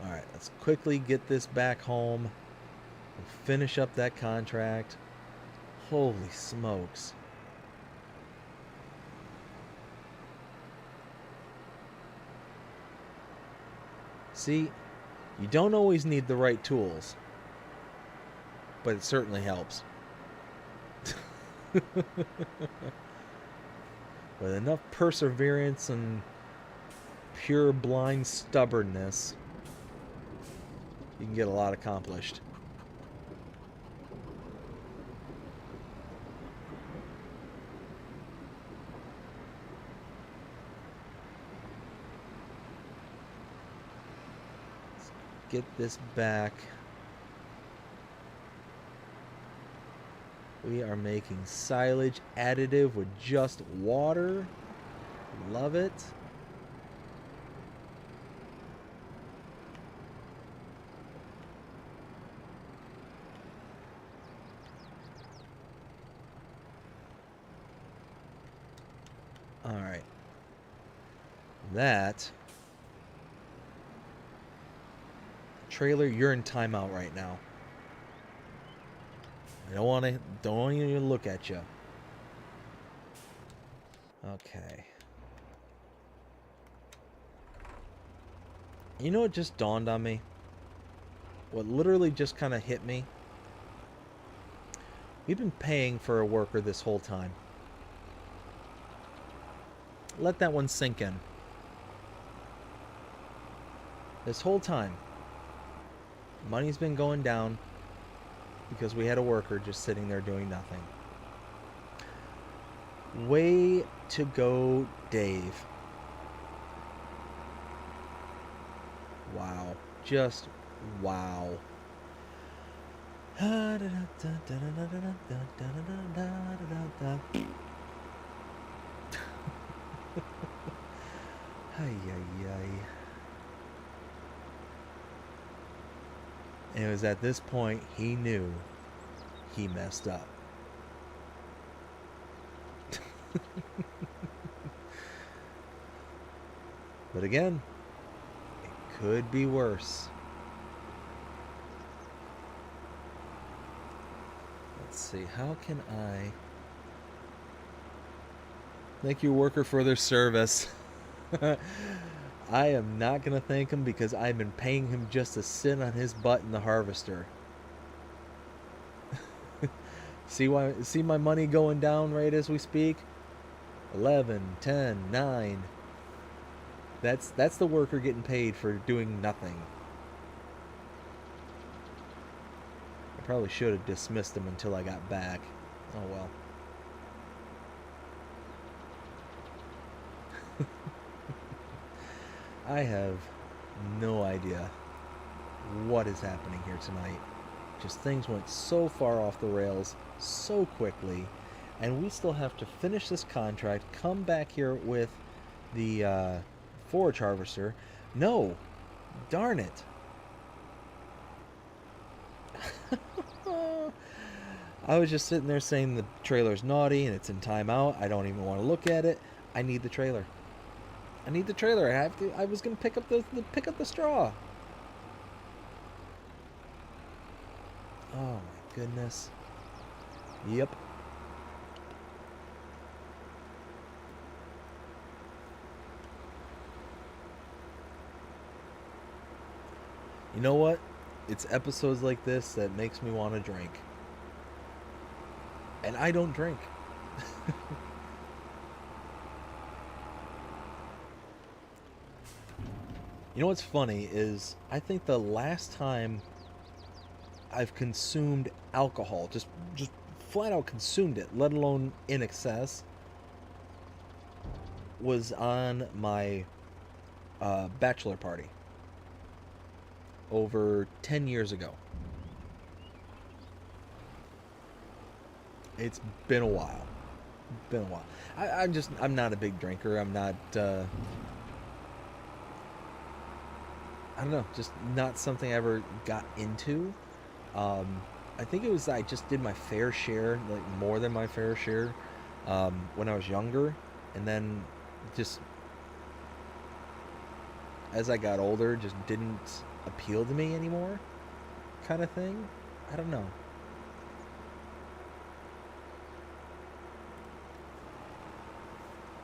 Alright, let's quickly get this back home. And finish up that contract. Holy smokes. See, you don't always need the right tools. But it certainly helps. With enough perseverance and pure blind stubbornness, you can get a lot accomplished. Let's get this back. We are making silage additive with just water. Love it. Alright. That... Trailer, you're in timeout right now. I don't want to even look at you. Okay. You know what just dawned on me? What literally just kind of hit me? We've been paying for a worker this whole time. Let that one sink in. This whole time, money's been going down because we had a worker just sitting there doing nothing. Way to go, Dave. Wow. Just wow. Ay, ay, ay. And it was at this point he knew he messed up. But again, it could be worse. Let's see, how can I thank your worker for their service? I am not going to thank him because I've been paying him just to sit on his butt in the harvester. See my money going down right as we speak? 11, 10, 9. That's the worker getting paid for doing nothing. I probably should have dismissed him until I got back. Oh well. I have no idea what is happening here tonight. Just things went so far off the rails so quickly, and we still have to finish this contract, come back here with the forage harvester. No, darn it. I was just sitting there saying the trailer's naughty and it's in timeout. I don't even want to look at it. I need the trailer. I need the trailer. I was gonna pick up the straw. Oh my goodness. Yep. You know what? It's episodes like this that makes me want to drink. And I don't drink. You know what's funny is I think the last time I've consumed alcohol, just flat out consumed it, let alone in excess, was on my bachelor party over 10 years ago. It's been a while. I'm not a big drinker. I'm not, I don't know, just not something I ever got into. I think it was I just did my fair share, like more than my fair share, when I was younger, and then just as I got older, just didn't appeal to me anymore, kind of thing. I don't know.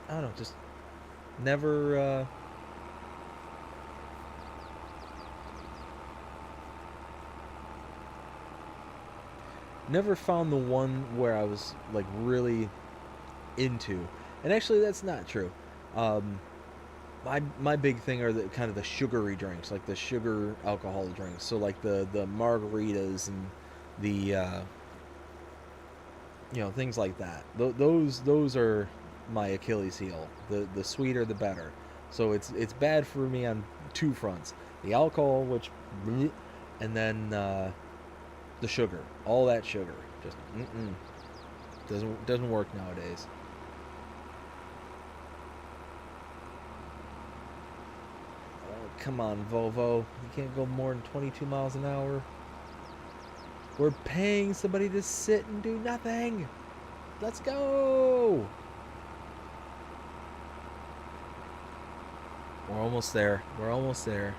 I don't know, just never, never found the one where I was like really into. And actually that's not true. My big thing are the kind of the sugary drinks, like the sugar alcohol drinks. So like the margaritas and the things like that. Those are my Achilles heel. The sweeter the better. So it's bad for me on two fronts. The alcohol, which and then the sugar. All that sugar. Just doesn't work nowadays. Oh, come on, Volvo. You can't go more than 22 miles an hour. We're paying somebody to sit and do nothing. Let's go. We're almost there. We're almost there.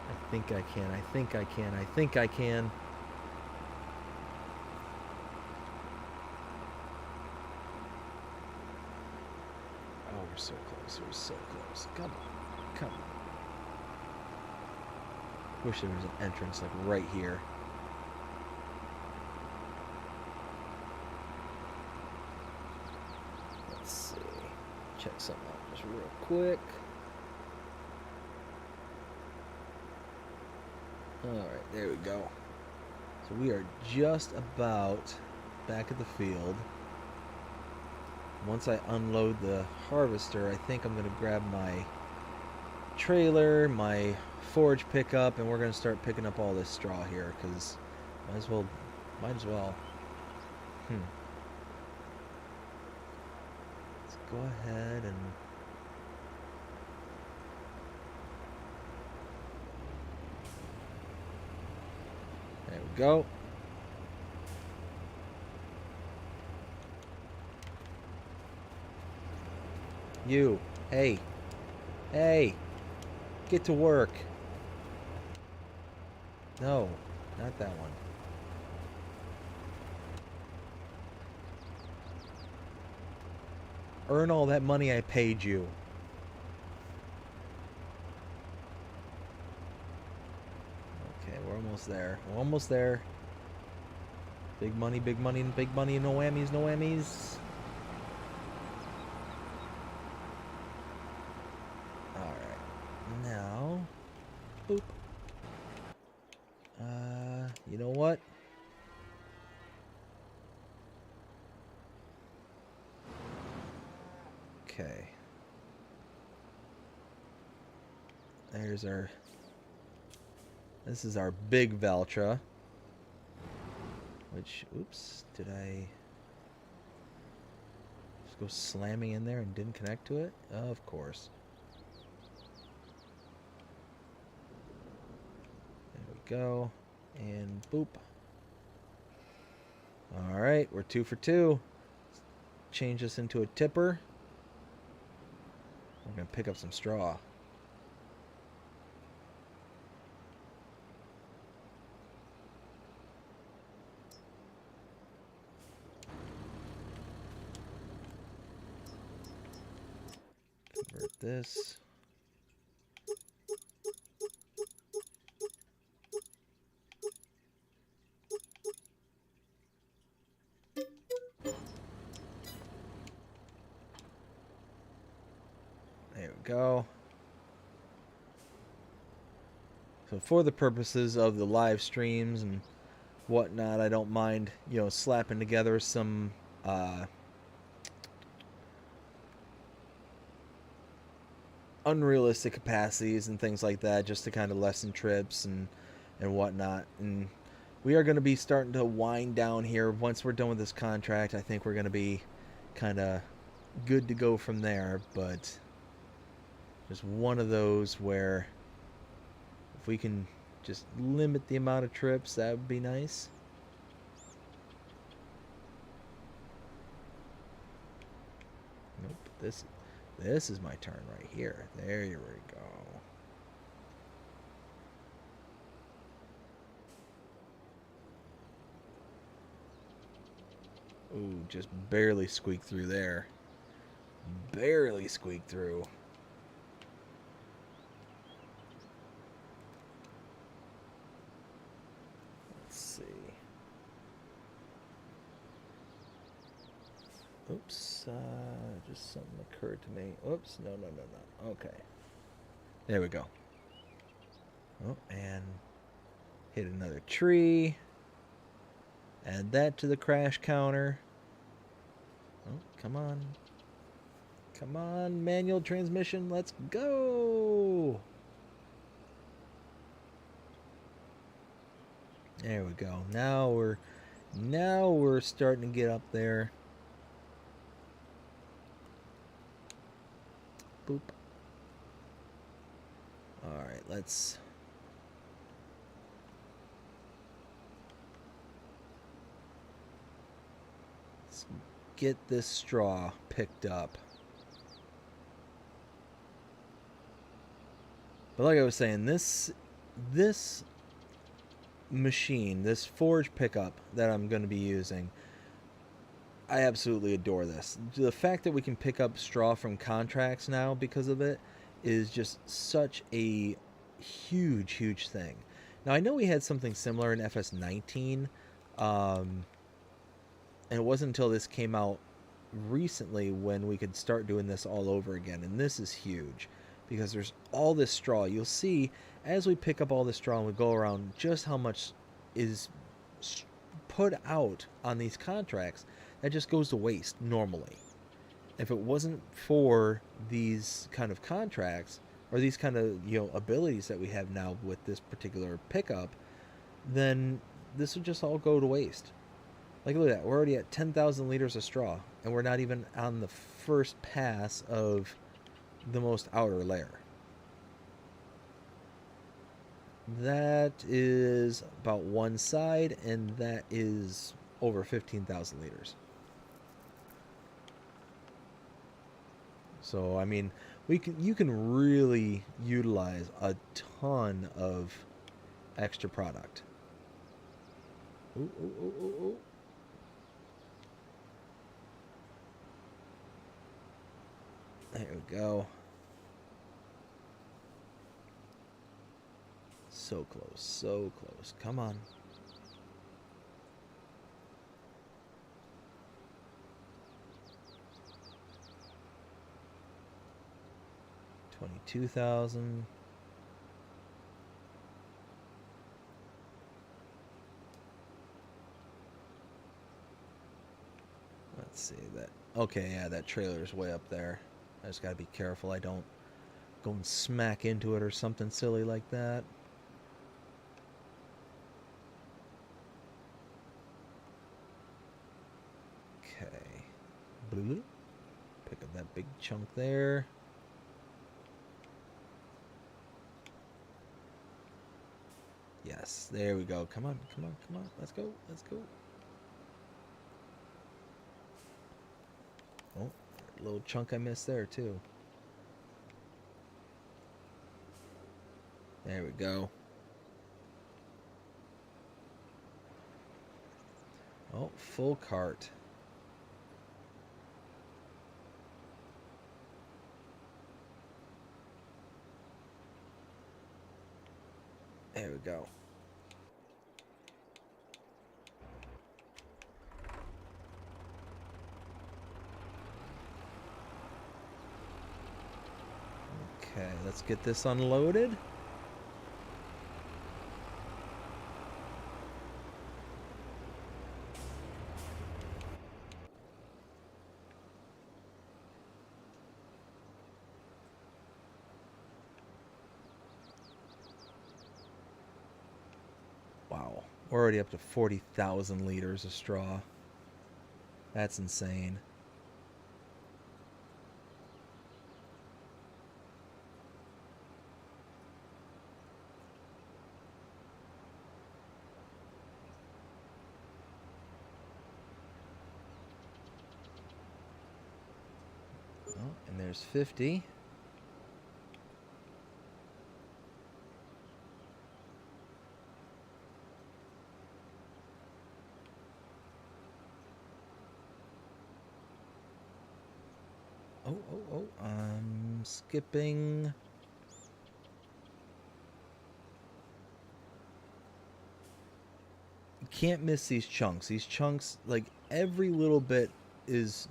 I think I can. I think I can. I think I can. Oh, we're so close. We're so close. Come on. Come on. Wish there was an entrance like right here. Let's see. Check something out just real quick. Alright, there we go. So we are just about back at the field. Once I unload the harvester, I think I'm going to grab my trailer, my forage pickup, and we're going to start picking up all this straw here, because might as well. Let's go ahead and there we go. You, hey, get to work. No, not that one. Earn all that money I paid you. Okay, we're almost there. We're almost there. Big money, big money, big money. No whammies, no whammies. Alright. Now, boop. You know what? Okay. There's our... This is our big Valtra. Which, oops, did I just go slamming in there and didn't connect to it? Of course. There we go. And boop. Alright, we're 2 for 2. Change this into a tipper. We're going to pick up some straw. Convert this. There we go. So for the purposes of the live streams and whatnot, I don't mind, you know, slapping together some unrealistic capacities and things like that, just to kind of lessen trips and whatnot. And we are going to be starting to wind down here. Once we're done with this contract, I think we're going to be kind of good to go from there. But just one of those where if we can just limit the amount of trips, that would be nice. Nope, this is my turn right here. There we go. Ooh, just barely squeaked through there. Barely squeaked through. Let's see. Oops, just something occurred to me. Oops, no. Okay. There we go. Oh, and hit another tree. Add that to the crash counter. Oh, come on. Come on, manual transmission, let's go! There we go. Now we're starting to get up there. Boop. Alright, let's get this straw picked up. But like I was saying, this machine, this forge pickup that I'm going to be using, I absolutely adore this. The fact that we can pick up straw from contracts now because of it is just such a huge thing. Now I know we had something similar in FS19, and it wasn't until this came out recently when we could start doing this all over again. And this is huge because there's all this straw. You'll see as we pick up all this straw and we go around just how much is put out on these contracts that just goes to waste normally. If it wasn't for these kind of contracts or these kind of abilities that we have now with this particular pickup, then this would just all go to waste. Like, look at that. We're already at 10,000 liters of straw, and we're not even on the first pass of the most outer layer. That is about one side, and that is over 15,000 liters. So, I mean, you can really utilize a ton of extra product. Ooh, ooh, ooh, ooh, ooh. There we go. So close, so close. Come on. $22,000. Let's see that. Okay, yeah, that trailer's way up there. I just gotta be careful I don't go and smack into it or something silly like that. Okay. Blue. Pick up that big chunk there. Yes, there we go. Come on, come on, come on. Let's go, let's go. Oh, little chunk I missed there too. There we go. Oh, full cart. There we go. Okay, let's get this unloaded. Wow, we're already up to 40,000 liters of straw. That's insane. Oh, and there's 50. Oh, I'm skipping. You can't miss these chunks. These chunks, like, every little bit is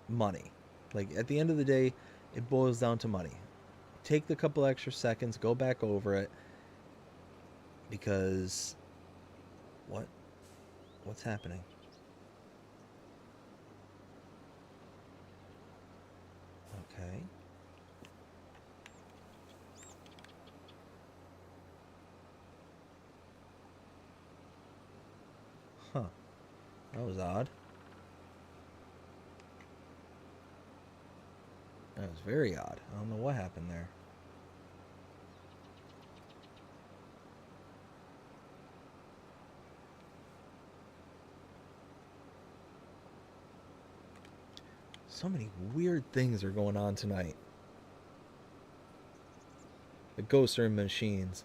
money. Like, at the end of the day, it boils down to money. Take the couple extra seconds, go back over it, because what's happening? Okay. Huh. That was odd. That was very odd. I don't know what happened there. So many weird things are going on tonight. The ghosts are in machines.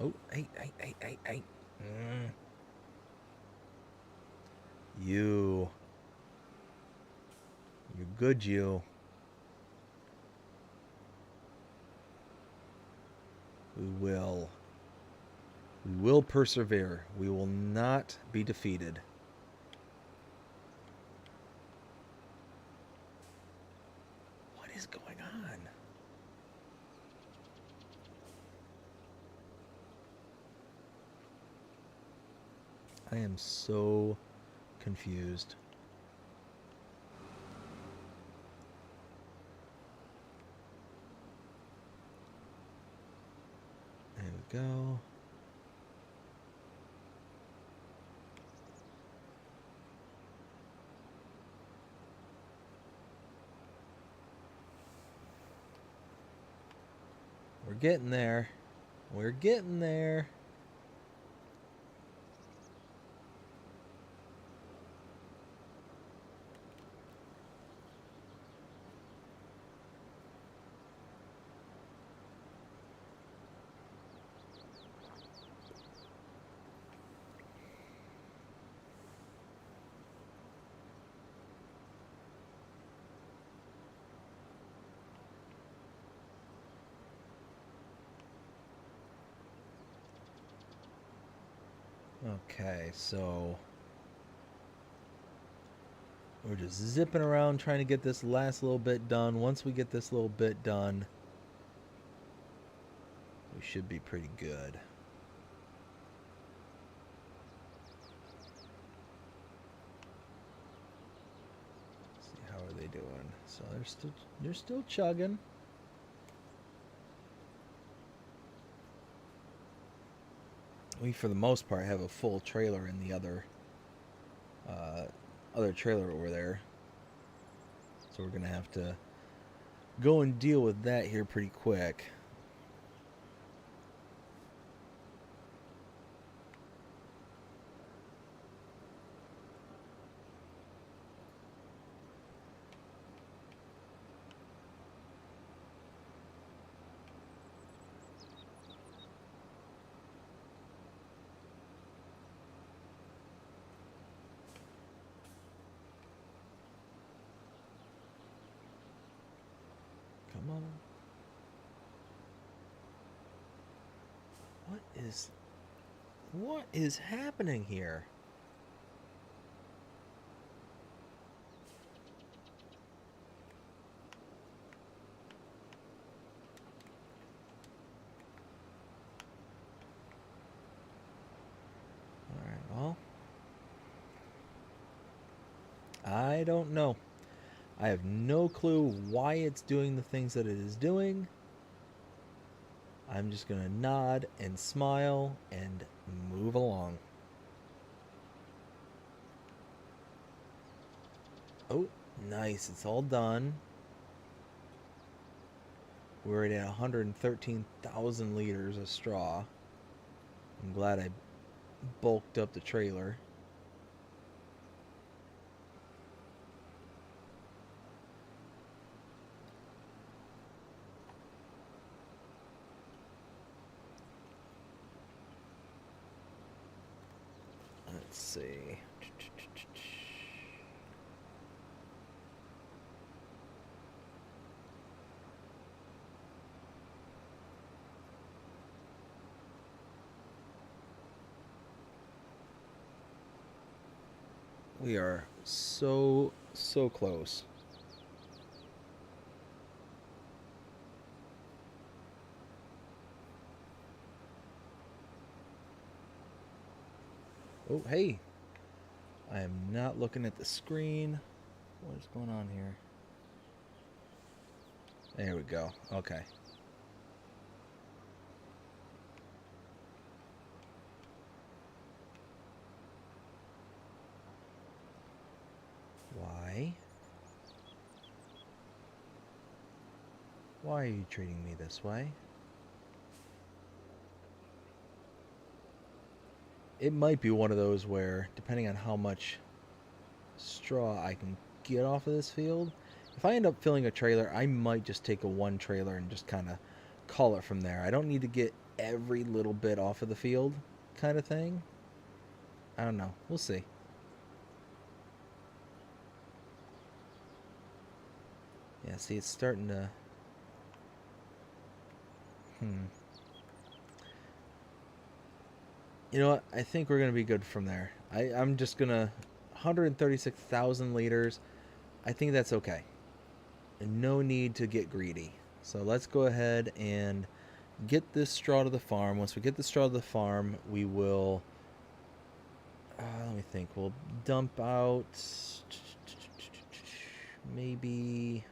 Oh, hey. You. You're good, you. We will. We will persevere. We will not be defeated. What is going on? I am so confused. There we go. We're getting there. We're getting there. Okay, so we're just zipping around trying to get this last little bit done. Once we get this little bit done, we should be pretty good. Let's see, how are they doing? So they're still chugging. We, for the most part, have a full trailer in the other trailer over there. So we're going to have to go and deal with that here pretty quick. Come on. What is happening here? All right, well, I don't know. I have no clue why it's doing the things that it is doing. I'm just going to nod and smile and move along. Oh, nice. It's all done. We're at 113,000 liters of straw. I'm glad I bulked up the trailer. Let's see. We are so close. Oh, hey. I am not looking at the screen. What is going on here? There we go. Okay. Why? Why are you treating me this way? It might be one of those where, depending on how much straw I can get off of this field, If I end up filling a trailer, I might just take a one trailer and just kind of call it from there. I don't need to get every little bit off of the field kind of thing. I don't know. We'll see. Yeah, see, it's starting to... You know what? I think we're going to be good from there. I'm just going to... 136,000 liters. I think that's okay. No need to get greedy. So let's go ahead and get this straw to the farm. Once we get the straw to the farm, we will... let me think. We'll dump out... Maybe...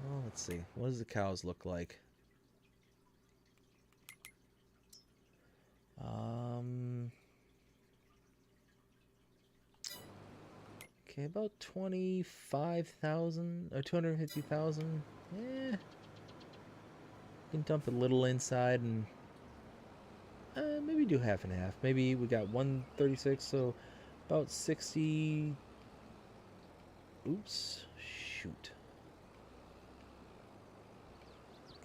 Well, let's see. What does the cows look like? Okay, about 25,000 or 250,000. Yeah. Can dump a little inside and maybe do half and half. Maybe we got 136, so about 60. Oops. Shoot.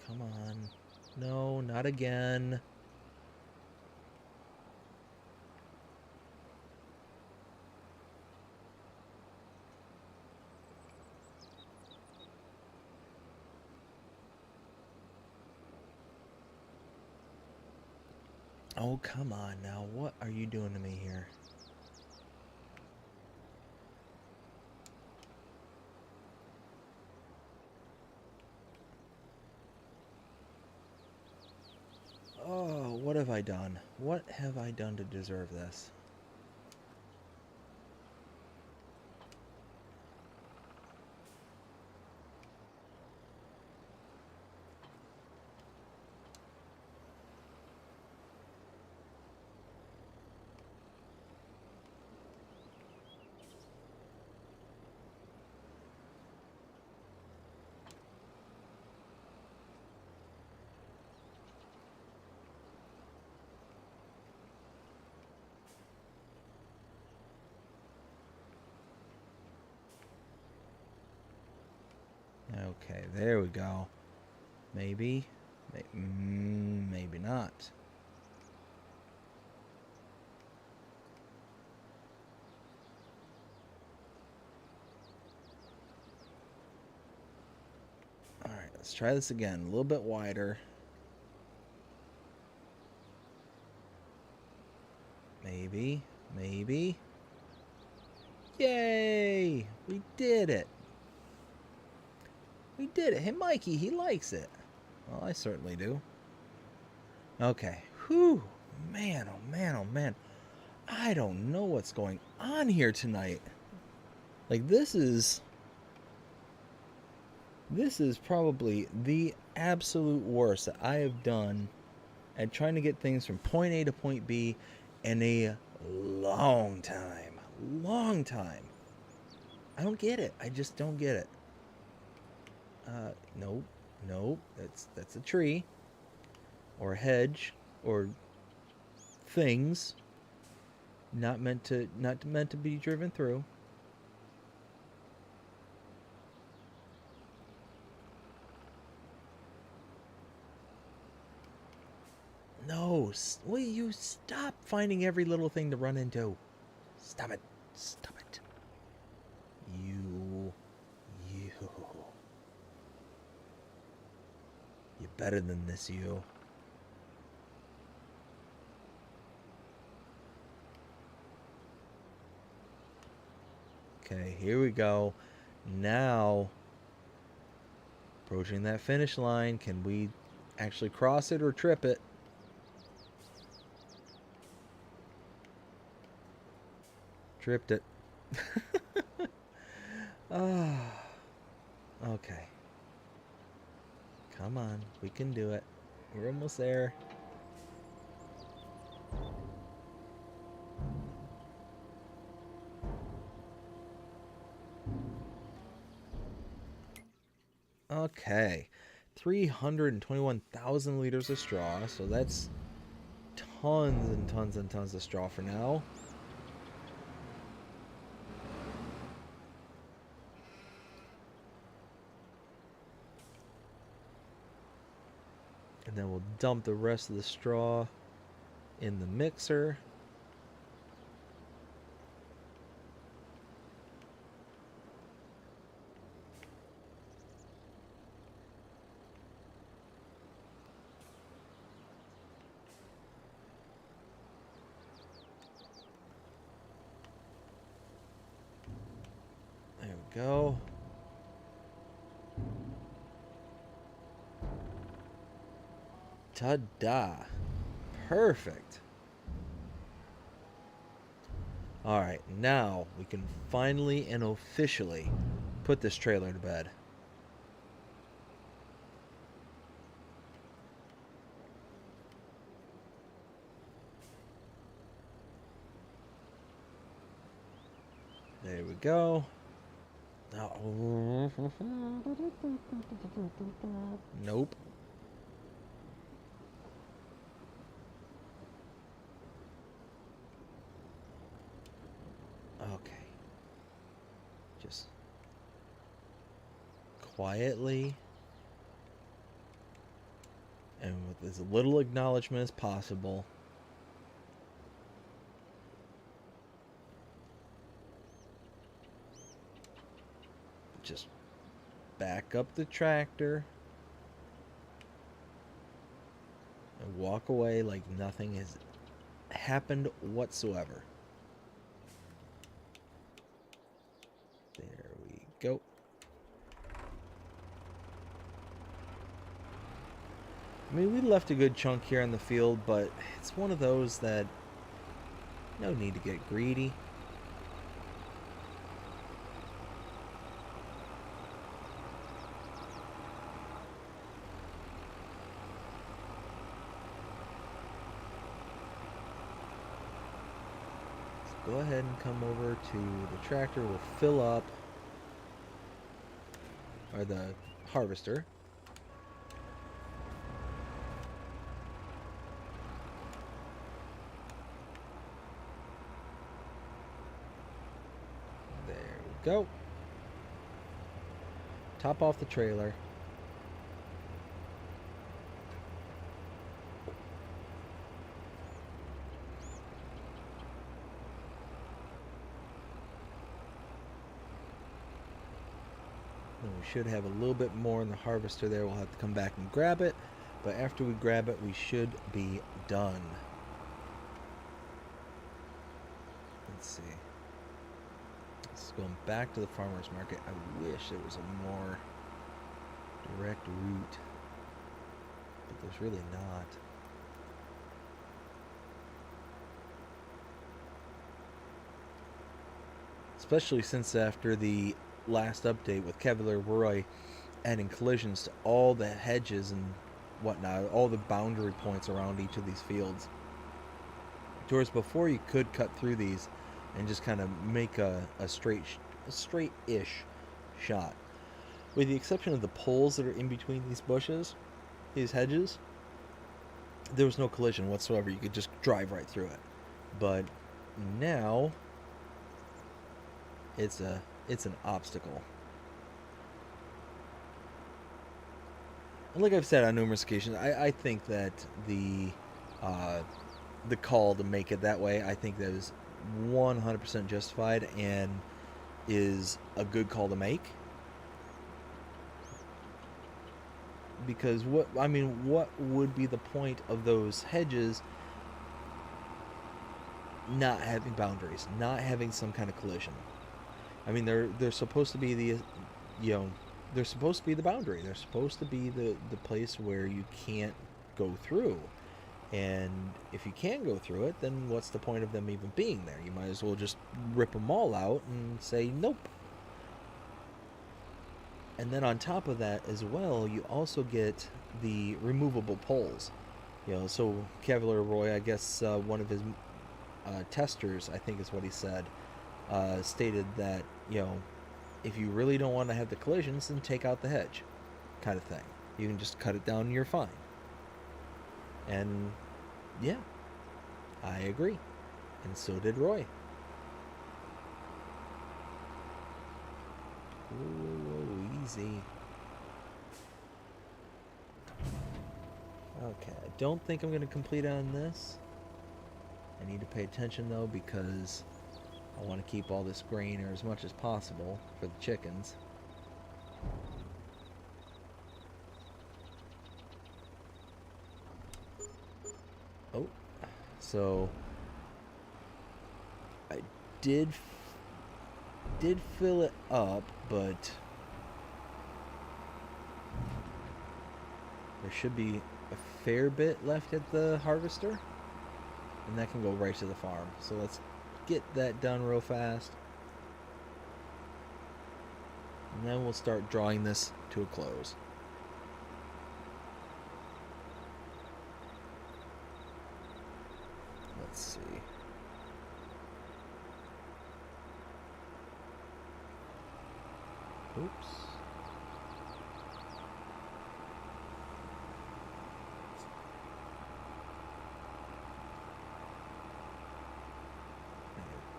Come on. No, not again. Oh, come on now. What are you doing to me here? Oh, what have I done? What have I done to deserve this? Okay, there we go. Maybe. Maybe not. Alright, let's try this again. A little bit wider. Maybe. Maybe. Yay! We did it! We did it. Hey, Mikey, he likes it. Well, I certainly do. Okay. Whew. Man, oh man, oh man. I don't know what's going on here tonight. Like, this is probably the absolute worst that I have done at trying to get things from point A to point B in a long time. Long time. I don't get it. I just don't get it. Nope. Nope. That's a tree. Or a hedge. Or things. Not meant to be driven through. No. Will you stop finding every little thing to run into? Stop it. Stop it. You. You're better than this, you. Okay, here we go. Now, approaching that finish line. Can we actually cross it or trip it? Tripped it. Ah. Okay. Come on, we can do it. We're almost there. Okay. 321,000 liters of straw, so that's tons and tons and tons of straw for now. And then we'll dump the rest of the straw in the mixer. There we go. Ta-da. Perfect. Alright, now we can finally and officially put this trailer to bed. There we go. Oh. Nope. Okay. Just quietly and with as little acknowledgement as possible. Just back up the tractor and walk away like nothing has happened whatsoever. There we go. I mean, we left a good chunk here in the field, but it's one of those that no need to get greedy. Go ahead and come over to the tractor. We'll fill up, or the harvester. There we go. Top off the trailer. And we should have a little bit more in the harvester there. We'll have to come back and grab it. But after we grab it, we should be done. Let's see. This is going back to the farmer's market. I wish there was a more direct route. But there's really not. Especially since after the last update with Kevlar Roy adding collisions to all the hedges and whatnot, all the boundary points around each of these fields. Whereas before you could cut through these and just kind of make a straight-ish shot. With the exception of the poles that are in between these bushes, these hedges, there was no collision whatsoever. You could just drive right through it. But now it's an obstacle. And like I've said on numerous occasions, I think that the call to make it that way, I think that is 100% justified and is a good call to make. Because what would be the point of those hedges not having boundaries, not having some kind of collision? I mean, they're supposed to be the, they're supposed to be the boundary. They're supposed to be the place where you can't go through. And if you can't go through it, then what's the point of them even being there? You might as well just rip them all out and say nope. And then on top of that as well, you also get the removable poles. So Kevlar Roy, I guess one of his testers, I think is what he said, stated that, if you really don't want to have the collisions, then take out the hedge, kind of thing. You can just cut it down and you're fine. And yeah, I agree. And so did Roy. Whoa, easy. Okay, I don't think I'm going to complete on this. I need to pay attention though because I want to keep all this grain or as much as possible for the chickens. Oh, so I did fill it up, but there should be a fair bit left at the harvester, and that can go right to the farm. So let's get that done real fast, and then we'll start drawing this to a close. Let's see. Oops.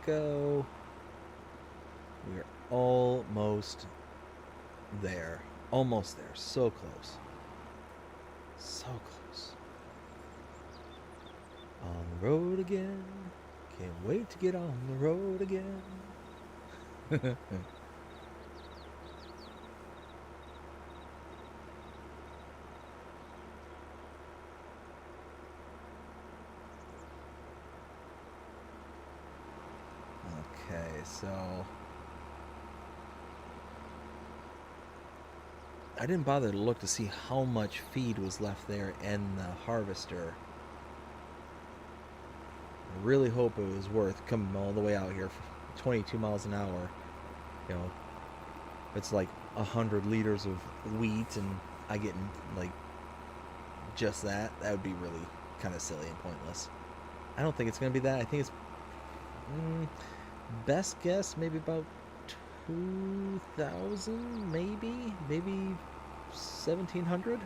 Go. We are almost there. Almost there. So close. So close. On the road again. Can't wait to get on the road again. Okay, so I didn't bother to look to see how much feed was left there in the harvester. I really hope it was worth coming all the way out here for 22 miles an hour. You know, it's like 100 liters of wheat and I get like just that. That would be really kind of silly and pointless. I don't think it's going to be that. I think it's best guess maybe about 2,000, maybe 1,700.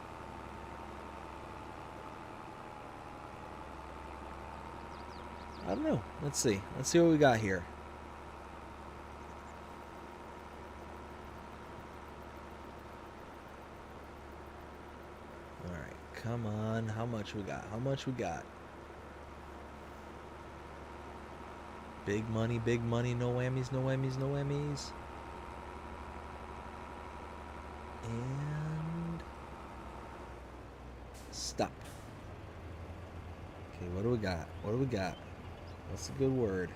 I don't know. Let's see what we got here. All right, come on. How much we got? Big money, no whammies, no whammies, no whammies. And stop. Okay, what do we got? What's a good word?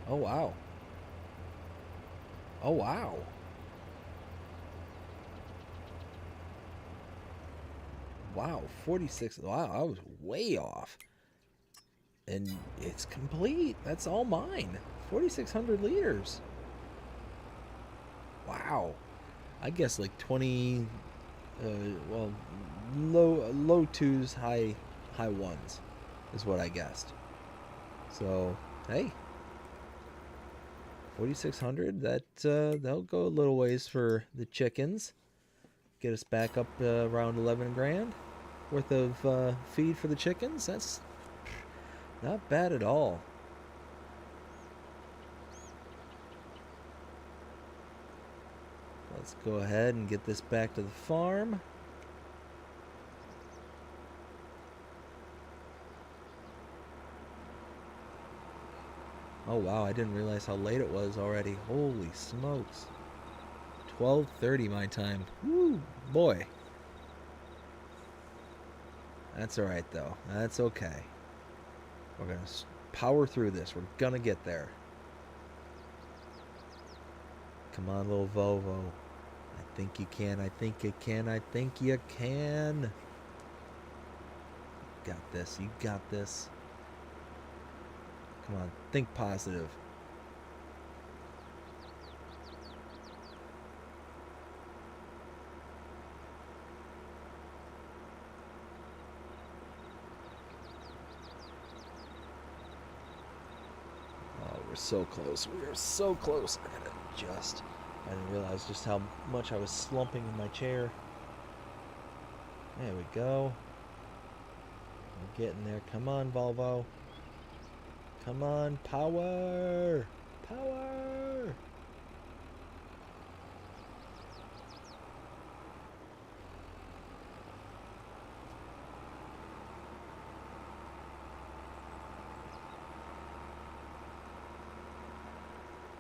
Oh, wow. Wow, 46. Wow, I was way off. And it's complete. That's all mine. 4,600 liters. Wow. I guess like 20, well, low twos, high ones is what I guessed. So, hey. 4,600, that'll go a little ways for the chickens. Get us back up around 11 grand worth of feed for the chickens. That's not bad at all. Let's go ahead and get this back to the farm. Oh wow, I didn't realize how late it was already. Holy smokes. 12:30 my time. Woo, boy. That's alright though. That's okay. We're going to power through this. We're going to get there. Come on, little Volvo. I think you can. I think you can. Got this. You got this. Come on. Think positive. We're so close. We are so close. I gotta adjust. I didn't realize just how much I was slumping in my chair. There we go. Getting there. Come on, Volvo. Come on, power! Power!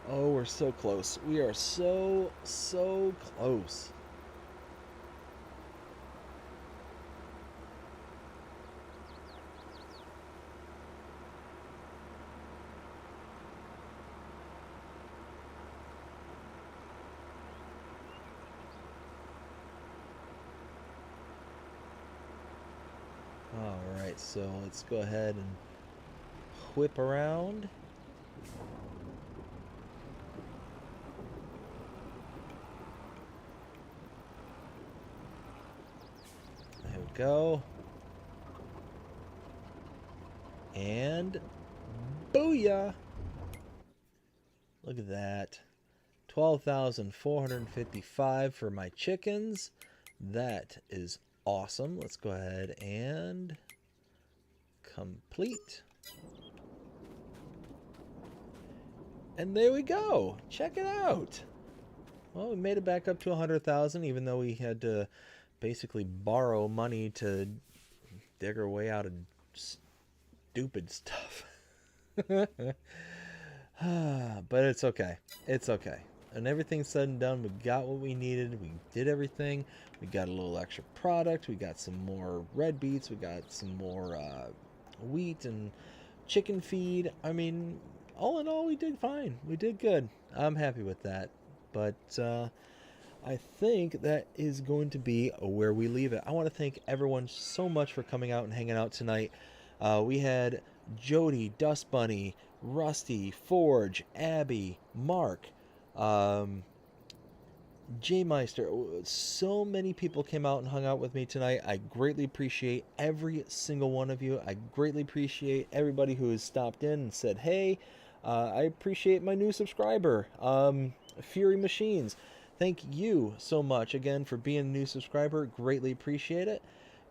Oh, we're so close. We are so close. Alright, so let's go ahead and whip around. There we go. And booyah! Look at that. 12,455 for my chickens. That is awesome. Let's go ahead and complete. And there we go. Check it out. Well, we made it back up to 100,000, even though we had to basically borrow money to dig our way out of stupid stuff. But it's okay. It's okay. And everything's said and done, we got what we needed. We did everything. We got a little extra product. We got some more red beets. We got some more wheat and chicken feed. I mean, all in all, we did fine. We did good. I'm happy with that. But I think that is going to be where we leave it. I want to thank everyone so much for coming out and hanging out tonight. We had Jody, Dust Bunny, Rusty, Forge, Abby, Mark, J-Meister. So many people came out and hung out with me tonight. I greatly appreciate every single one of you. I greatly appreciate everybody who has stopped in and said, hey, I appreciate my new subscriber, Fury Machines. Thank you so much again for being a new subscriber. Greatly appreciate it.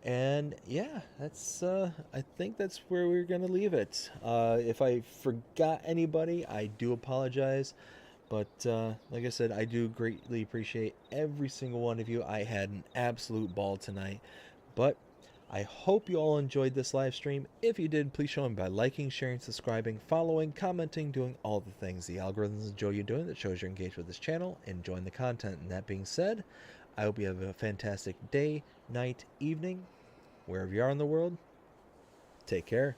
And yeah, that's I think that's where we're gonna leave it. If I forgot anybody, I do apologize. But like I said, I do greatly appreciate every single one of you. I had an absolute ball tonight. But I hope you all enjoyed this live stream. If you did, please show me by liking, sharing, subscribing, following, commenting, doing all the things the algorithms enjoy you doing that shows you're engaged with this channel, enjoying the content. And that being said, I hope you have a fantastic day, night, evening, wherever you are in the world. Take care.